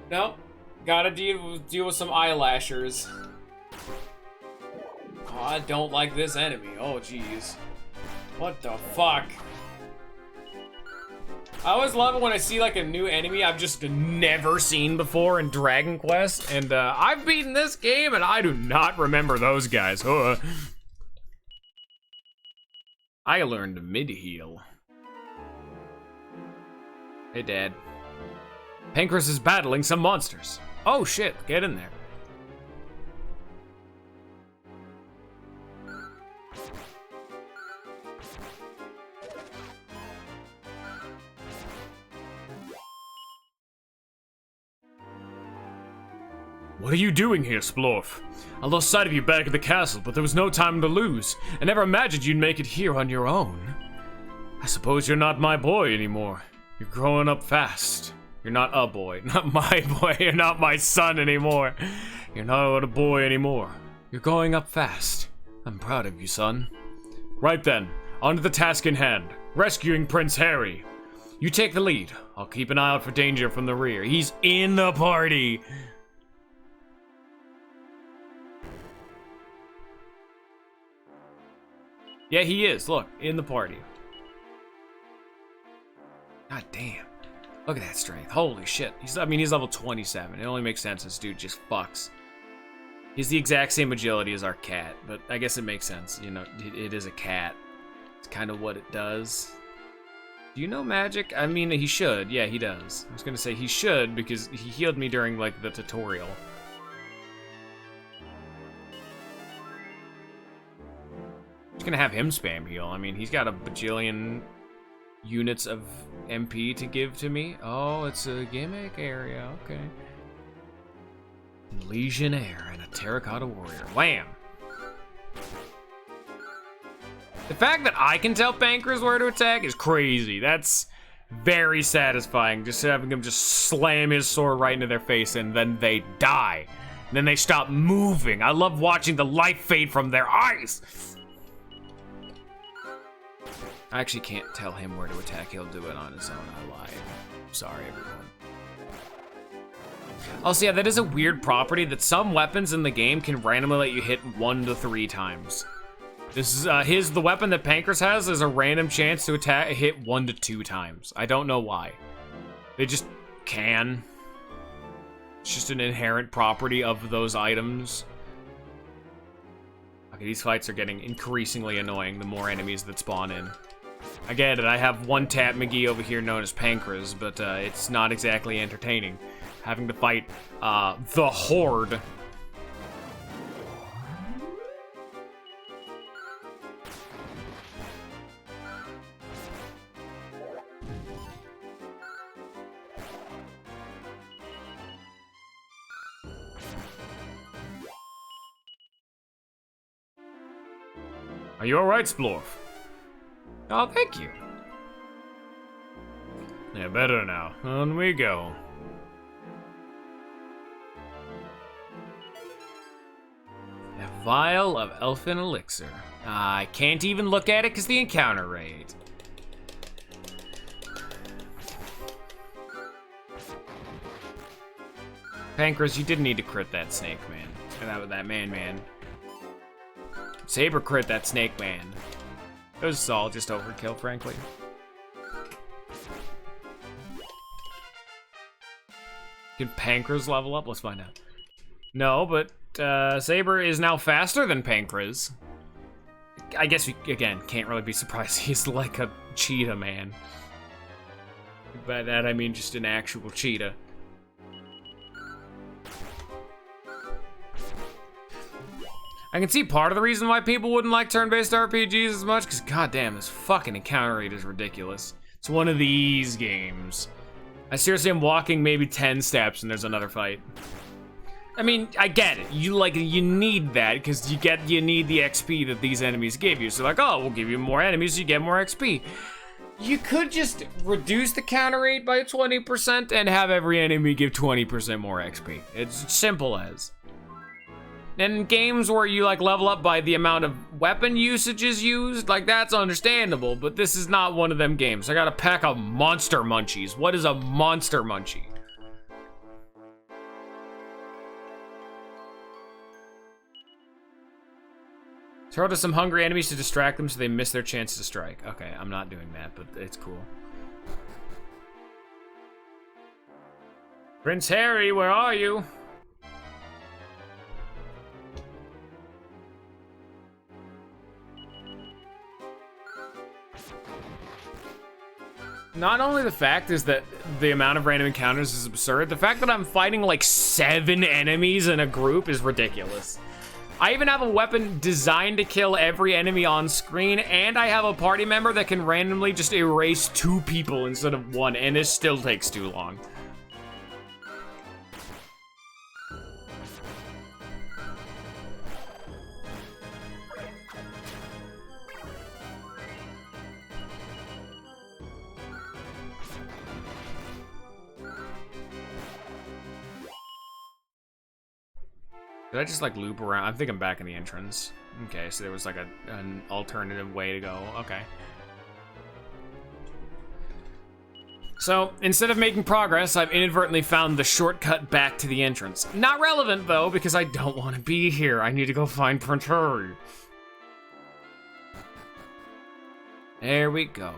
No, gotta deal with some eyelashers. Oh, I don't like this enemy. Oh, jeez. What the fuck? I always love it when I see like a new enemy I've just never seen before in Dragon Quest, and I've beaten this game and I do not remember those guys. I learned mid-heal. Hey, Dad. Pancras is battling some monsters. Oh shit, get in there. What are you doing here, Splorf? I lost sight of you back at the castle, but there was no time to lose. I never imagined you'd make it here on your own. I suppose you're not my boy anymore. You're growing up fast. You're not a boy. Not my boy. You're not my son anymore. You're not a boy anymore. You're growing up fast. I'm proud of you, son. Right then, on to the task in hand. Rescuing Prince Harry. You take the lead. I'll keep an eye out for danger from the rear. He's in the party. Yeah, he is. Look, in the party. God damn. Look at that strength. Holy shit. He's level 27. It only makes sense this dude just fucks. He's the exact same agility as our cat, but I guess it makes sense. You know, it is a cat. It's kind of what it does. Do you know magic? I mean, he should. Yeah, he does. I was gonna say he should because he healed me during, like, the tutorial. Just gonna have him spam heal. I mean, he's got a bajillion units of MP to give to me. Oh, it's a gimmick area. Okay. Legionnaire and a terracotta warrior. Wham! The fact that I can tell Pancras where to attack is crazy. That's very satisfying. Just having him just slam his sword right into their face and then they die. And then they stop moving. I love watching the light fade from their eyes. I actually can't tell him where to attack. He'll do it on his own. I lied. Sorry, everyone. Also, yeah, that is a weird property that some weapons in the game can randomly let you hit 1 to 3 times. This is the weapon that Pancras has is a random chance to hit 1 to 2 times. I don't know why. They just can. It's just an inherent property of those items. Okay, these fights are getting increasingly annoying the more enemies that spawn in. I get it, I have one Tap McGee over here known as Pancras, but it's not exactly entertaining. Having to fight the Horde. Are you alright, Splorf? Oh, thank you. Yeah, better now. On we go. Vial of Elfin Elixir. I can't even look at it because the encounter rate. Pancras, you didn't need to crit that snake, man. That man. Saber crit that snake, man. It was all just overkill, frankly. Can Pancras level up? Let's find out. No, but Saber is now faster than Pancras. I guess we, again, can't really be surprised. He's like a cheetah, man. By that I mean just an actual cheetah. I can see part of the reason why people wouldn't like turn-based RPGs as much, because goddamn, this fucking encounter rate is ridiculous. It's one of these games. I seriously am walking maybe 10 steps and there's another fight. I mean, I get it. You need that because you need the XP that these enemies give you. So like, oh, we'll give you more enemies, so you get more XP. You could just reduce the counter rate by 20% and have every enemy give 20% more XP. It's simple as. And games where you like level up by the amount of weapon usages used, like that's understandable, but this is not one of them games. I got a pack of monster munchies. What is a monster munchie? Throw to some hungry enemies to distract them so they miss their chance to strike. Okay, I'm not doing that, but it's cool. Prince Harry, where are you? Not only the fact is that the amount of random encounters is absurd, the fact that I'm fighting like 7 enemies in a group is ridiculous. I even have a weapon designed to kill every enemy on screen, and I have a party member that can randomly just erase 2 people instead of 1, and it still takes too long. Did I just like loop around? I think I'm back in the entrance. Okay, so there was like an alternative way to go. Okay. So, instead of making progress, I've inadvertently found the shortcut back to the entrance. Not relevant, though, because I don't want to be here. I need to go find Prince Harry. There we go.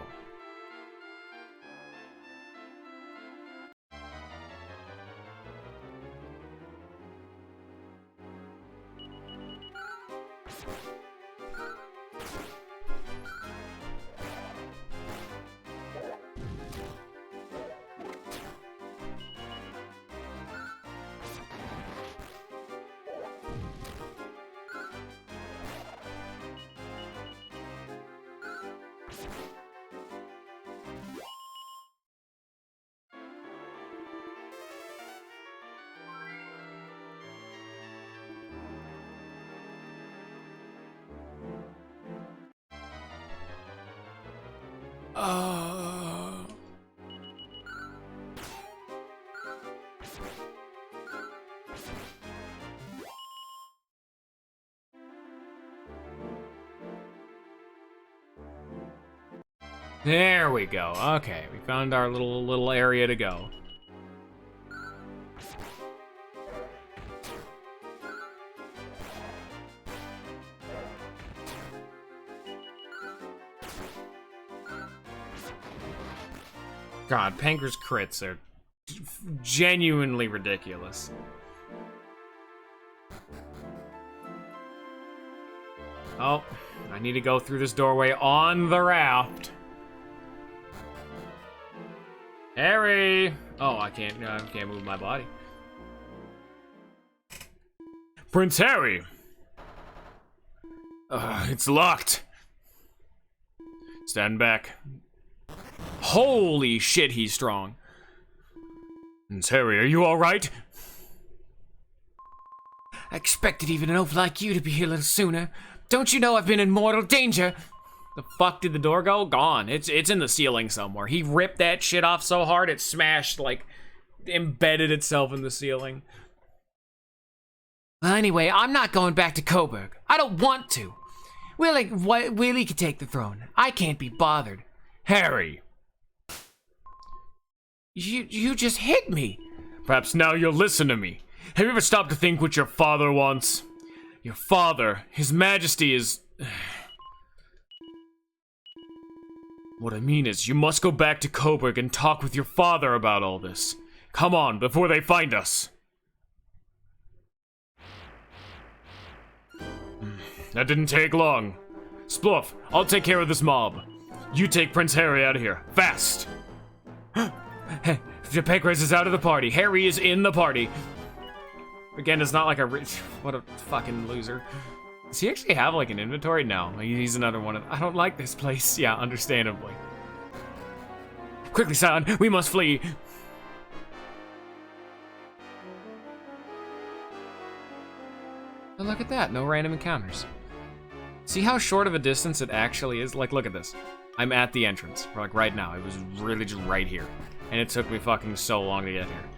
There we go. Okay, we found our little area to go. God, Panker's crits are genuinely ridiculous. Oh, I need to go through this doorway on the raft. Harry! Oh, I can't move my body. Prince Harry! It's locked. Stand back. Holy shit, he's strong. Prince Harry, are you alright? I expected even an oaf like you to be here a little sooner. Don't you know I've been in mortal danger? The fuck did the door go? Gone. It's in the ceiling somewhere. He ripped that shit off so hard it smashed, like, embedded itself in the ceiling. Well, anyway, I'm not going back to Coburg. I don't want to. Willie can take the throne. I can't be bothered. Harry, You just hit me. perhaps now you'll listen to me. Have you ever stopped to think what your father wants? Your father, His Majesty is... What I mean is, you must go back to Coburg and talk with your father about all this. Come on, before they find us. That didn't take long. Spluff, I'll take care of this mob. You take Prince Harry out of here, fast! Pancras is out of the party. Harry is in the party. Again, it's not like a rich... What a fucking loser. Does he actually have, like, an inventory? No, he's another one of... I don't like this place. Yeah, understandably. Quickly, Scion, we must flee. Oh, look at that, no random encounters. See how short of a distance it actually is? Like, look at this. I'm at the entrance, like right now. It was really just right here. And it took me fucking so long to get here.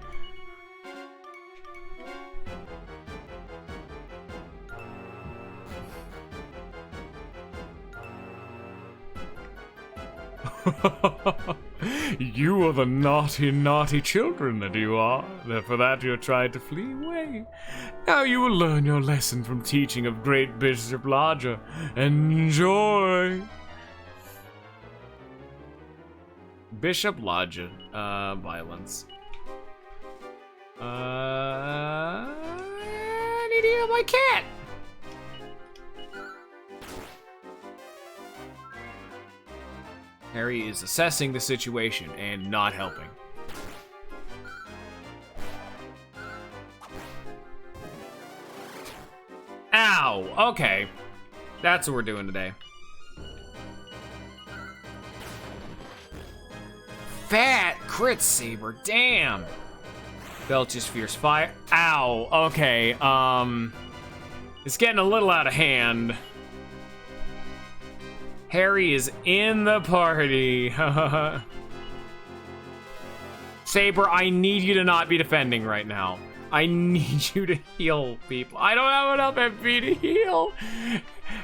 You are the naughty, naughty children that you are. For that you tried to flee away. Now you will learn your lesson from teaching of great Bishop Lodger. Enjoy. Bishop Lodge, violence. I need to heal my cat! Harry is assessing the situation and not helping. Ow! Okay. That's what we're doing today. Fat crit saber, damn! Belch's fierce fire. Ow, okay, it's getting a little out of hand. Harry is in the party. Saber, I need you to not be defending right now. I need you to heal people. I don't have enough MP to heal.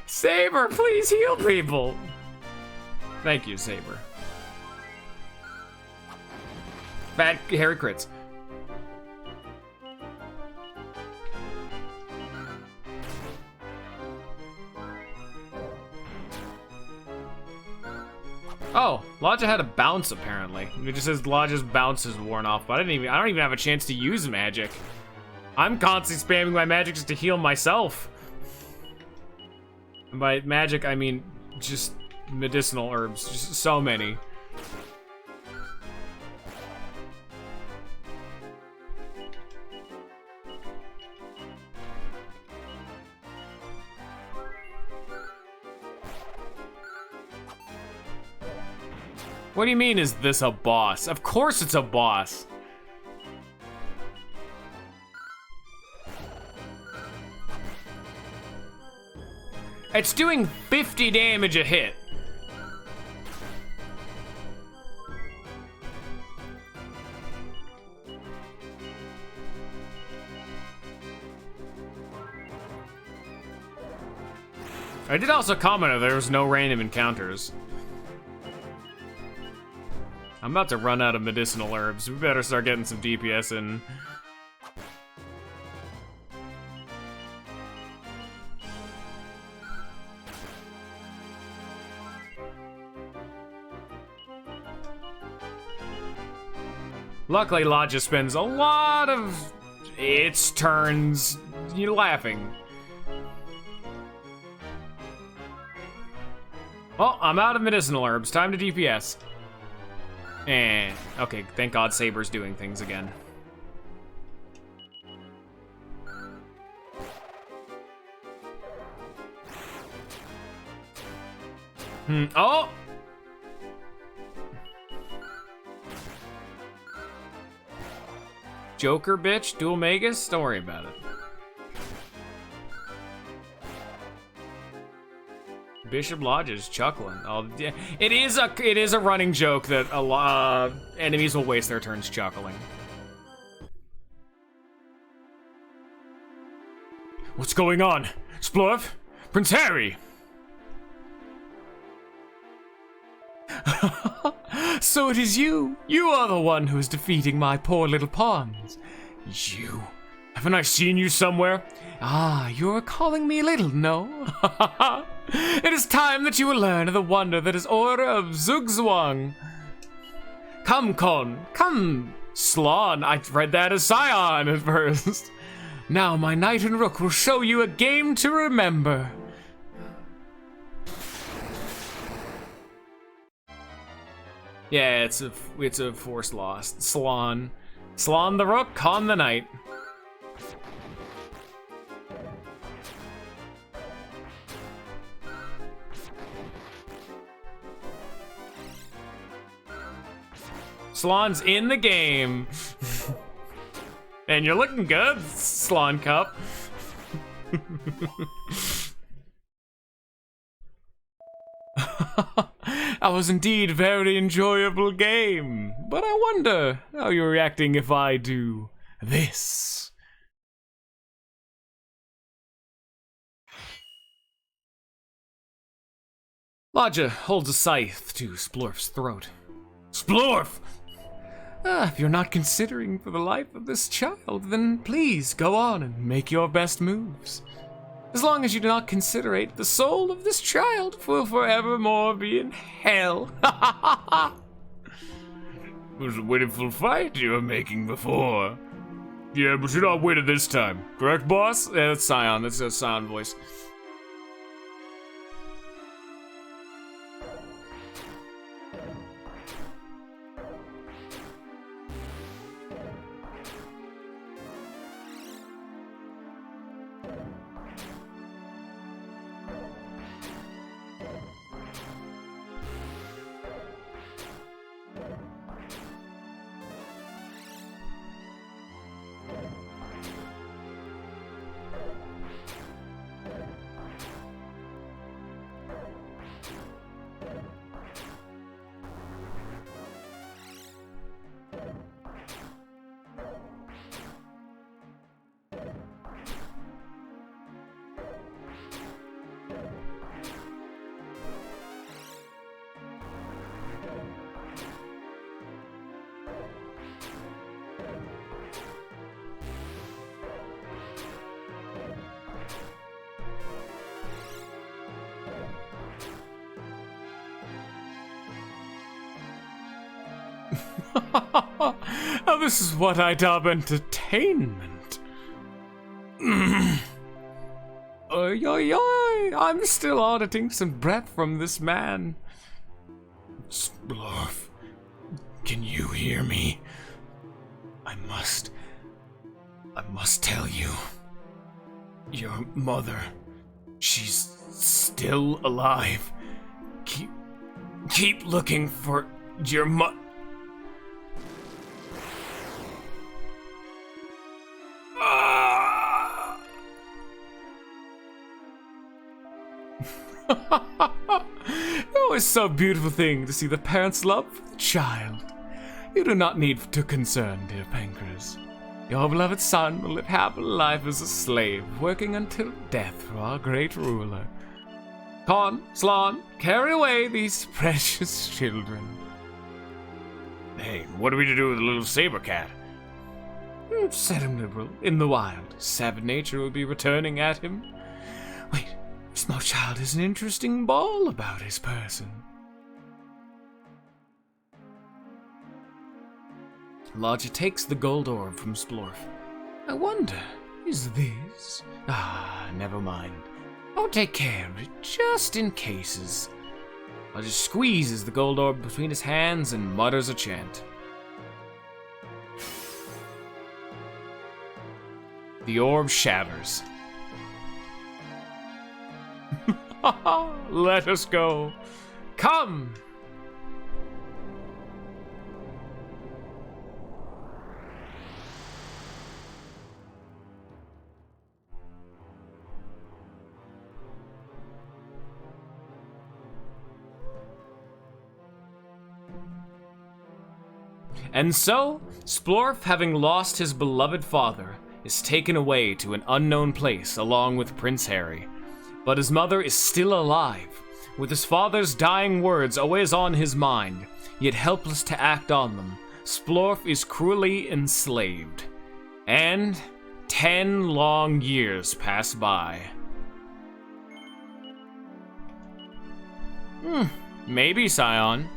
Saber, please heal people. Thank you, Saber. Bad Harry crits. Oh, Lodge had a bounce apparently. It just says Lodge's bounce is worn off, but I don't even have a chance to use magic. I'm constantly spamming my magic just to heal myself. And by magic, I mean just medicinal herbs, just so many. What do you mean, is this a boss? Of course it's a boss. It's doing 50 damage a hit. I did also comment that there was no random encounters. I'm about to run out of medicinal herbs. We better start getting some DPS in. Luckily, Lodge spends a lot of its turns laughing. Well, I'm out of medicinal herbs. Time to DPS. Okay, thank God Saber's doing things again. Oh! Joker, bitch, dual Magus? Don't worry about it. Bishop Lodge is chuckling. Oh, it is a running joke that a lot enemies will waste their turns chuckling. What's going on? Splorf? Prince Harry! So it is you. You are the one who is defeating my poor little pawns. You. Haven't I seen you somewhere? Ah, you're calling me little, no? It is time that you will learn of the wonder that is Order of Zugzwang. Come, Con. Come, Slon. I read that as Scion at first. Now my knight and rook will show you a game to remember. Yeah, it's a force loss. Slon the rook, Con the knight. Slon's in the game. And you're looking good, Slon Cup. That was indeed a very enjoyable game. But I wonder how you're reacting if I do this. Lodja holds a scythe to Splorf's throat. Splorf! If you're not considering for the life of this child, then please go on and make your best moves. As long as you do not considerate, the soul of this child will forevermore be in hell. It was a winnable fight you were making before. Yeah, but you're not winning this time. Correct, boss? Yeah, that's Scion. That's a Scion voice. Oh, this is what I dub entertainment. Oy, oy, oy. I'm still auditing some breath from this man. Splorf, can you hear me? I must tell you. Your mother, she's still alive. Keep looking for your Oh, it's so beautiful thing to see the parents' love for the child. You do not need to concern, dear Pancras. Your beloved son will live happy life as a slave, working until death for our great ruler. Con, Slon, carry away these precious children. Hey, what are we to do with the little saber cat? Set him liberal, in the wild. Savage nature will be returning at him. Wait, small child has an interesting ball about his person. Lodja takes the gold orb from Splorf. I wonder, is this? Never mind. I'll take care of it, just in cases. Lodja squeezes the gold orb between his hands and mutters a chant. The orb shatters. Let us go. Come! And so, Splorf, having lost his beloved father, is taken away to an unknown place along with Prince Harry. But his mother is still alive, with his father's dying words always on his mind, yet helpless to act on them. Splorf is cruelly enslaved. And 10 long years pass by. Maybe, Scion.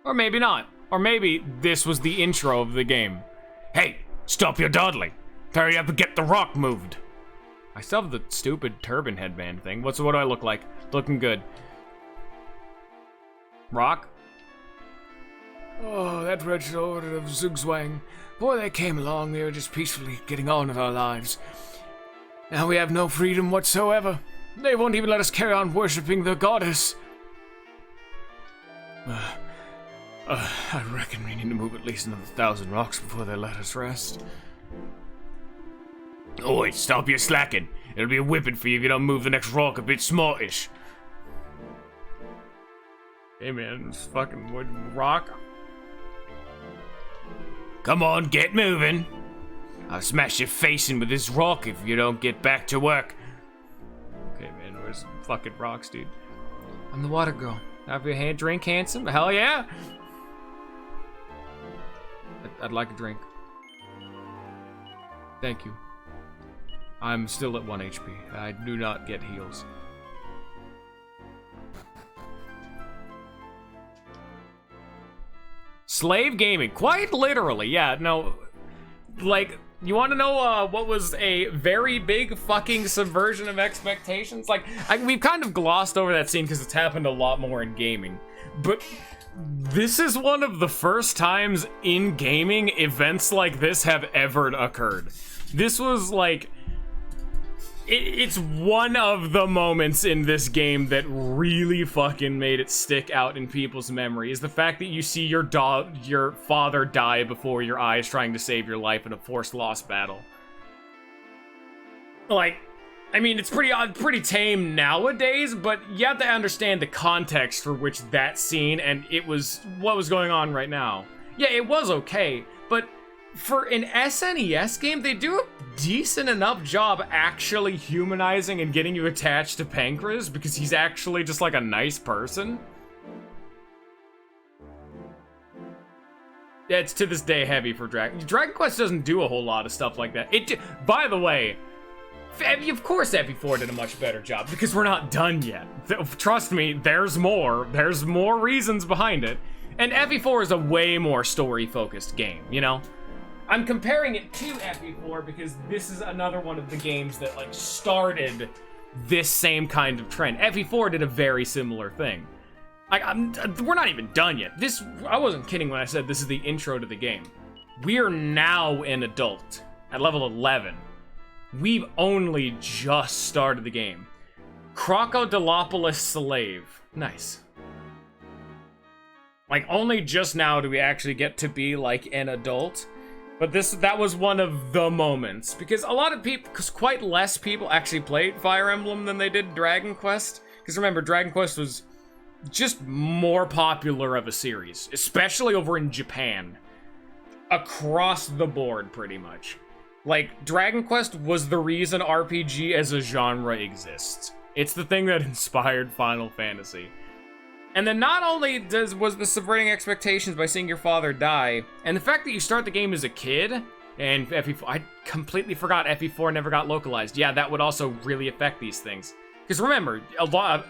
Or maybe not. Or maybe this was the intro of the game. Hey, stop your dawdling. Hurry up and get the rock moved. I still have the stupid turban headband thing. What do I look like? Looking good. Rock? Oh, that wretched order of Zugzwang. Before they came along, we were just peacefully getting on with our lives. Now we have no freedom whatsoever. They won't even let us carry on worshipping the goddess. I reckon we need to move at least another 1,000 rocks before they let us rest. Oi, stop your slacking. It'll be a whipping for you if you don't move the next rock a bit smartish. Hey man, this fucking wood rock. Come on, get moving. I'll smash your face in with this rock if you don't get back to work. Okay man, where's the fucking rocks, dude? I'm the water girl. Have your hand drink, handsome? Hell yeah! I'd like a drink. Thank you. I'm still at 1 HP. I do not get heals. Slave gaming, quite literally, yeah, no, like, you want to know what was a very big fucking subversion of expectations? Like, we've kind of glossed over that scene because it's happened a lot more in gaming, but this is one of the first times in gaming events like this have ever occurred. This was like, it's one of the moments in this game that really fucking made it stick out in people's memory, is the fact that you see your father die before your eyes trying to save your life in a forced loss battle. Like, I mean, it's pretty tame nowadays, but you have to understand the context for which that scene and what was going on right now. Yeah, it was okay, but for an SNES game, they do a decent enough job actually humanizing and getting you attached to Pancras because he's actually just like a nice person. Yeah, it's to this day heavy for Dragon Quest doesn't do a whole lot of stuff like that. By the way, of course FE4 did a much better job because we're not done yet. Trust me, there's more. There's more reasons behind it. And FE4 is a way more story-focused game, you know? I'm comparing it to FE4 because this is another one of the games that like started this same kind of trend. FE4 did a very similar thing. We're not even done yet. I wasn't kidding when I said this is the intro to the game. We are now an adult at level 11. We've only just started the game. Crocodilopolis Slave. Nice. Like, only just now do we actually get to be like an adult. But that was one of the moments, because quite less people actually played Fire Emblem than they did Dragon Quest. Because remember, Dragon Quest was just more popular of a series, especially over in Japan. Across the board, pretty much. Like, Dragon Quest was the reason RPG as a genre exists. It's the thing that inspired Final Fantasy. And then not only was the subverting expectations by seeing your father die, and the fact that you start the game as a kid, and FE4, I completely forgot FE4 never got localized. Yeah, that would also really affect these things. Because remember, a lot of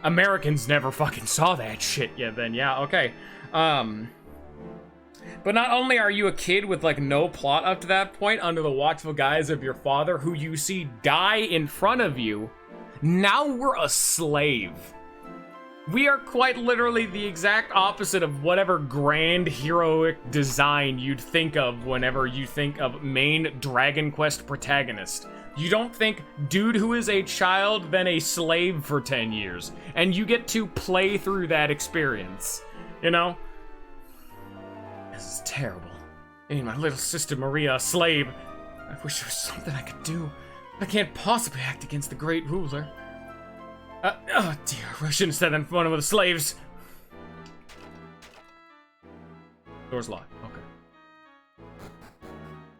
Americans never fucking saw that shit yet then, yeah, okay. But not only are you a kid with like no plot up to that point under the watchful guise of your father, who you see die in front of you, now we're a slave. We are quite literally the exact opposite of whatever grand heroic design you'd think of whenever you think of main Dragon Quest protagonist. You don't think dude who is a child, then a slave for 10 years, and you get to play through that experience, you know? This is terrible. I mean, my little sister Maria, a slave. I wish there was something I could do. I can't possibly act against the great ruler. Oh dear, I shouldn't have said that in front of the slaves. Door's locked. Okay.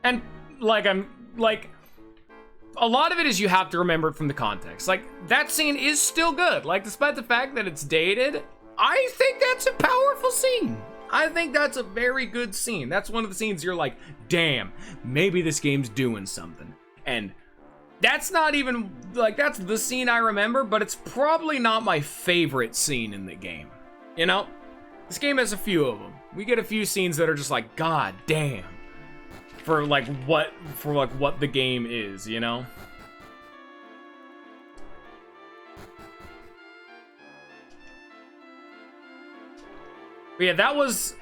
And like a lot of it is you have to remember it from the context. Like, that scene is still good. Like, despite the fact that it's dated, I think that's a powerful scene. I think that's a very good scene. That's one of the scenes you're like, damn, maybe this game's doing something. And that's not even, like, that's the scene I remember, but it's probably not my favorite scene in the game. You know? This game has a few of them. We get a few scenes that are just like, god damn. For what the game is, you know? But yeah, that was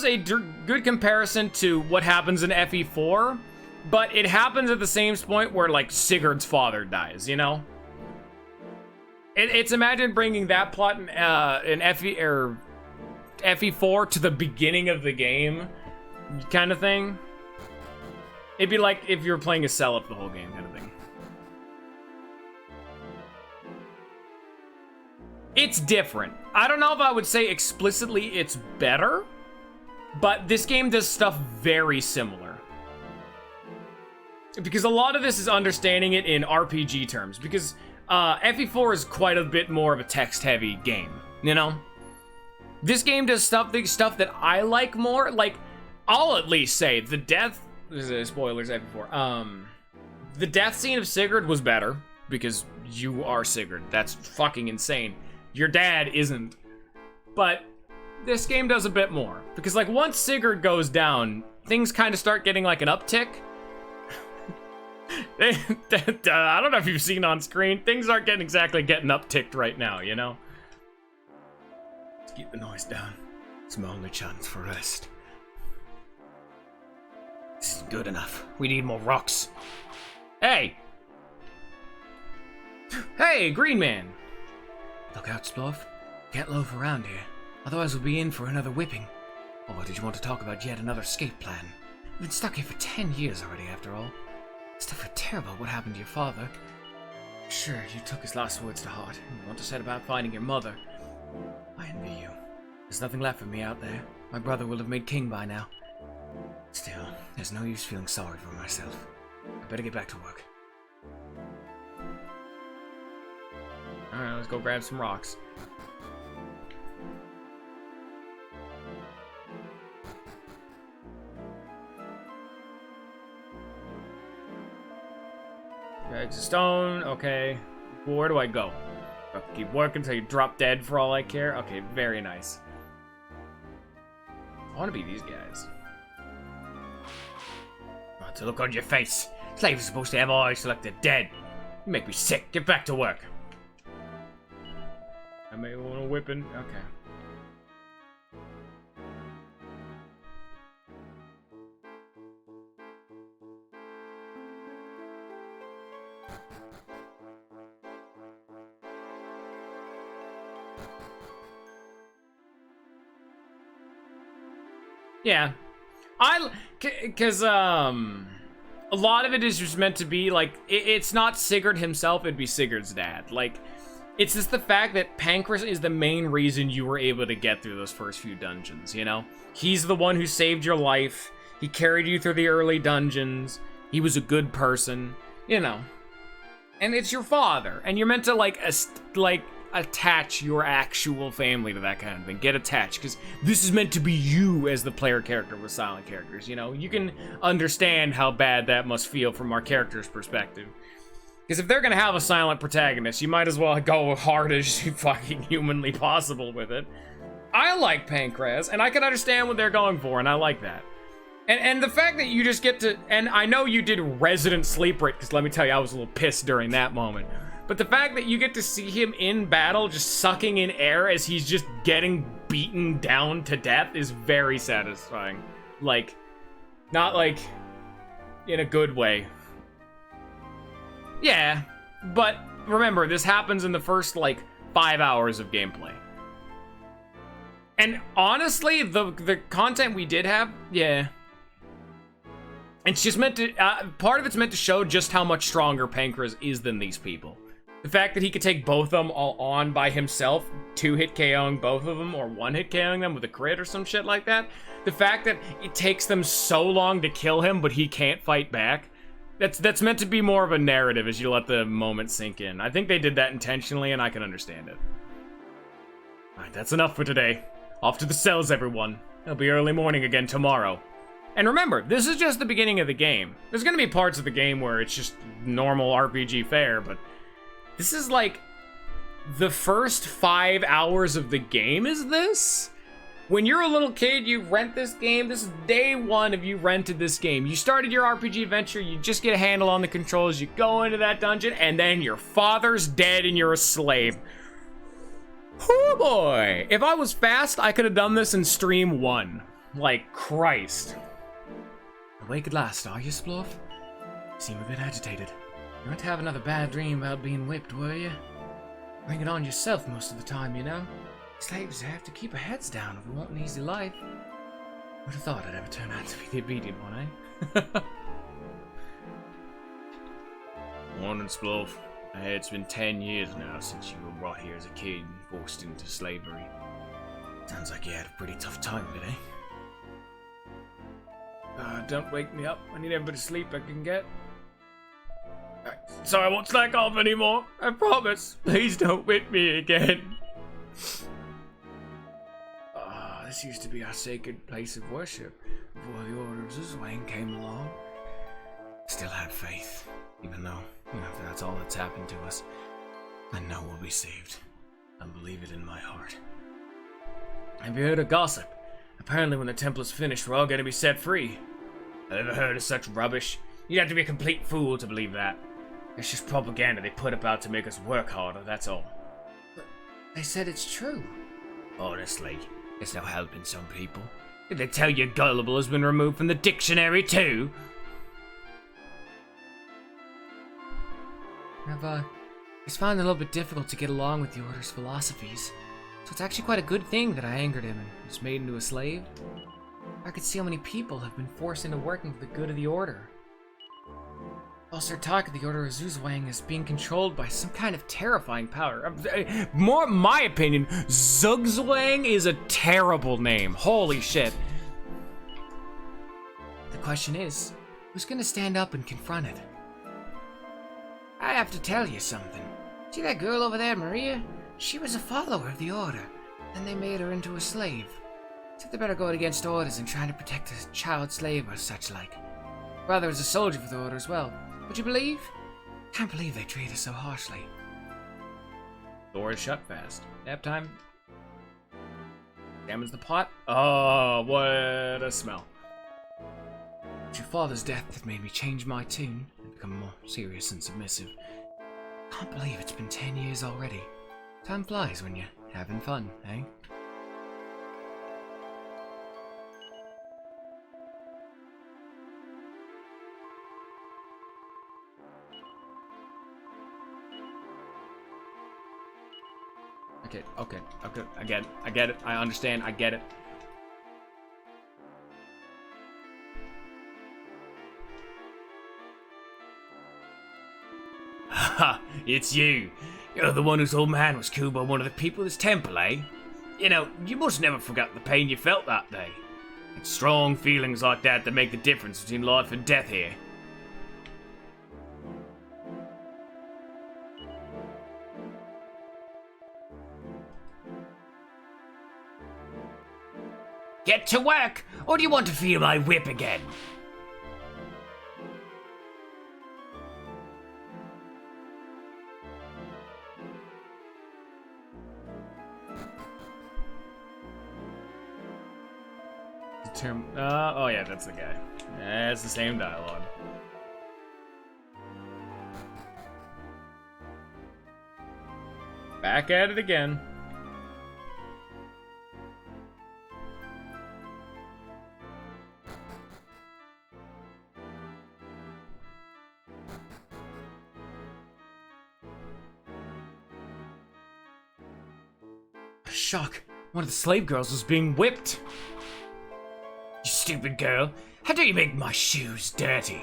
a good comparison to what happens in FE4, but it happens at the same point where like Sigurd's father dies, you know? It's imagine bringing that plot in FE4 to the beginning of the game, kind of thing. It'd be like if you were playing a sell-up the whole game, kind of thing. It's different. I don't know if I would say explicitly it's better, but this game does stuff very similar. Because a lot of this is understanding it in RPG terms, because FE4 is quite a bit more of a text-heavy game, you know? This game does stuff that I like more. Like, I'll at least say the death... Spoilers, FE4. The death scene of Sigurd was better, because you are Sigurd. That's fucking insane. Your dad isn't. But this game does a bit more. Because, like, once Sigurd goes down, things kind of start getting, like, an uptick. I don't know if you've seen on screen. Things aren't getting upticked right now, you know? Let's keep the noise down. It's my only chance for rest. This is good enough. We need more rocks. Hey! Hey, Green Man! Look out, Splorf. Can't loaf around here. Otherwise we'll be in for another whipping. Or did you want to talk about yet another escape plan? We've been stuck here for 10 years already, after all. Stuff are terrible what happened to your father. Sure, you took his last words to heart. You want to set about finding your mother. I envy you. There's nothing left for me out there. My brother will have made king by now. Still, there's no use feeling sorry for myself. I better get back to work. Alright, let's go grab some rocks. Bags of stone, okay. Where do I go? Keep working until you drop dead for all I care? Okay, very nice. I want to be these guys. To look on your face. Slaves are supposed to have eyes like they're dead. You make me sick. Get back to work. I may want to whip in. Okay. Yeah. Because, a lot of it is just meant to be, like, it's not Sigurd himself, it'd be Sigurd's dad. Like, it's just the fact that Pancras is the main reason you were able to get through those first few dungeons, you know? He's the one who saved your life, he carried you through the early dungeons, he was a good person, you know? And it's your father, and you're meant to, like, attach your actual family to that kind of thing. Get attached, because this is meant to be you as the player character with silent characters, you know? You can understand how bad that must feel from our character's perspective. Because if they're gonna have a silent protagonist, you might as well go hard as fucking humanly possible with it. I like Pancras, and I can understand what they're going for, and I like that. And the fact that you just get to, and I know you did Resident Sleeper it, because let me tell you, I was a little pissed during that moment. But the fact that you get to see him in battle just sucking in air as he's just getting beaten down to death is very satisfying. Like, not like in a good way. Yeah, but remember, this happens in the first, like, 5 hours of gameplay. And honestly, the content we did have, yeah. It's just meant to, part of it's meant to show just how much stronger Pancras is than these people. The fact that he could take both of them all on by himself, 2-hit KOing both of them, or 1-hit KOing them with a crit or some shit like that. The fact that it takes them so long to kill him, but he can't fight back. That's meant to be more of a narrative as you let the moment sink in. I think they did that intentionally, and I can understand it. Alright, that's enough for today. Off to the cells, everyone. It'll be early morning again tomorrow. And remember, this is just the beginning of the game. There's gonna be parts of the game where it's just normal RPG fare, but this is like the first 5 hours of the game is this? When you're a little kid, you rent this game. This is day one of you rented this game. You started your RPG adventure, you just get a handle on the controls, you go into that dungeon, and then your father's dead and you're a slave. Oh boy. If I was fast, I could have done this in stream 1. Like, Christ. Awake at last, are you, Splorf? You seem a bit agitated. You won't have another bad dream about being whipped, were you? Bring it on yourself most of the time, you know? Slaves have to keep our heads down if we want an easy life. Would have thought I'd ever turn out to be the obedient one, eh? Morning, Sploof. It's been 10 years now since you were brought here as a kid and forced into slavery. Sounds like you had a pretty tough time of it, eh? Don't wake me up. I need every bit of sleep I can get. So I won't slack off anymore. I promise. Please don't whip me again. This used to be our sacred place of worship before the Order of Zuzwang came along. Still have faith, even though, that's all that's happened to us. I know we'll be saved. I believe it in my heart. Have you heard of gossip? Apparently when the temple is finished, we're all gonna be set free. I've never heard of such rubbish. You'd have to be a complete fool to believe that. It's just propaganda they put about to make us work harder, that's all. But they said it's true. Honestly, it's no helping some people. Did they tell you gullible has been removed from the dictionary too? I've just found it a little bit difficult to get along with the Order's philosophies. So it's actually quite a good thing that I angered him and was made into a slave. I could see how many people have been forced into working for the good of the Order. Also, talk of the Order of Zuzwang as being controlled by some kind of terrifying power. More my opinion, Zugzwang is a terrible name. Holy shit. The question is, who's gonna stand up and confront it? I have to tell you something. See that girl over there, Maria? She was a follower of the Order. Then they made her into a slave. Said they better go against orders and try to protect a child slave or such like. Brother was a soldier for the Order as well. Would you believe? Can't believe they treat us so harshly. Door is shut fast. Nap time. Examines the pot. Oh, what a smell. It's your father's death that made me change my tune and become more serious and submissive. Can't believe it's been 10 years already. Time flies when you're having fun, eh? Okay. I get it. I understand. I get it. Ha! It's you. You're the one whose old man was killed by one of the people of this temple, eh? You know, you must never forget the pain you felt that day. It's strong feelings like that that make the difference between life and death here. Get to work, or do you want to feel my whip again? Oh yeah, that's the guy. That's the same dialogue. Back at it again. Shock! One of the slave girls was being whipped. You stupid girl. How dare you make my shoes dirty?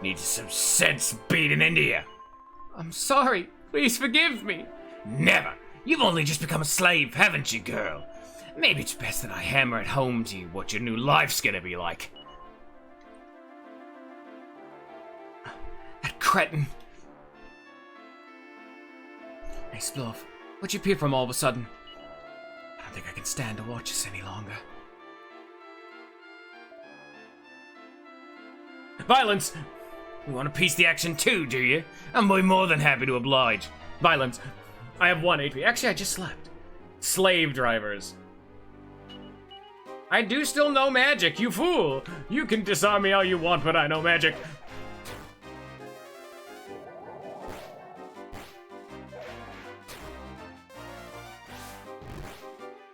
Need some sense beating into you. I'm sorry. Please forgive me. Never. You've only just become a slave, haven't you, girl? Maybe it's best that I hammer it home to you what your new life's gonna be like. That cretin. Hey, Splorf, what'd you appear from all of a sudden? I don't think I can stand to watch this any longer. Violence! You want to piece the action too, do you? I'm more than happy to oblige. Violence. I have 1 HP. Actually, I just slept. Slave drivers. I do still know magic, you fool! You can disarm me all you want, but I know magic.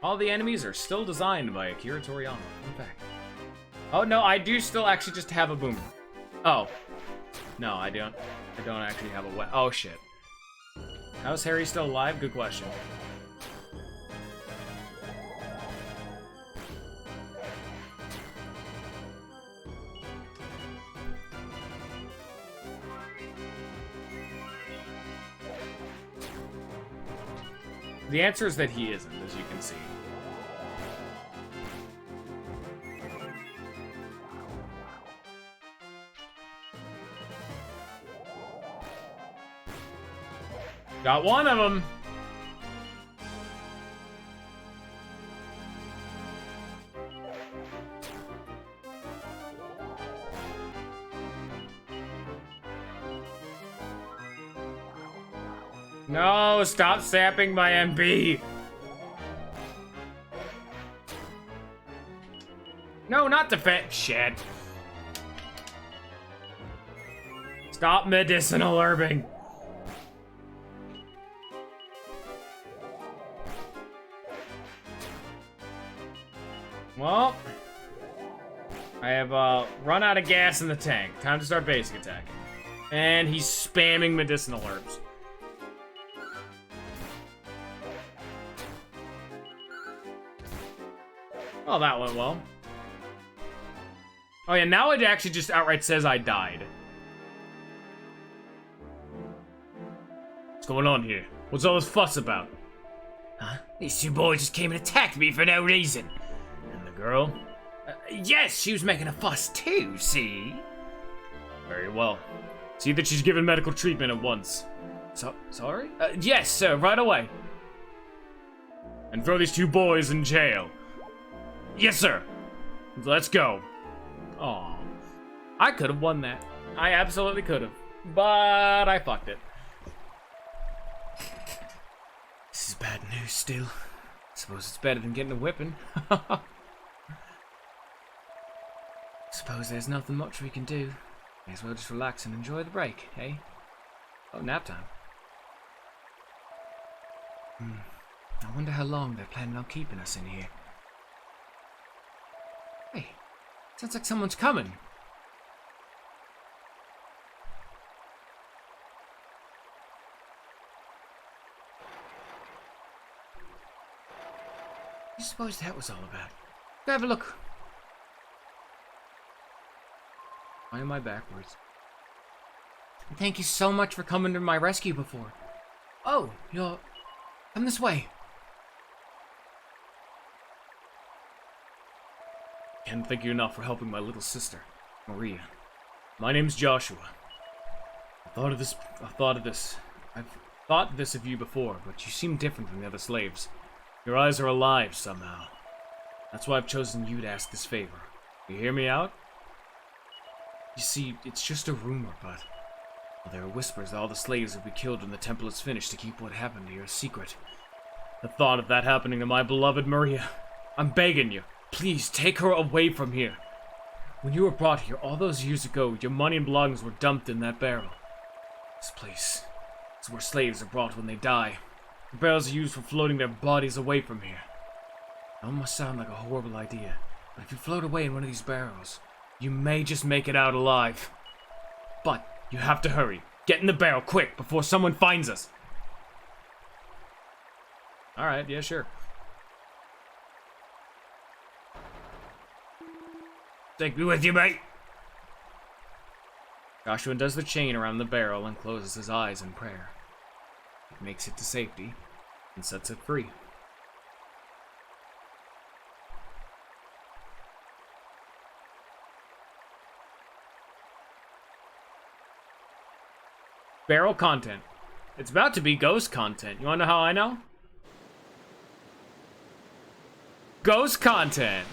All the enemies are still designed by Akira Toriyama. In fact. Oh no, I do still actually just have a boomerang. Oh. No, I don't. I don't actually have a weapon. Oh shit. How's Harry still alive? Good question. The answer is that he isn't, as you can see. Got one of them. No, stop sapping my MB. No, not defense. Shit. Stop medicinal herbing. Well, I have run out of gas in the tank. Time to start basic attacking. And he's spamming medicinal herbs. Oh, that went well. Oh yeah, now it actually just outright says I died. What's going on here? What's all this fuss about? Huh? These two boys just came and attacked me for no reason. And the girl? Yes, she was making a fuss too, see? Very well. See that she's given medical treatment at once. Sorry? Yes, sir, right away. And throw these two boys in jail. Yes, sir. Let's go. Aw. I could have won that. I absolutely could have. But I fucked it. This is bad news still. Suppose it's better than getting a whipping. Suppose there's nothing much we can do. May as well just relax and enjoy the break, eh? Oh, nap time. I wonder how long they're planning on keeping us in here. Hey, sounds like someone's coming. I suppose that was all about. Go have a look. Why am I backwards? Thank you so much for coming to my rescue before. Oh, you're... Come this way. Can't thank you enough for helping my little sister, Maria. My name's Joshua. I've thought this of you before, but you seem different from the other slaves. Your eyes are alive somehow. That's why I've chosen you to ask this favor. You hear me out? You see, it's just a rumor, but there are whispers that all the slaves will be killed when the temple is finished to keep what happened here a secret. The thought of that happening to my beloved Maria. I'm begging you, please take her away from here. When you were brought here all those years ago, your money and belongings were dumped in that barrel. This place is where slaves are brought when they die. The barrels are used for floating their bodies away from here. It must sound like a horrible idea, but if you float away in one of these barrels, you may just make it out alive. But you have to hurry. Get in the barrel quick before someone finds us. Alright, yeah, sure. Take me with you, mate. Joshua does the chain around the barrel and closes his eyes in prayer. makes it to safety, and sets it free. Barrel content. It's about to be ghost content. You wanna know how I know? Ghost content.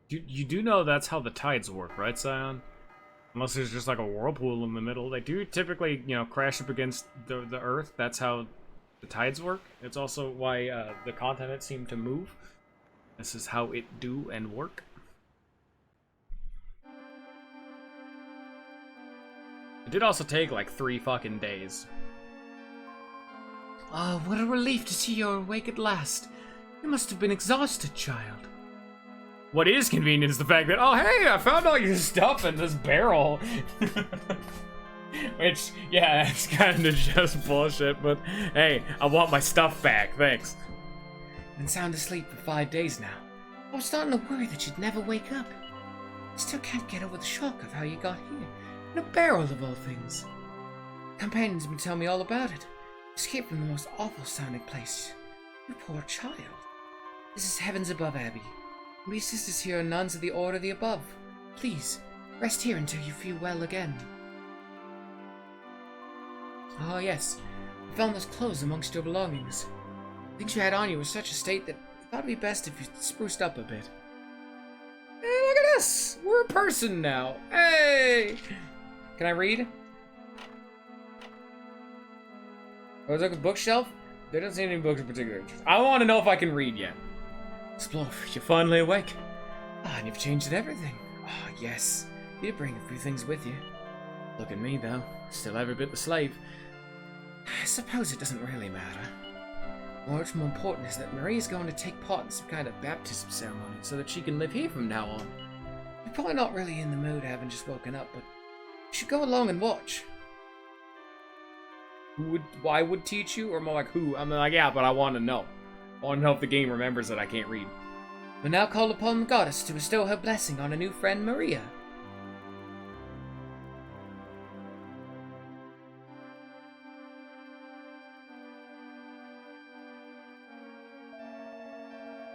You do know that's how the tides work, right, Scion? Unless there's just like a whirlpool in the middle. They do typically, you know, crash up against the Earth. That's how the tides work. It's also why the continents seem to move. This is how it do and work. It did also take like 3 fucking days. Oh, what a relief to see you're awake at last. You must have been exhausted, child. What is convenient is the fact that, oh hey, I found all your stuff in this barrel. Which, yeah, that's kind of just bullshit, but hey, I want my stuff back, thanks. Been sound asleep for 5 days now. I was starting to worry that you'd never wake up. I still can't get over the shock of how you got here. In a barrel of all things. Companions have been telling me all about it. Escaped from the most awful sounding place. You poor child. This is Heavens Above Abbey. We sisters here are nuns of the Order of the Above. Please, rest here until you feel well again. Oh yes, I found those clothes amongst your belongings. Things you had on you were such a state that I thought it'd be best if you spruced up a bit. Hey, look at us! We're a person now. Hey! Can I read? Oh, is there a bookshelf? There doesn't seem any books of particular interest. I want to know if I can read yet. Explore, you're finally awake. Ah, and you've changed everything. Ah, yes. You did bring a few things with you. Look at me, though. Still every bit the slave. I suppose it doesn't really matter. What's more important is that Maria's going to take part in some kind of baptism ceremony so that she can live here from now on. You're probably not really in the mood having just woken up, but you should go along and watch. Why would teach you? Or more like who? I'm like, yeah, but I want to know. I want to know if the game remembers that I can't read. We now call upon the goddess to bestow her blessing on a new friend, Maria.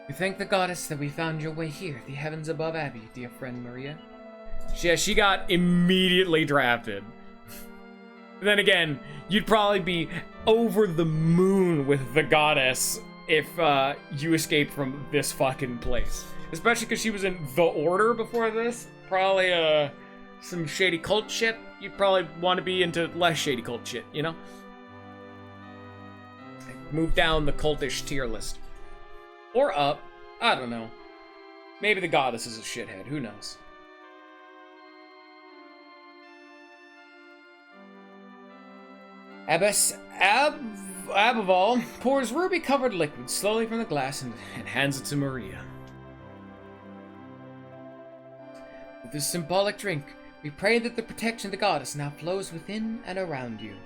We thank the goddess that we found your way here, the Heavens Above Abbey, dear friend Maria. Yeah, she got immediately drafted. Then again, you'd probably be over the moon with the goddess if you escaped from this fucking place. Especially because she was in the Order before this. Probably some shady cult shit. You'd probably want to be into less shady cult shit, you know? Move down the cultish tier list. Or up. I don't know. Maybe the goddess is a shithead. Who knows? Abaval pours ruby-covered liquid slowly from the glass and hands it to Maria. With this symbolic drink, we pray that the protection of the goddess now flows within and around you.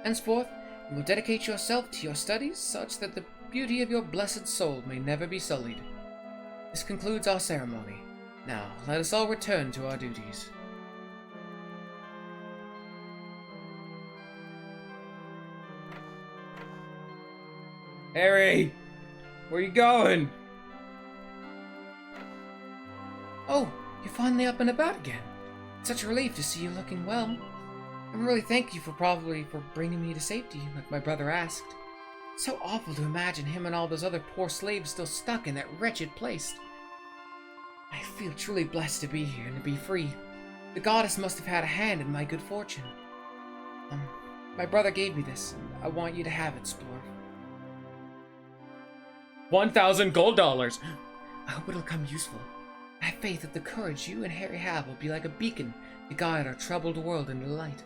Henceforth, you will dedicate yourself to your studies such that the beauty of your blessed soul may never be sullied. This concludes our ceremony. Now, let us all return to our duties. Harry! Where you going? Oh, you're finally up and about again. It's such a relief to see you looking well. I'm really thank you for bringing me to safety, like my brother asked. It's so awful to imagine him and all those other poor slaves still stuck in that wretched place. I feel truly blessed to be here and to be free. The goddess must have had a hand in my good fortune. My brother gave me this, and I want you to have it, Splorf. 1,000 gold dollars. I hope it'll come useful. I have faith that the courage you and Harry have will be like a beacon to guide our troubled world into light.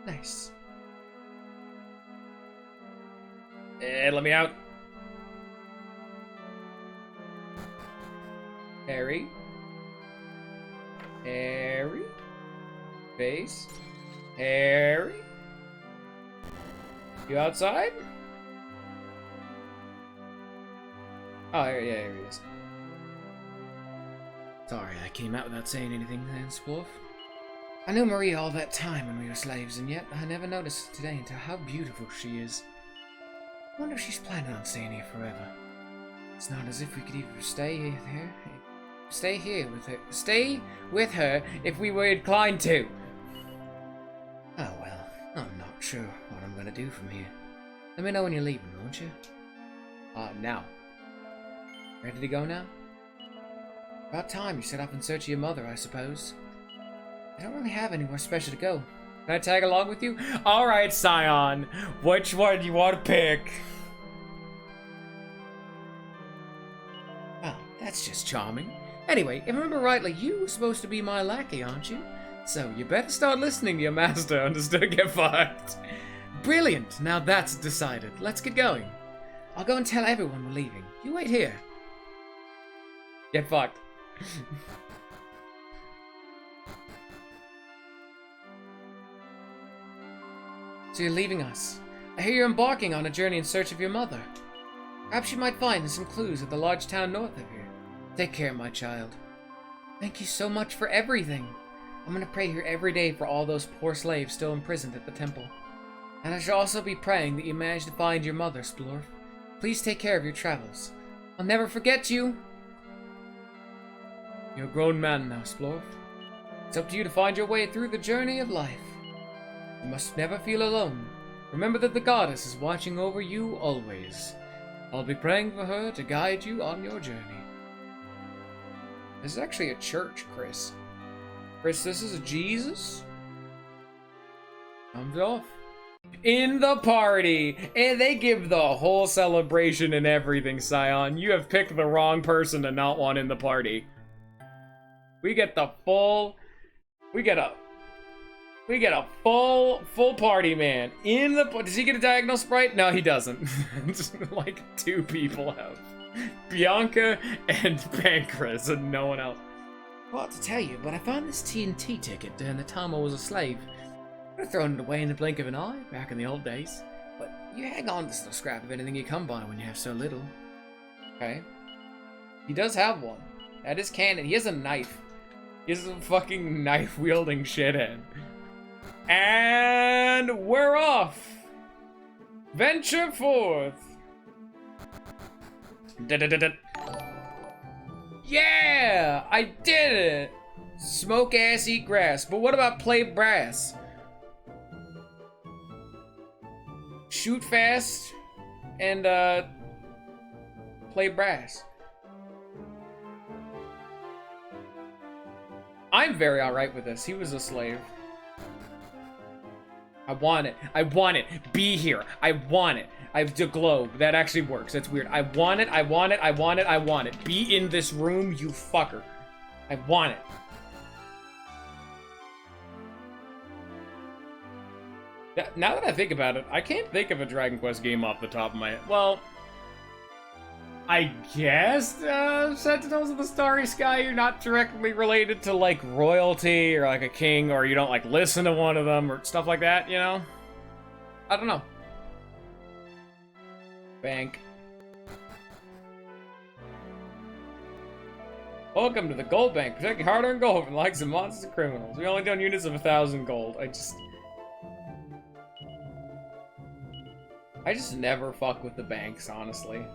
Nice. Let me out. Harry. Harry. Face. Harry. You outside? Oh, yeah, here he is. Sorry, I came out without saying anything then, Splorf. I knew Maria all that time when we were slaves, and yet I never noticed today until how beautiful she is. I wonder if she's planning on staying here forever. It's not as if we could either stay with her if we were inclined to. Oh well, I'm not sure what I'm gonna do from here. Let me know when you're leaving, won't you? Now. Ready to go now? About time you set off in search of your mother, I suppose. I don't really have anywhere special to go. Can I tag along with you? Alright, Scion. Which one do you want to pick? Well, that's just charming. Anyway, if I remember rightly, you were supposed to be my lackey, aren't you? So, you better start listening to your master, understood? Get fucked. Brilliant! Now that's decided. Let's get going. I'll go and tell everyone we're leaving. You wait here. Get fucked. So you're leaving us. I hear you're embarking on a journey in search of your mother. Perhaps you might find some clues at the large town north of here. Take care, my child. Thank you so much for everything. I'm gonna pray here every day for all those poor slaves still imprisoned at the temple. And I shall also be praying that you manage to find your mother, Splorf. Please take care of your travels. I'll never forget you. You're a grown man now, Splorf. It's up to you to find your way through the journey of life. You must never feel alone. Remember that the goddess is watching over you always. I'll be praying for her to guide you on your journey. This is actually a church, Chris. Chris, this is a Jesus? Comes off. In the party! And they give the whole celebration and everything, Scion. You have picked the wrong person to not want in the party. We get the full... We get a full party, man. In the... Does he get a diagonal sprite? No, he doesn't. Just like 2 people have. Bianca and Pancras and no one else. Well, to tell you, but I found this TNT ticket during the time I was a slave. I would have thrown it away in the blink of an eye back in the old days. But you hang on to this little scrap of anything you come by when you have so little. Okay. He does have one. That is canon. He has a knife. He has a fucking knife-wielding shithead. And we're off. Venture forth. Yeah, I did it. Smoke ass, eat grass. But what about play brass? Shoot fast and play brass. I'm very alright with this. He was a slave. I want it. I want it. Be here. I want it. I have the globe. That actually works. That's weird. I want it. I want it. I want it. I want it. Be in this room, you fucker. I want it. Now that I think about it, I can't think of a Dragon Quest game off the top of my head. Well, I guess Sentinels of the Starry Sky, you're not directly related to, like, royalty or, like, a king, or you don't, like, listen to one of them or stuff like that, you know? I don't know. Bank. Welcome to the Gold Bank, protecting hard-earned gold from the likes of monsters and criminals. We only done units of 1,000 gold. I just never fuck with the banks, honestly.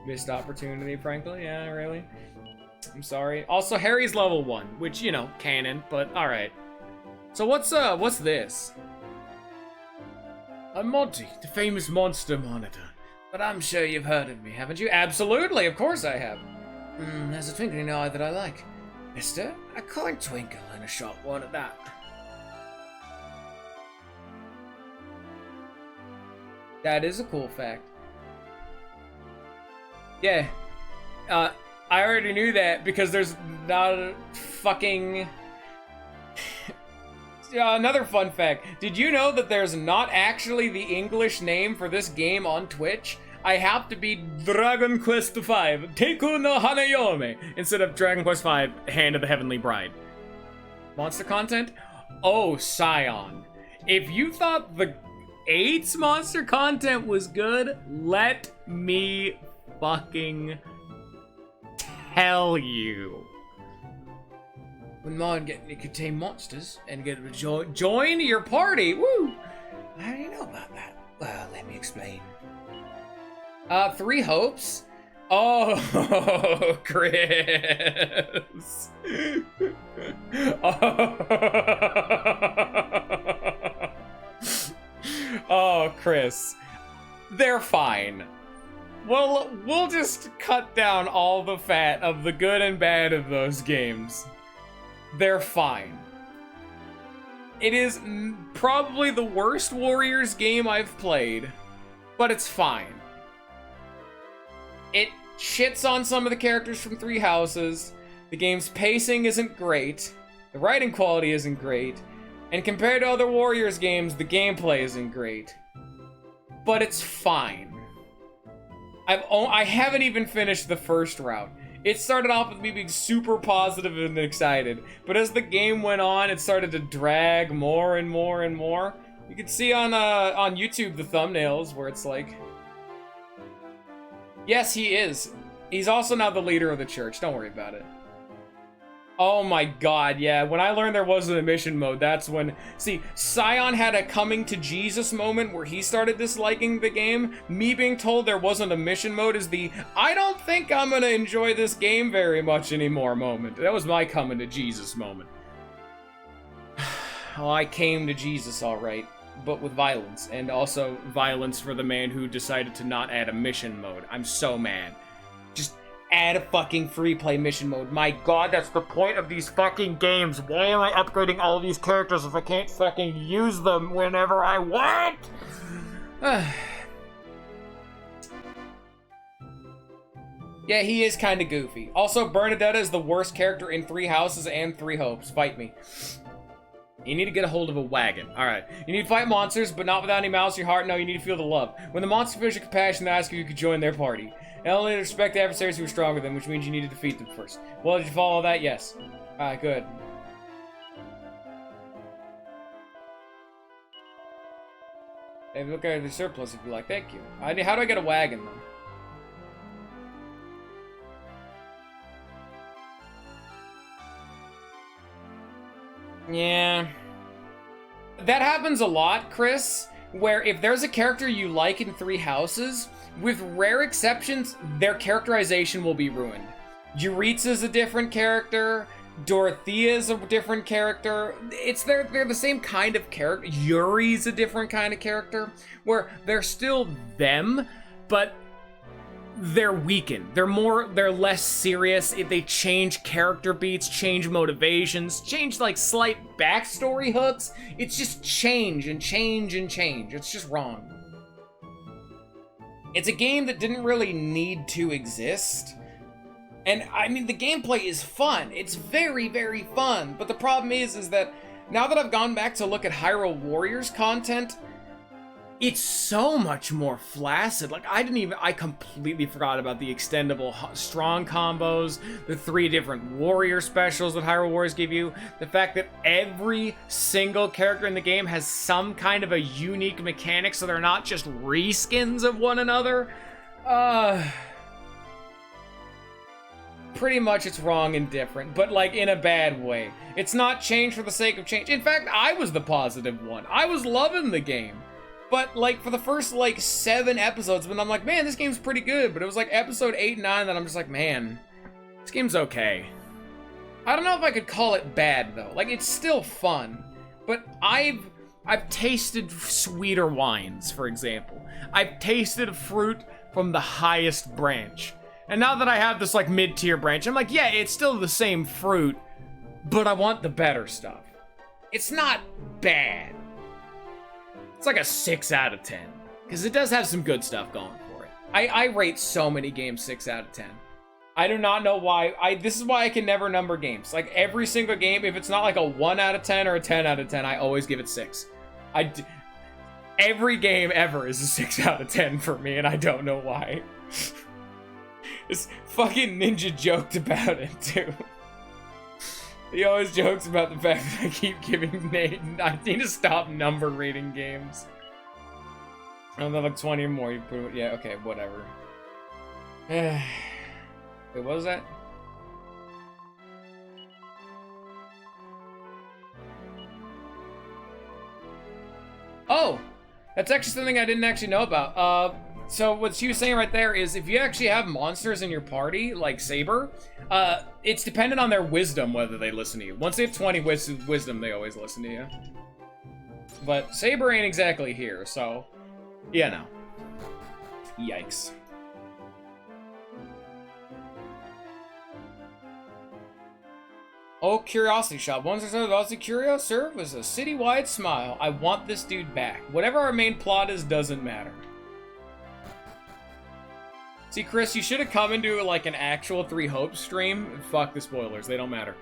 Missed opportunity, frankly. Yeah, really. I'm sorry. Also, Harry's level 1, which, you know, canon, but alright. So what's this? I'm Monty, the famous monster monitor. But I'm sure you've heard of me, haven't you? Absolutely, of course I have. There's a twinkle in your eye that I like. Mister, a kind twinkle and a sharp one at that. That is a cool fact. Yeah. I already knew that because there's not a fucking... Another fun fact. Did you know that there's not actually the English name for this game on Twitch? I have to be Dragon Quest V, Teku no Hanayome, instead of Dragon Quest V, Hand of the Heavenly Bride. Monster content? Oh, Scion. If you thought the 8's monster content was good, let me fucking tell you. Wouldn't mind getting to contain monsters and get to join your party. Woo! How do you know about that? Well, let me explain. 3 hopes. Oh, Chris. Oh, Chris. They're fine. Well, we'll just cut down all the fat of the good and bad of those games. They're fine. It is probably the worst Warriors game I've played, but it's fine. It shits on some of the characters from Three Houses. The game's pacing isn't great. The writing quality isn't great. And compared to other Warriors games, the gameplay isn't great. But it's fine. I haven't even finished the first route. It started off with me being super positive and excited, but as the game went on, it started to drag more and more and more. You can see on YouTube the thumbnails where it's like... Yes, he is. He's also now the leader of the church. Don't worry about it. Oh my god, yeah. When I learned there wasn't a mission mode, that's when... See, Scion had a coming to Jesus moment where he started disliking the game. Me being told there wasn't a mission mode is the, I don't think I'm gonna enjoy this game very much anymore moment. That was my coming to Jesus moment. Oh, I came to Jesus alright, but with violence. And also violence for the man who decided to not add a mission mode. I'm so mad. Just... add a fucking free play mission mode. My god, that's the point of these fucking games. Why am I upgrading all these characters if I can't fucking use them whenever I want? Yeah, he is kind of goofy. Also, Bernadetta is the worst character in Three Houses and Three Hopes. Fight me. You need to get a hold of a wagon. Alright. You need to fight monsters, but not without any malice in your heart. No, you need to feel the love. When the monster feels your compassion, they ask if you could join their party. And only respect the adversaries who are stronger than them, which means you need to defeat them first. Well, did you follow that? Yes. Alright, good. Hey, look at the surplus if you like. Thank you. How do I get a wagon, though? Yeah. That happens a lot, Chris, where if there's a character you like in Three Houses, with rare exceptions, their characterization will be ruined. Yuritsa's a different character, Dorothea's a different character. They're the same kind of character. Yuri's a different kind of character, where they're still them, but they're weakened. They're less serious. They change character beats, change motivations, change like slight backstory hooks. It's just change and change and change. It's just wrong. It's a game that didn't really need to exist. And I mean, the gameplay is fun. It's very, very fun. But the problem is that now that I've gone back to look at Hyrule Warriors content, it's so much more flaccid. Like, I completely forgot about the extendable strong combos, the 3 different warrior specials that Hyrule Warriors give you, the fact that every single character in the game has some kind of a unique mechanic, so they're not just reskins of one another. Pretty much it's wrong and different, but like in a bad way. It's not change for the sake of change. In fact, I was the positive one. I was loving the game. But, like, for the first, like, 7 episodes, when I'm like, man, this game's pretty good. But it was, like, episode 8 and 9 that I'm just like, man, this game's okay. I don't know if I could call it bad, though. Like, it's still fun. But I've tasted sweeter wines, for example. I've tasted fruit from the highest branch. And now that I have this like mid-tier branch, I'm like, yeah, it's still the same fruit, but I want the better stuff. It's not bad. It's like a 6 out of 10. Because it does have some good stuff going for it. I rate so many games 6 out of 10. I do not know why. This is why I can never number games. Like every single game, if it's not like a 1 out of 10 or a 10 out of 10, I always give it 6. Every game ever is a 6 out of 10 for me, and I don't know why. This fucking Ninja joked about it too. He always jokes about the fact that I keep giving I need to stop number rating games. Oh, they're like 20 or more. You put it, yeah, okay, whatever. Wait, what was that? Oh, that's actually something I didn't actually know about. So what she was saying right there is if you actually have monsters in your party, like Saber, it's dependent on their wisdom whether they listen to you. Once they have 20 wisdom, they always listen to you. But Saber ain't exactly here, so, yeah, no. Yikes. Oh, Curiosity Shop. Once or so, Aussie Curio serve was a citywide smile. I want this dude back. Whatever our main plot is doesn't matter. See, Chris, you should have come into like an actual 3 Hopes stream. Fuck the spoilers, they don't matter.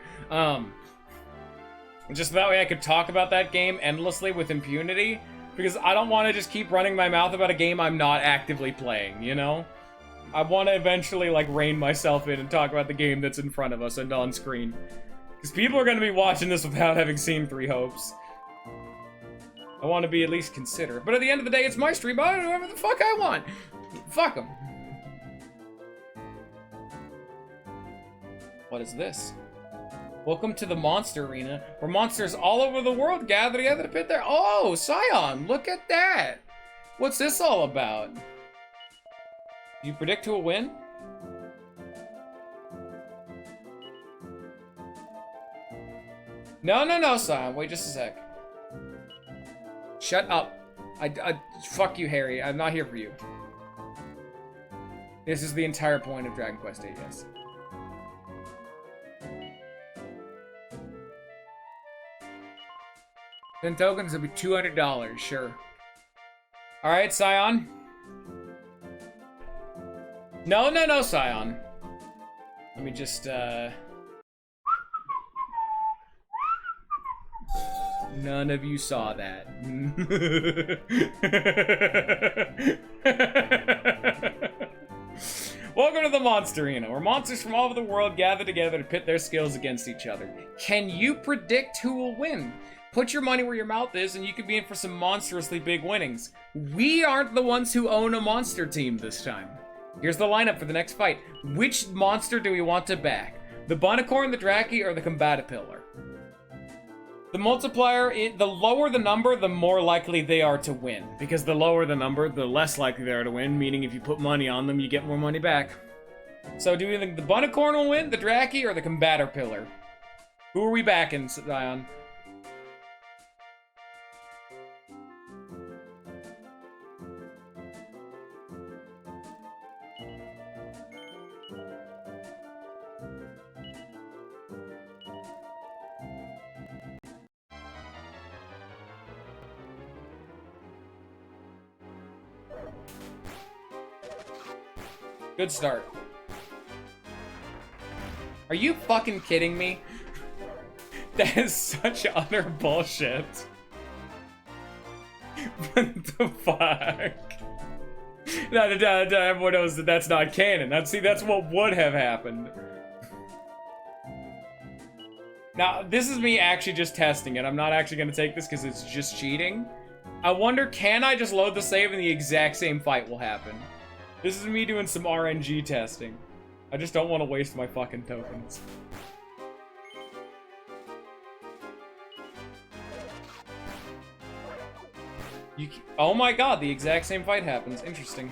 Just that way I could talk about that game endlessly with impunity, because I don't want to just keep running my mouth about a game I'm not actively playing, you know? I want to eventually like rein myself in and talk about the game that's in front of us and on screen. Because people are going to be watching this without having seen 3 Hopes. I want to be at least considerate. But at the end of the day, it's my stream. I do whatever the fuck I want. Fuck them. What is this? Welcome to the Monster Arena, where monsters all over the world gather together to pit their— Oh, Scion, look at that! What's this all about? Do you predict who will win? No, Scion, wait just a sec. Shut up. Fuck you, Harry, I'm not here for you. This is the entire point of Dragon Quest VIII, yes. 10 tokens, it'll be $200, sure. Alright, Scion. No, Scion. Let me just, None of you saw that. Welcome to the Monster Arena, where monsters from all over the world gather together to pit their skills against each other. Can you predict who will win? Put your money where your mouth is, and you could be in for some monstrously big winnings. We aren't the ones who own a monster team this time. Here's the lineup for the next fight. Which monster do we want to back? The Bunicorn, the Draki, or the Combatapillar? The multiplier, the lower the number, the more likely they are to win. Because the lower the number, the less likely they are to win, meaning if you put money on them, you get more money back. So do you think the Bunicorn will win, the Draki, or the Combatapillar? Who are we backing, Zion? Good start. Are you fucking kidding me? That is such utter bullshit. What the fuck? No, everyone knows that that's not canon. That's what would have happened. Now, this is me actually just testing it. I'm not actually gonna take this because it's just cheating. I wonder, can I just load the save and the exact same fight will happen? This is me doing some RNG testing. I just don't want to waste my fucking tokens. Oh my god, the exact same fight happens. Interesting.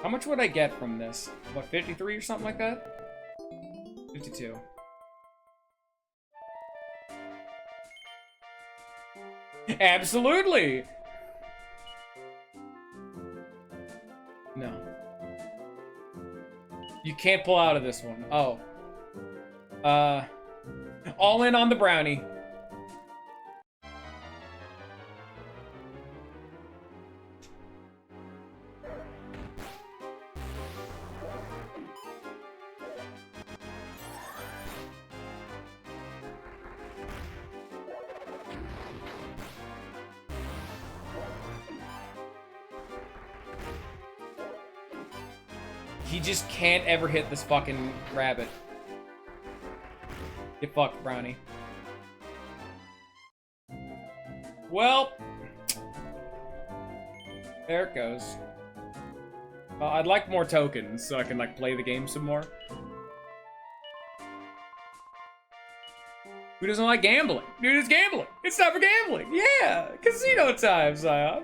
How much would I get from this? What, 53 or something like that? 52. Absolutely. No. You can't pull out of this one. Oh. All in on the brownie. He just can't ever hit this fucking rabbit. Get fucked, brownie. Well, there it goes. I'd like more tokens so I can like play the game some more. Who doesn't like gambling? Dude, it's gambling. It's time for gambling. Yeah, casino time, Zion.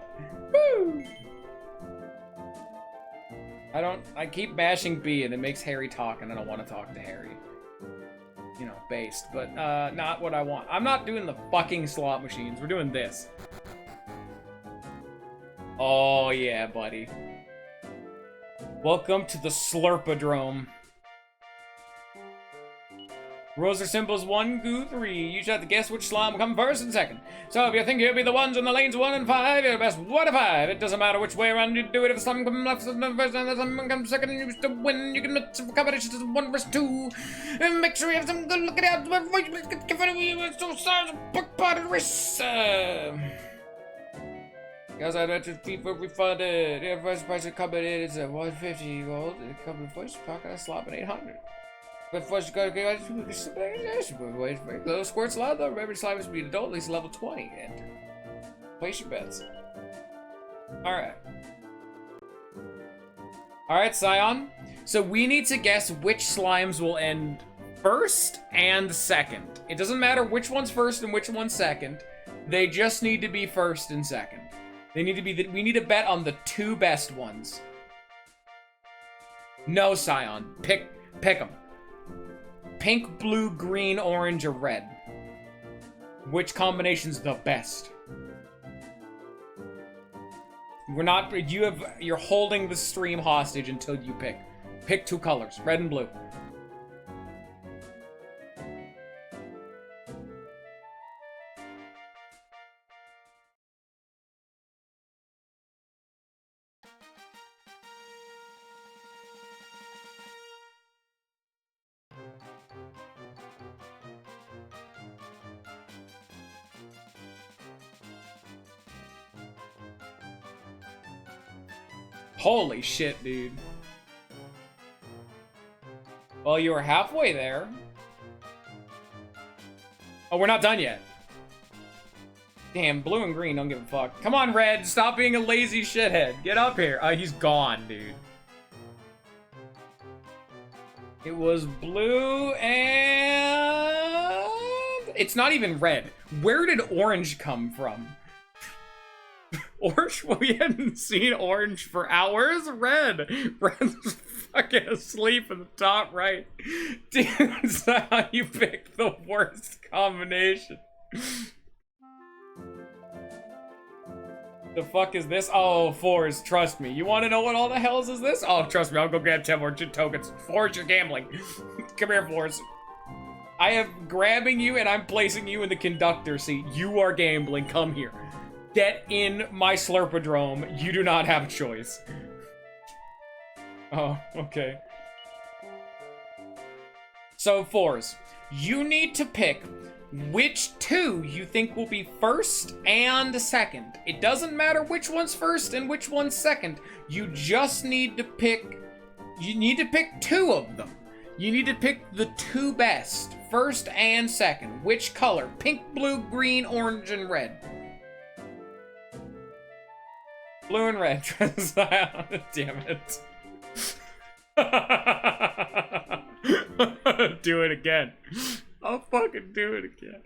Woo! I keep mashing B and it makes Harry talk and I don't want to talk to Harry. You know, based, but not what I want. I'm not doing the fucking slot machines. We're doing this. Oh yeah, buddy. Welcome to the Slurpadrome. Rules are simple as 1, 2, 3. You should have to guess which slime will come first and second. So if you think you'll be the ones in the lanes 1 and 5, you're the best 1 to 5. It doesn't matter which way around you do it. If some come left and first and some come second, you still win. You can mix some combinations of 1 versus 2. And make sure you have some good looking out. Give it away. It's so size book part of the race. Guys, I'd let your FIFA refunded. The first price of coming in is 150 gold. The company first pocket a slot at 800. But first, you gotta get little squirt slime though. Remember, slime must be an adult, at least level 20. And place your bets. Alright. Alright, Scion. So we need to guess which slimes will end first and second. It doesn't matter which one's first and which one's second. They just need to be first and second. They need to be we need to bet on the 2 best ones. No, Scion. Pick them. Pink, blue, green, orange, or red. Which combination's the best? We're not. You're holding the stream hostage until you pick. Pick 2 colors, red and blue. Holy shit, dude. Well, you were halfway there. Oh, we're not done yet. Damn, blue and green don't give a fuck. Come on, red, stop being a lazy shithead. Get up here. He's gone, dude. It was blue and... It's not even red. Where did orange come from? Orange? Well, we hadn't seen orange for hours. Red. Red's fucking asleep in the top right. Dude, that's how you pick the worst combination. The fuck is this? Oh, fours, trust me. You want to know what all the hells is this? Oh, trust me, I'll go grab 10 more tokens. Fours, you're gambling. Come here, fours. I am grabbing you and I'm placing you in the conductor seat. You are gambling. Come here. Get in my Slurpadrome. You do not have a choice. Oh, okay. So, fours. You need to pick which 2 you think will be first and second. It doesn't matter which one's first and which one's second. You just need to pick... You need to pick 2 of them. You need to pick the 2 best. First and second. Which color? Pink, blue, green, orange, and red. Blue and red. Damn it. Do it again. I'll fucking do it again.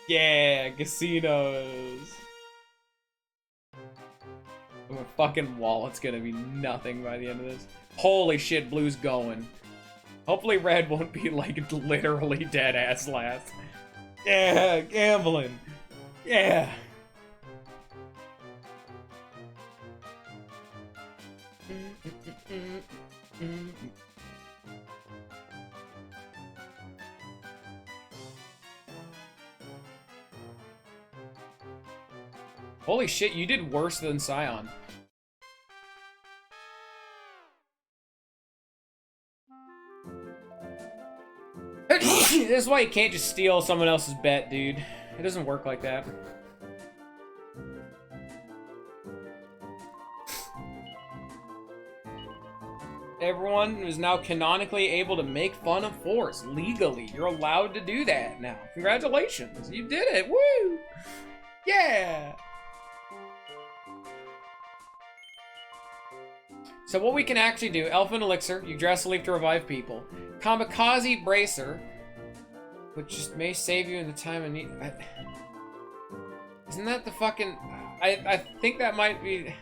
Yeah, casinos. My fucking wallet's gonna be nothing by the end of this. Holy shit, blue's going. Hopefully red won't be like literally dead ass last. Yeah, gambling. Yeah. Holy shit, you did worse than Scion. That's why you can't just steal someone else's bet, dude. It doesn't work like that. Everyone is now canonically able to make fun of Force legally. You're allowed to do that now. Congratulations, you did it. Woo! Yeah! So what we can actually do, Elfin Elixir, you dress a leaf to revive people. Kamikaze Bracer, which just may save you in the time of need. Isn't that the fucking... I think that might be...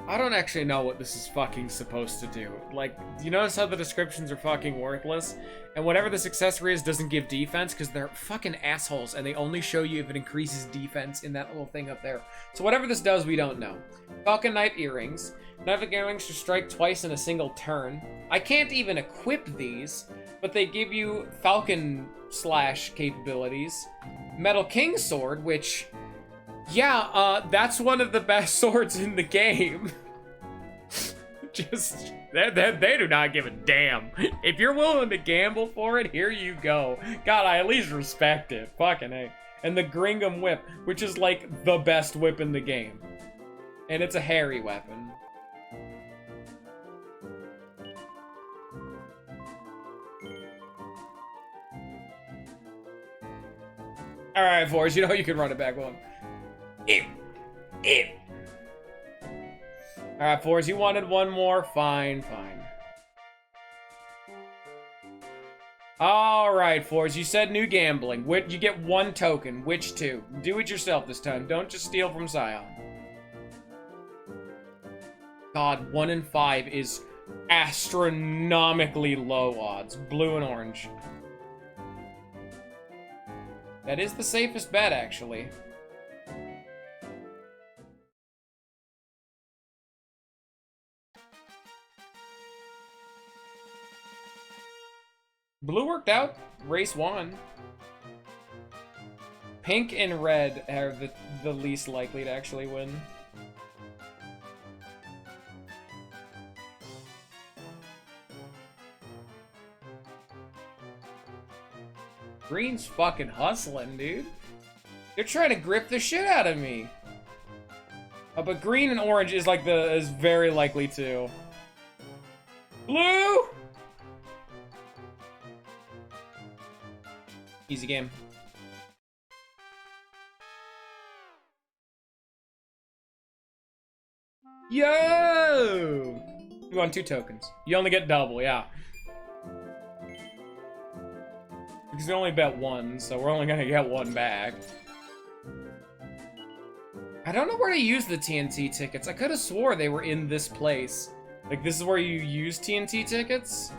I don't actually know what this is fucking supposed to do. Like, you notice how the descriptions are fucking worthless? And whatever this accessory is doesn't give defense because they're fucking assholes and they only show you if it increases defense in that little thing up there. So whatever this does, we don't know. Falcon Knight Earrings. Knight Earrings to strike twice in a single turn. I can't even equip these, but they give you Falcon Slash capabilities. Metal King Sword, which... yeah, that's one of the best swords in the game. Just, they do not give a damn. If you're willing to gamble for it, here you go. God, I at least respect it. Fucking A. And the Gringham Whip, which is like the best whip in the game. And it's a hairy weapon. Alright, Forrest, you know you can run it back one. Alright, Forrest, you wanted one more? Fine, fine. Alright, Forrest, you said new gambling. You get one token. Which two? Do it yourself this time. Don't just steal from Scion. God, 1 in 5 is astronomically low odds. Blue and orange. That is the safest bet, actually. Blue worked out. Race 1. Pink and red are the least likely to actually win. Green's fucking hustling, dude. They're trying to grip the shit out of me. Oh, but green and orange is like is very likely to. Blue! Easy game. Yo! You want 2 tokens. You only get double, yeah. Because you only bet 1, so we're only gonna get 1 back. I don't know where to use the TNT tickets. I could have swore they were in this place. Like, this is where you use TNT tickets?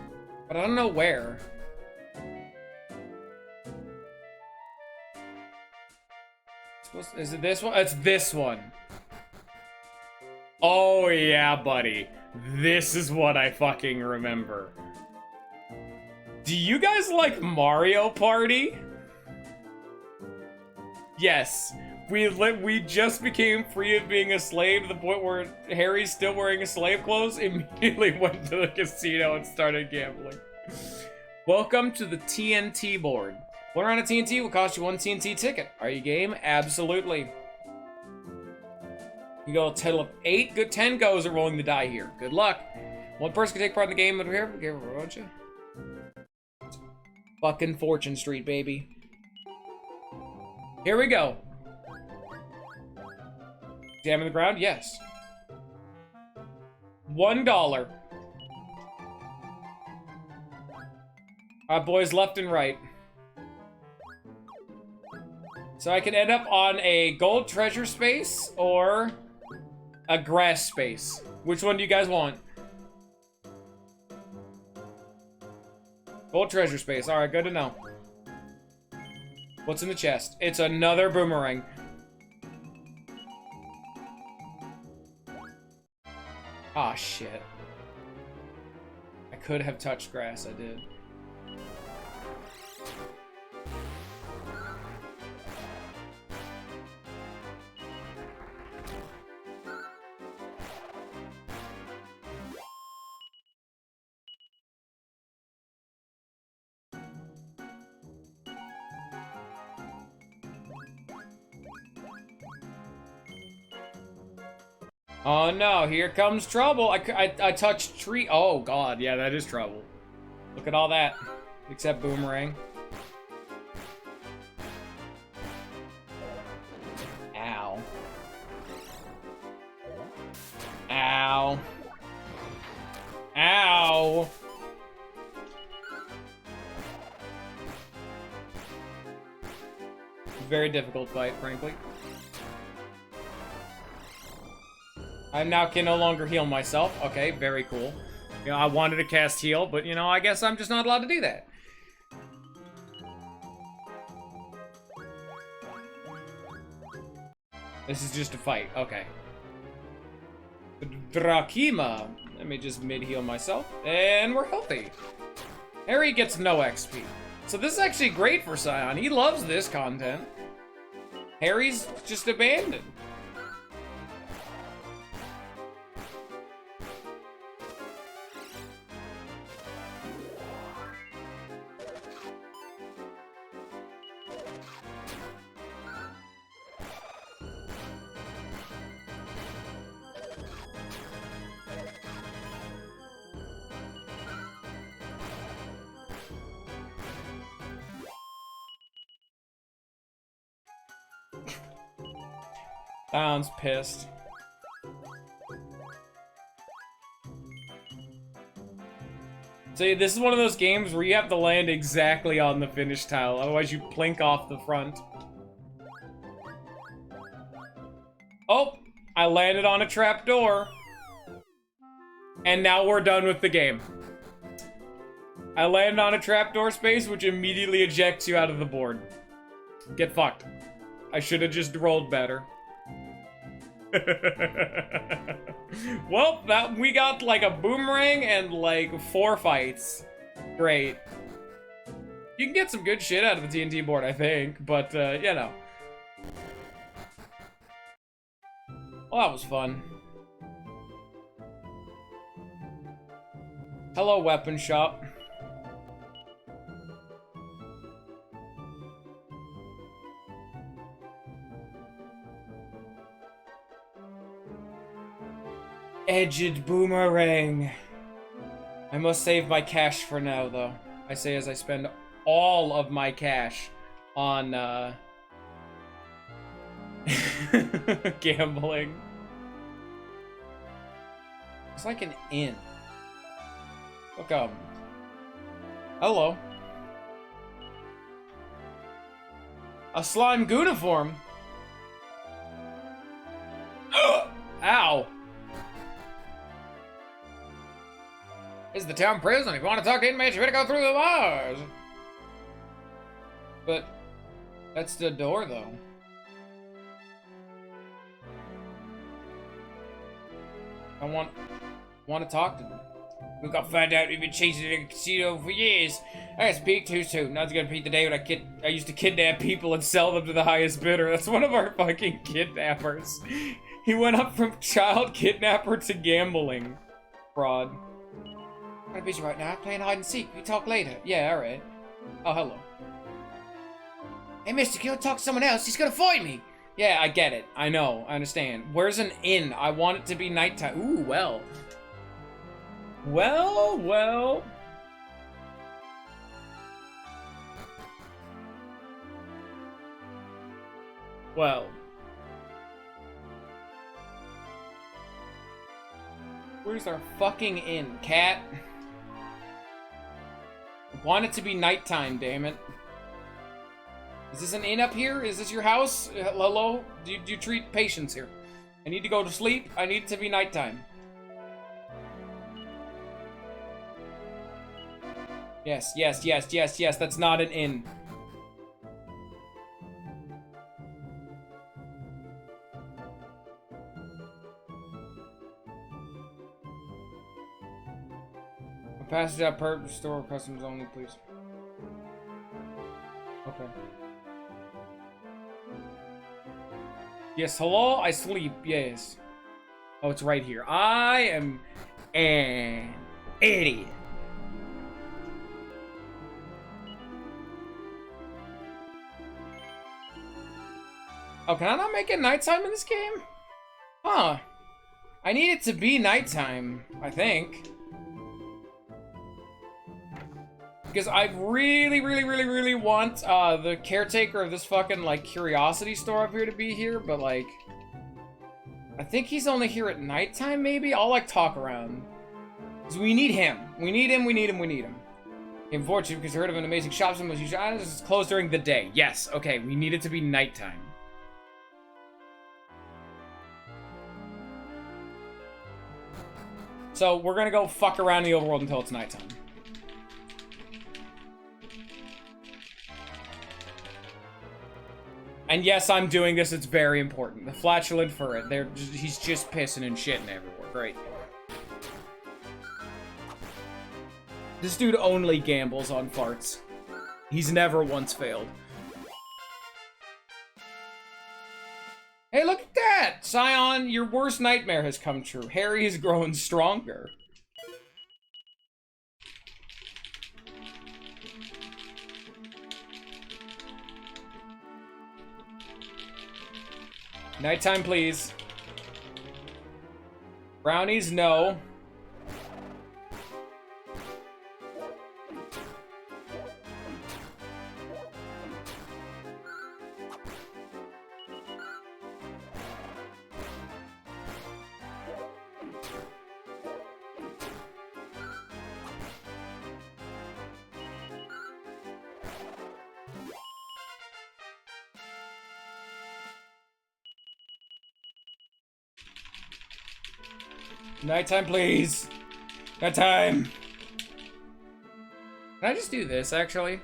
But I don't know where. Is it this one? It's this one. Oh yeah, buddy. This is what I fucking remember. Do you guys like Mario Party? Yes. We just became free of being a slave to the point where Harry's still wearing a slave clothes, immediately went to the casino and started gambling. Welcome to the TNT board. 1 round of TNT will cost you 1 TNT ticket. Are you game? Absolutely. You go a total of 8 good 10 goes are rolling the die here. Good luck. 1 person can take part in the game over here. Won't you? Fucking Fortune Street, baby. Here we go. Examine the ground? Yes. $1. Alright, boys, left and right. So I can end up on a gold treasure space or a grass space. Which one do you guys want? Gold treasure space. Alright, good to know. What's in the chest? It's another boomerang. Ah, shit. I could have touched grass, I did. Oh no, here comes trouble. I touched tree. Oh god, yeah, that is trouble. Look at all that. Except boomerang. Ow. Ow. Ow. Very difficult fight, frankly. I now can no longer heal myself. Okay, very cool. You know, I wanted to cast heal, but you know, I guess I'm just not allowed to do that. This is just a fight. Okay. Drakima. Let me just mid-heal myself. And we're healthy. Harry gets no XP. So this is actually great for Scion. He loves this content. Harry's just abandoned. Sounds pissed. See, this is one of those games where you have to land exactly on the finish tile, otherwise you plink off the front. Oh, I landed on a trapdoor. And now we're done with the game. I landed on a trapdoor space, which immediately ejects you out of the board. Get fucked. I should have just rolled better. Well, we got like a boomerang and like 4 fights. Great. You can get some good shit out of the TNT board, I think, but you know. Well, that was fun. Hello, weapon shop. Edged boomerang. I must save my cash for now, though. I say as I spend all of my cash on, gambling. It's like an inn. Look, hello. A slime gooniform. Ow. This is the town prison. If you want to talk to inmates, you better go through the bars. But that's the door, though. I want to talk to them. We got to find out we've been chasing a casino for years. I guess peak too soon. Now's gonna be the day when I used to kidnap people and sell them to the highest bidder. That's one of our fucking kidnappers. He went up from child kidnapper to gambling fraud. I'm busy right now, playing hide and seek. We talk later. Yeah, alright. Oh, hello. Hey, mister, can you talk to someone else? He's gonna find me! Yeah, I get it. I know. I understand. Where's an inn? I want it to be nighttime. Ooh, well. Well. Where's our fucking inn, cat? I want it to be nighttime, damn it. Is this an inn up here? Is this your house? Hello? Do you treat patients here? I need to go to sleep. I need it to be nighttime. Yes. That's not an inn. Passage out per store customs only, please. Okay. Yes, hello? I sleep, yes. Oh, it's right here. I am an idiot. Oh, can I not make it nighttime in this game? Huh. I need it to be nighttime, I think. Because I really want the caretaker of this fucking, like, curiosity store up here to be here, but, like... I think he's only here at nighttime, maybe? I'll, like, talk around. Because we need him. We need him. Unfortunately, because I heard of an amazing shop, some most usual items is closed during the day. Yes, okay, we need it to be nighttime. So, we're gonna go fuck around in the overworld until it's nighttime. And yes, I'm doing this, it's very important. The flatulent furret, he's just pissing and shitting everywhere. Great. This dude only gambles on farts. He's never once failed. Hey, look at that! Scion, your worst nightmare has come true. Harry has grown stronger. Nighttime, please. Brownies, no. Nighttime, please. Nighttime. Can I just do this, actually?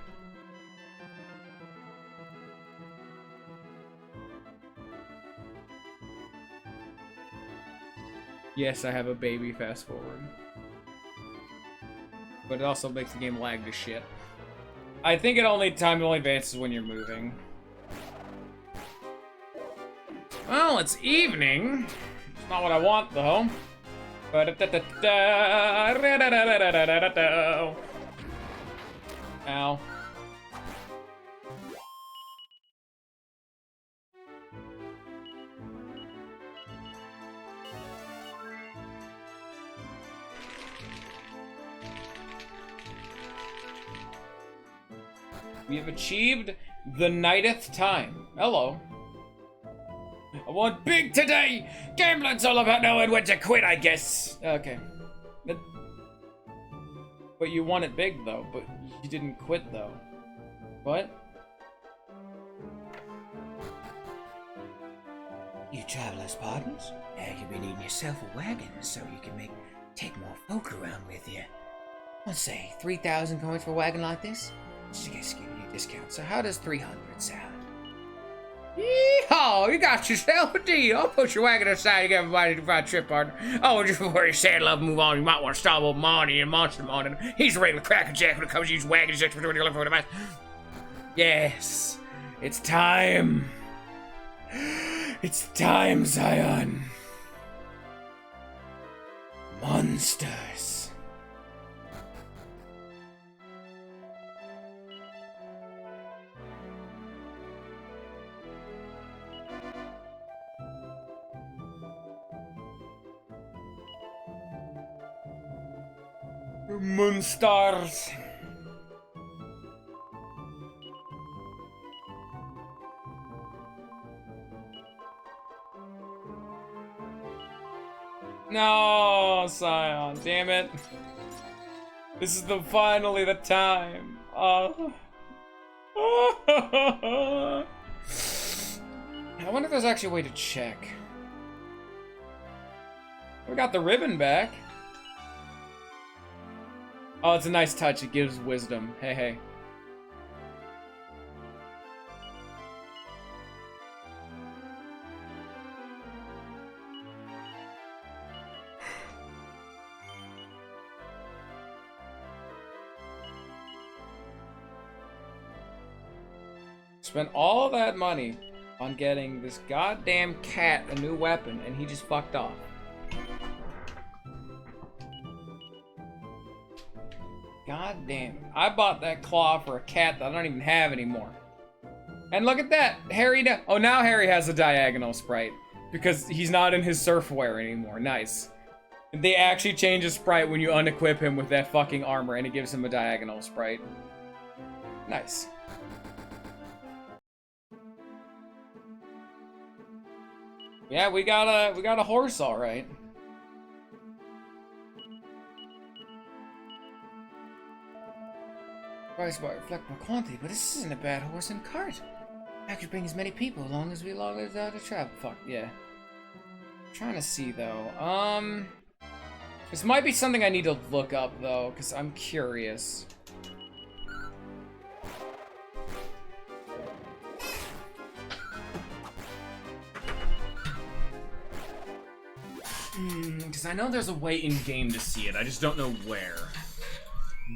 Yes, I have a baby fast forward. But it also makes the game lag to shit. I think time only advances when you're moving. Well, it's evening. It's not what I want, though. Ow. We have achieved the 9th time. Hello. I want big today! Gambling's all about knowing when to quit, I guess. Okay. But you want it big, though. But you didn't quit, though. What? You travelers' pardons? Now you'll be needing yourself a wagon so you can take more folk around with you. Let's say 3,000 coins for a wagon like this? Just give you a discount. So how does 300 sound? Yeehaw! You got yourself a deal. I'll put your wagon aside and give everybody to provide trip partner. Oh, just before you saddle up and move on, you might want to stop old Monty and Monster Monty. He's a regular crackerjack when it comes to use wagons. Yes, it's time. It's time, Zion. Monsters. Moonstars. No, Scion, damn it. This is finally the time. I wonder if there's actually a way to check. We got the ribbon back. Oh, it's a nice touch. It gives wisdom. Hey, hey. Spent all that money on getting this goddamn cat a new weapon, and he just fucked off. God damn. I bought that claw for a cat that I don't even have anymore. And look at that. Harry, oh, now Harry has a diagonal sprite. Because he's not in his surf wear anymore. Nice. They actually change his sprite when you unequip him with that fucking armor, and it gives him a diagonal sprite. Nice. Yeah, we got a horse, all right. Price might reflect more quantity, but this isn't a bad horse and cart. I could bring as many people along as we to travel. Fuck yeah. I'm trying to see though. This might be something I need to look up though, because I'm curious. Because I know there's a way in game to see it. I just don't know where.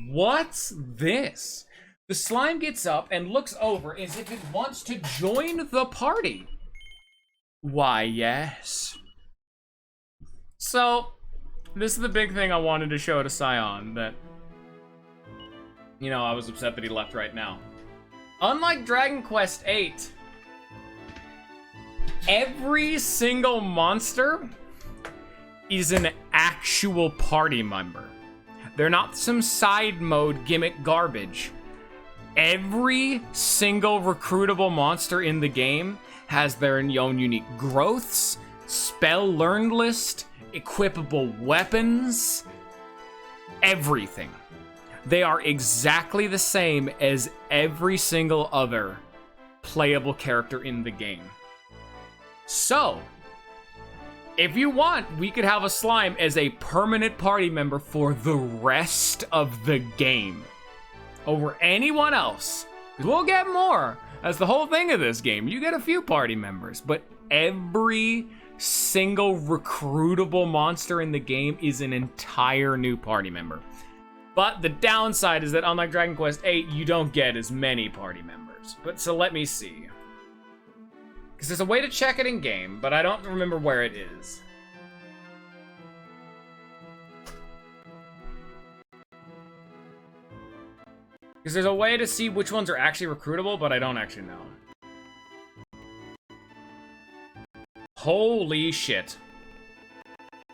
What's this? The slime gets up and looks over as if it wants to join the party. Why, yes. So, this is the big thing I wanted to show to Scion that, you know, I was upset that he left right now. Unlike Dragon Quest VIII, every single monster is an actual party member. They're not some side mode gimmick garbage. Every single recruitable monster in the game has their own unique growths, spell learned list, equipable weapons, everything. They are exactly the same as every single other playable character in the game. So, if you want, we could have a slime as a permanent party member for the rest of the game. Over anyone else. We'll get more. That's the whole thing of this game. You get a few party members, but every single recruitable monster in the game is an entire new party member. But the downside is that unlike Dragon Quest VIII, you don't get as many party members. But so let me see. Because there's a way to check it in game, but I don't remember where it is. Because there's a way to see which ones are actually recruitable, but I don't actually know. Holy shit.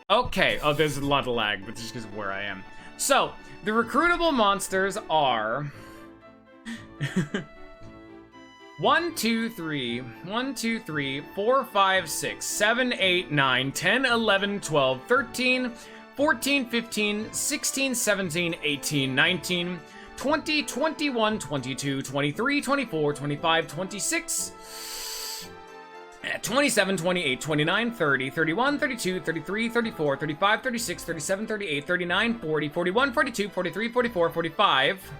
Okay, oh, there's a lot of lag, but just because of where I am. So, the recruitable monsters are... 1, 2, 3, 4, 5, 6, 7, 8, 9, 10, 11, 12, 13, 14, 15, 16, 17, 18, 19, 20, 21, 22, 23, 24, 25, 26, 27, 28, 29, 30, 31, 32, 33, 34, 35, 36, 37, 38, 39, 40, 41, 42, 43, 44, 45,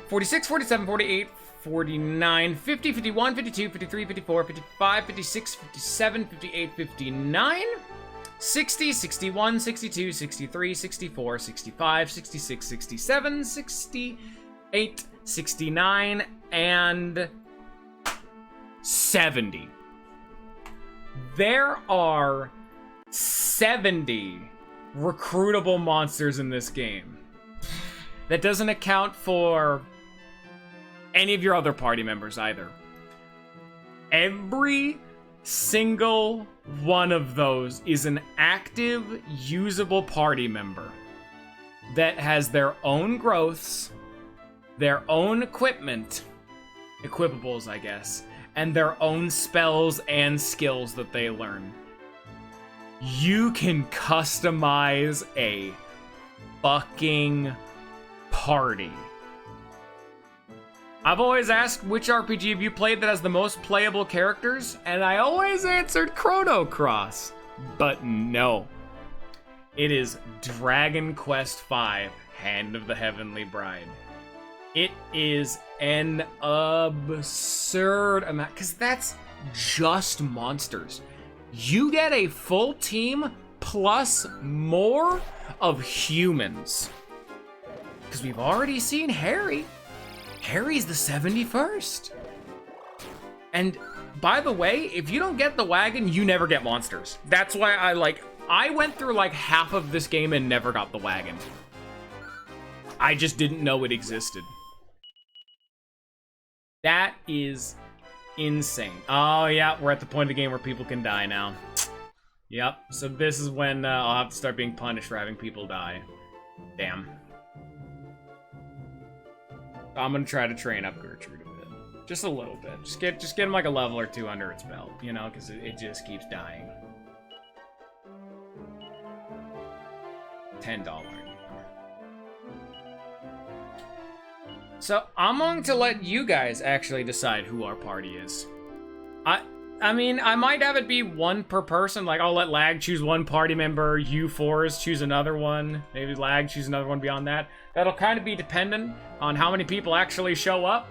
46, 47, 48, 49, 50, 51, 52, 53, 54, 55, 56, 57, 58, 59, 60, 61, 62, 63, 64, 65, 66, 67, 68, 69, and 70. There are 70 recruitable monsters in this game. That doesn't account for any of your other party members either. Every single one of those is an active, usable party member that has their own growths, their own equipment, equipables, I guess, and their own spells and skills that they learn. You can customize a fucking party. I've always asked which RPG have you played that has the most playable characters, and I always answered Chrono Cross. But no. It is Dragon Quest V, Hand of the Heavenly Bride. It is an absurd amount, because that's just monsters. You get a full team plus more of humans. Because we've already seen Harry. Harry's the 71st. And by the way, if you don't get the wagon, you never get monsters. That's why I went through like half of this game and never got the wagon. I just didn't know it existed. That is insane. Oh yeah, we're at the point of the game where people can die now. Yep, so this is when I'll have to start being punished for having people die. Damn. I'm gonna try to train up Gertrude a bit. Just a little bit. Just get him like a level or two under its belt, you know, because it just keeps dying. $10. So I'm going to let you guys actually decide who our party is. I mean, I might have it be one per person. Like, I'll let Lag choose one party member, you fours choose another one, maybe Lag choose another one beyond that. That'll kind of be dependent on how many people actually show up.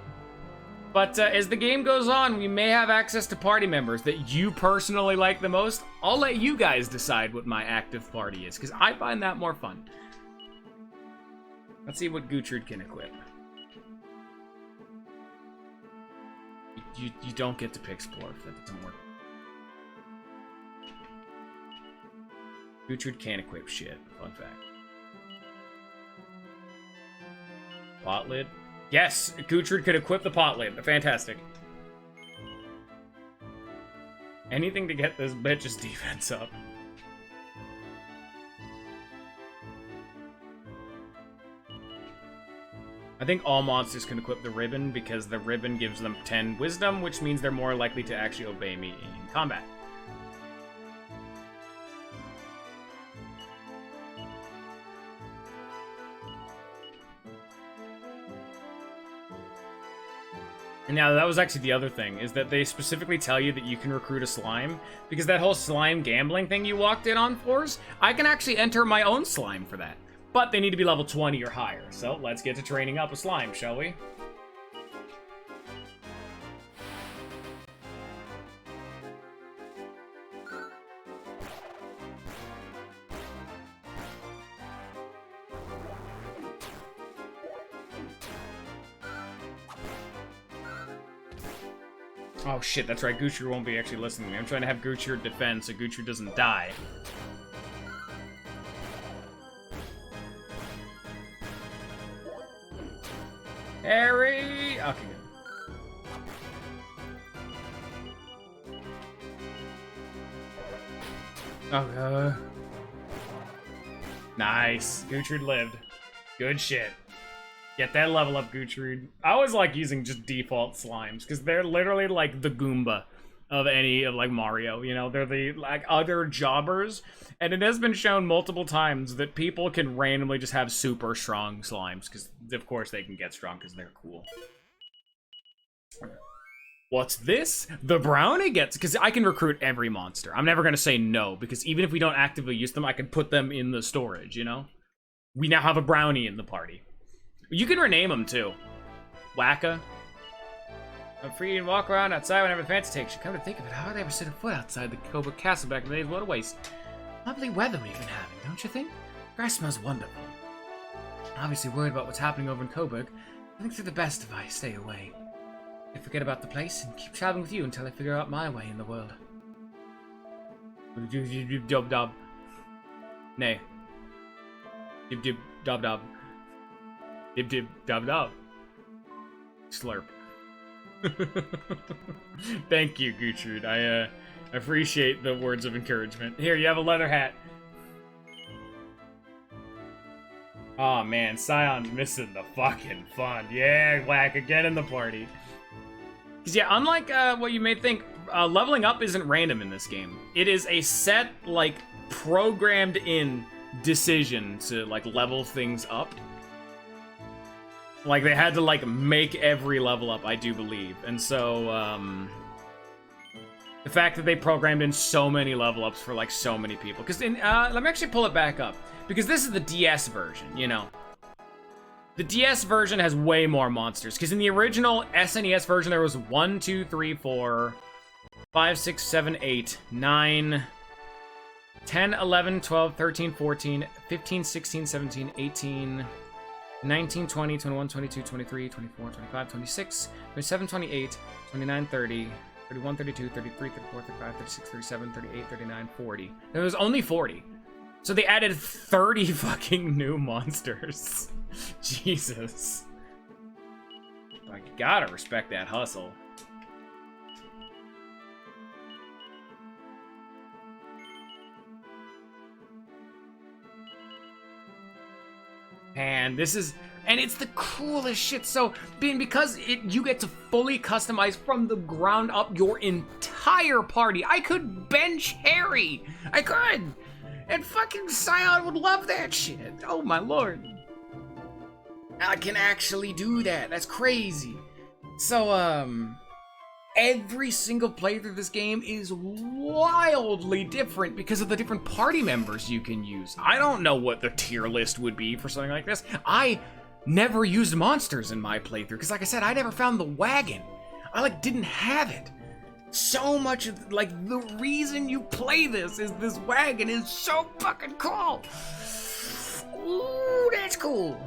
But as the game goes on, we may have access to party members that you personally like the most. I'll let you guys decide what my active party is, because I find that more fun. Let's see what Gertrude can equip. You don't get to pick Splorf. That doesn't work. Gertrude can't equip shit. Fun fact. Pot lid. Yes, Gertrude could equip the pot lid. Fantastic. Anything to get this bitch's defense up. I think all monsters can equip the ribbon because the ribbon gives them 10 wisdom, which means they're more likely to actually obey me in combat. And now that was actually the other thing, is that they specifically tell you that you can recruit a slime, because that whole slime gambling thing you walked in on, Fours, I can actually enter my own slime for that. But they need to be level 20 or higher, so let's get to training up a slime, shall we? Oh shit, that's right, Gertrude won't be actually listening to me. I'm trying to have Gertrude defend so Gertrude doesn't die. Harry! Okay, good. Oh, nice. Gertrude lived. Good shit. Get that level up, Gertrude. I always like using just default slimes, because they're literally like the Goomba of any of like Mario, you know? They're the like other jobbers, and it has been shown multiple times that people can randomly just have super strong slimes, because of course they can get strong because they're cool. What's this? The brownie gets, because I can recruit every monster. I'm never going to say no, because even if we don't actively use them, I can put them in the storage, you know? We now have a brownie in the party. You can rename them too. Wacka. I'm free and walk around outside whenever the fancy takes you. Come to think of it, how would I ever set a foot outside the Cobra Castle back in the days? What a waste. Lovely weather we've been having, don't you think? Grass smells wonderful. Obviously worried about what's happening over in Coburg. I think they're the best if I stay away. I forget about the place and keep traveling with you until I figure out my way in the world. Dub dub. Nay. Dib dib dub dub. Dib dib dub dub. Slurp. Thank you, Gertrude. I appreciate the words of encouragement. Here, you have a leather hat. Oh man, Scion's missing the fucking fun. Yeah, Whack, again in the party. Because yeah, unlike what you may think, leveling up isn't random in this game. It is a set, like, programmed in decision to, like, level things up. Like, they had to, like, make every level up, I do believe. And so, the fact that they programmed in so many level ups for, like, so many people. Because let me actually pull it back up. Because this is the DS version, you know. The DS version has way more monsters. Because in the original SNES version, there was 1, 2, 3, 4, 5, 6, 7, 8, 9, 10, 11, 12, 13, 14, 15, 16, 17, 18... 19, 20, 21, 22, 23, 24, 25, 26, 27, 28, 29, 30, 31, 32, 33, 34, 35, 36, 37, 38, 39, 40. There was only 40. So they added 30 fucking new monsters. Jesus. I gotta respect that hustle. And this is, and it's the coolest shit. So, because you get to fully customize from the ground up your entire party. I could bench Harry. I could. And fucking Scion would love that shit. Oh my lord. I can actually do that. That's crazy. So, every single playthrough of this game is wildly different because of the different party members you can use. I don't know what the tier list would be for something like this. I never used monsters in my playthrough because, like I said, I never found the wagon. I didn't have it. So much of the reason you play this is this wagon is so fucking cool. Ooh, that's cool.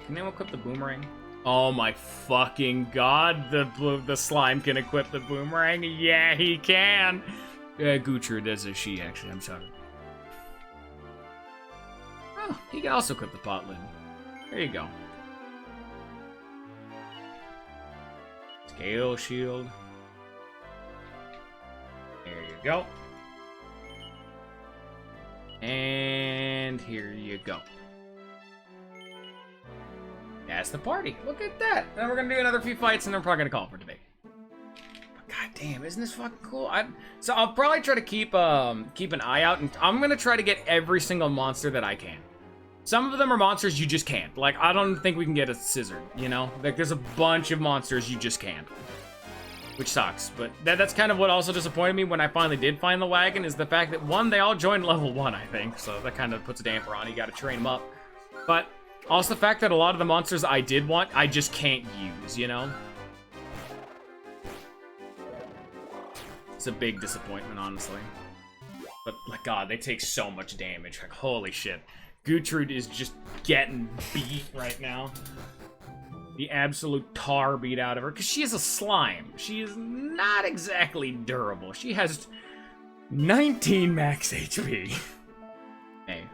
Can anyone equip the boomerang? Oh my fucking god, the slime can equip the boomerang? Yeah, he can! Gutrud, that's a she, actually, I'm sorry. Oh, he can also equip the pot lid. There you go. Scale shield. There you go. And here you go. That's the party. Look at that. Then we're gonna do another few fights, and then we're probably gonna call it for today. But god damn, isn't this fucking cool? So I'll probably try to keep an eye out, and I'm gonna try to get every single monster that I can. Some of them are monsters you just can't. I don't think we can get a scissor. You know, there's a bunch of monsters you just can't, which sucks. But that's kind of what also disappointed me when I finally did find the wagon is the fact that one, they all joined level 1, I think, so that kind of puts a damper on. You got to train them up, but. Also, the fact that a lot of the monsters I did want, I just can't use, you know? It's a big disappointment, honestly. But, god, they take so much damage. Holy shit. Gutrud is just getting beat right now. The absolute tar beat out of her. Because she is a slime. She is not exactly durable. She has 19 max HP. Hey.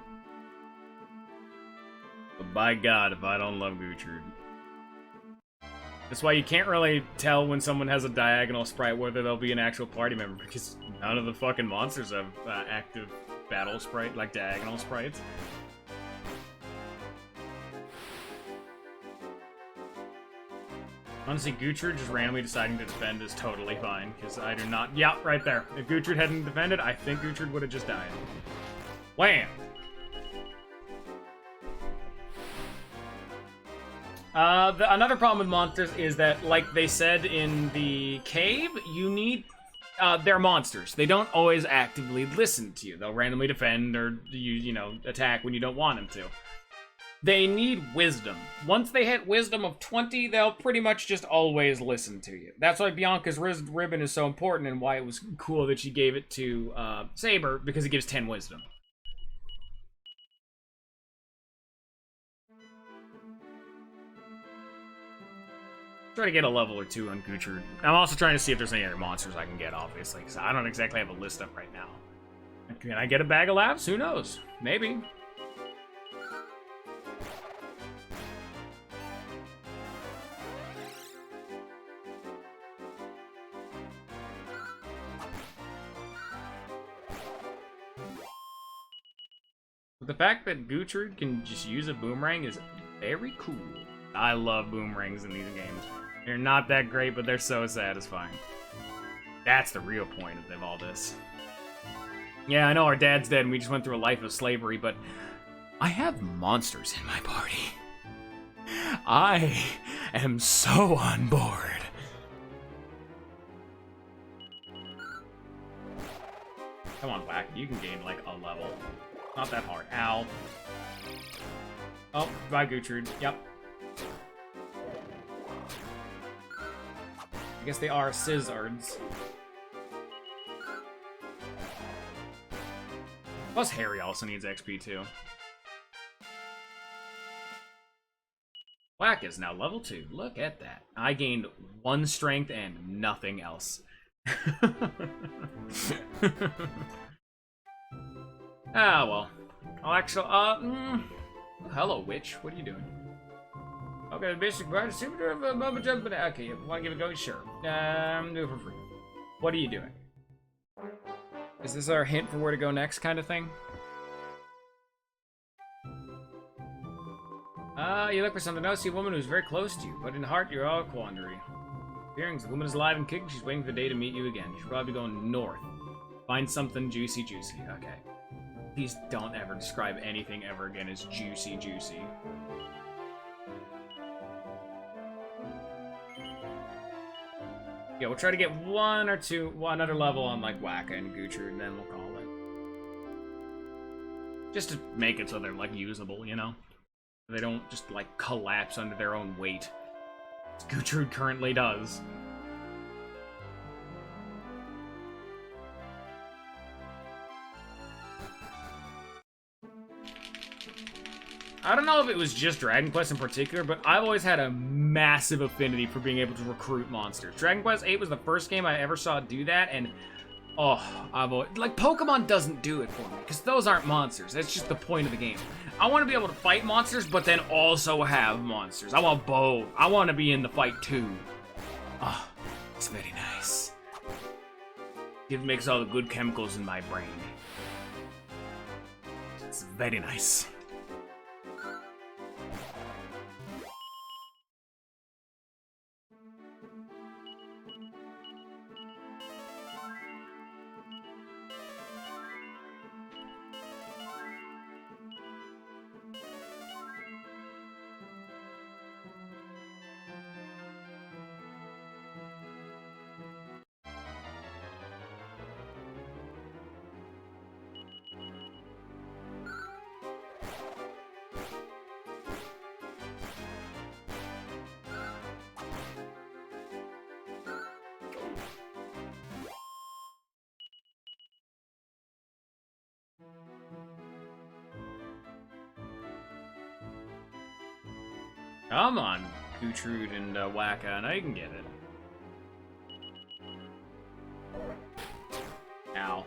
But by god, if I don't love Gutrud. That's why you can't really tell when someone has a diagonal sprite whether they'll be an actual party member, because none of the fucking monsters have active battle sprite, diagonal sprites. Honestly, Gutrud just randomly deciding to defend is totally fine, because I do not... Yeah, right there. If Gutrud hadn't defended, I think Gutrud would have just died. Wham! Another problem with monsters is that, like they said in the cave, you need... they're monsters. They don't always actively listen to you. They'll randomly defend or, you know, attack when you don't want them to. They need wisdom. Once they hit wisdom of 20, they'll pretty much just always listen to you. That's why Bianca's ribbon is so important and why it was cool that she gave it to Saber, because it gives 10 wisdom. Try to get a level or 2 on Gutrud. I'm also trying to see if there's any other monsters I can get, obviously, because I don't exactly have a list up right now. Can I get a bag of laughs? Who knows? Maybe. The fact that Gutrud can just use a boomerang is very cool. I love boomerangs in these games. They're not that great, but they're so satisfying. That's the real point of all this. Yeah, I know our dad's dead and we just went through a life of slavery, but I have monsters in my party. I am so on board. Come on, Whack. You can gain, like, a level. Not that hard. Ow. Oh, bye, Gutrud. Yep. I guess they are scissors. Plus Harry also needs XP too. Whack is now level 2. Look at that. I gained 1 strength and nothing else. Ah, well. I'll actually, hello, witch. What are you doing? Okay, the basic part is super of a moment jump, but okay, you want to give it a go? Sure. Do it for free. What are you doing? Is this our hint for where to go next kind of thing? You look for something else. See a woman who's very close to you, but in heart, you're all a quandary. Appearance, the woman is alive and kicking. She's waiting for the day to meet you again. She'll probably be going north. Find something juicy. Okay. Please don't ever describe anything ever again as juicy. Yeah, we'll try to get one other level on, like, Waka and Gutrud, and then we'll call it. Just to make it so they're, like, usable, you know? They don't just, like, collapse under their own weight. As Gutrud currently does. I don't know if it was just Dragon Quest in particular, but I've always had a massive affinity for being able to recruit monsters. Dragon Quest VIII was the first game I ever saw do that, and like, Pokemon doesn't do it for me, because those aren't monsters. That's just the point of the game. I want to be able to fight monsters, but then also have monsters. I want both. I want to be in the fight too. Oh, it's very nice. It makes all the good chemicals in my brain. It's very nice. Come on, Gutrud and Waka, I know you can get it. Ow.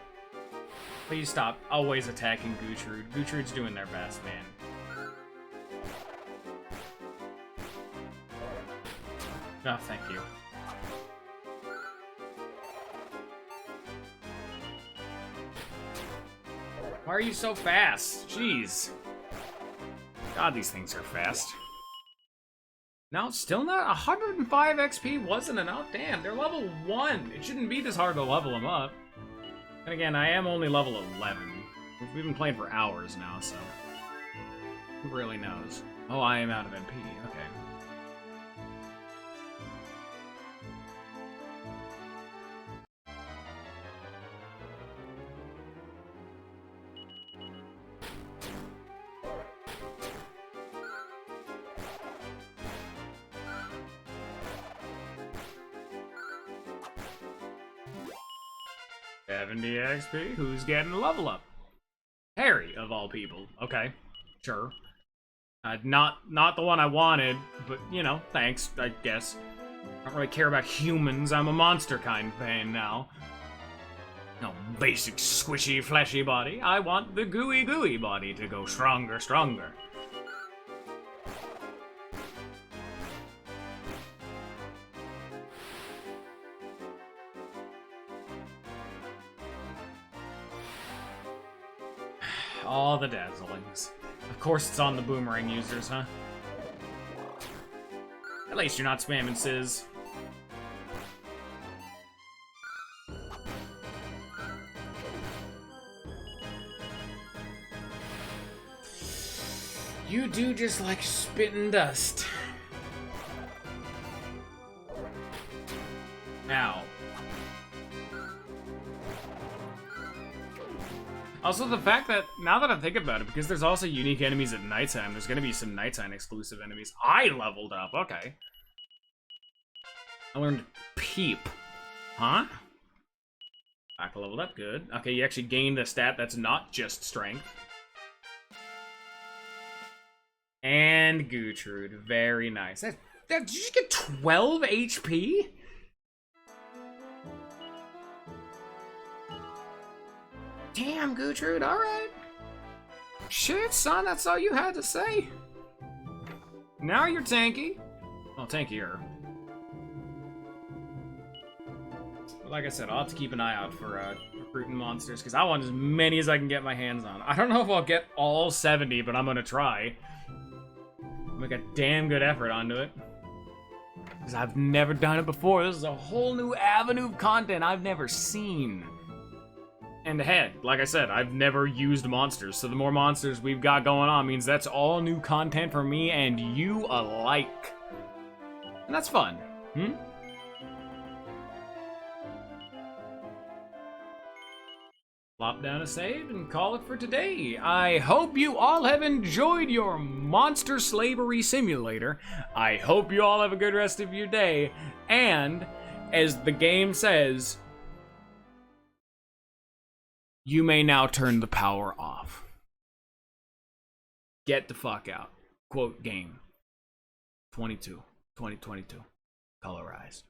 Please stop always attacking Gutrud. Gutrud's doing their best, man. Oh, thank you. Why are you so fast? Jeez. God, these things are fast. No, still not. 105 XP wasn't enough. Damn, they're level 1. It shouldn't be this hard to level them up. And again, I am only level 11. We've been playing for hours now, so... who really knows? Oh, I am out of MP. Okay. XP? Who's getting a level up? Harry, of all people. Okay, sure. Not the one I wanted, but, you know, thanks, I guess. I don't really care about humans. I'm a monster kind fan now. No basic squishy, fleshy body. I want the gooey body to go stronger. All the dazzlings. Of course it's on the boomerang users, huh? At least you're not spamming Sizz. You do just like spitting dust. Ow. Also, the fact that, now that I think about it, because there's also unique enemies at nighttime, there's gonna be some nighttime exclusive enemies. I leveled up, okay. I learned Peep. Huh? Back leveled up, good. Okay, you actually gained a stat that's not just strength. And Gertrude, very nice. Did you get 12 HP? Damn, Gertrude, alright. Shit, son, that's all you had to say. Now you're tanky. Well, tankier. But like I said, I'll have to keep an eye out for recruiting monsters, because I want as many as I can get my hands on. I don't know if I'll get all 70, but I'm gonna try. Make a damn good effort onto it. Because I've never done it before. This is a whole new avenue of content I've never seen. And heck, like I said, I've never used monsters, so the more monsters we've got going on means that's all new content for me and you alike. And that's fun, hmm? Plop down a save and call it for today. I hope you all have enjoyed your Monster Slavery Simulator. I hope you all have a good rest of your day. And, as the game says, you may now turn the power off. Get the fuck out. Quote game. 2022. Colorized.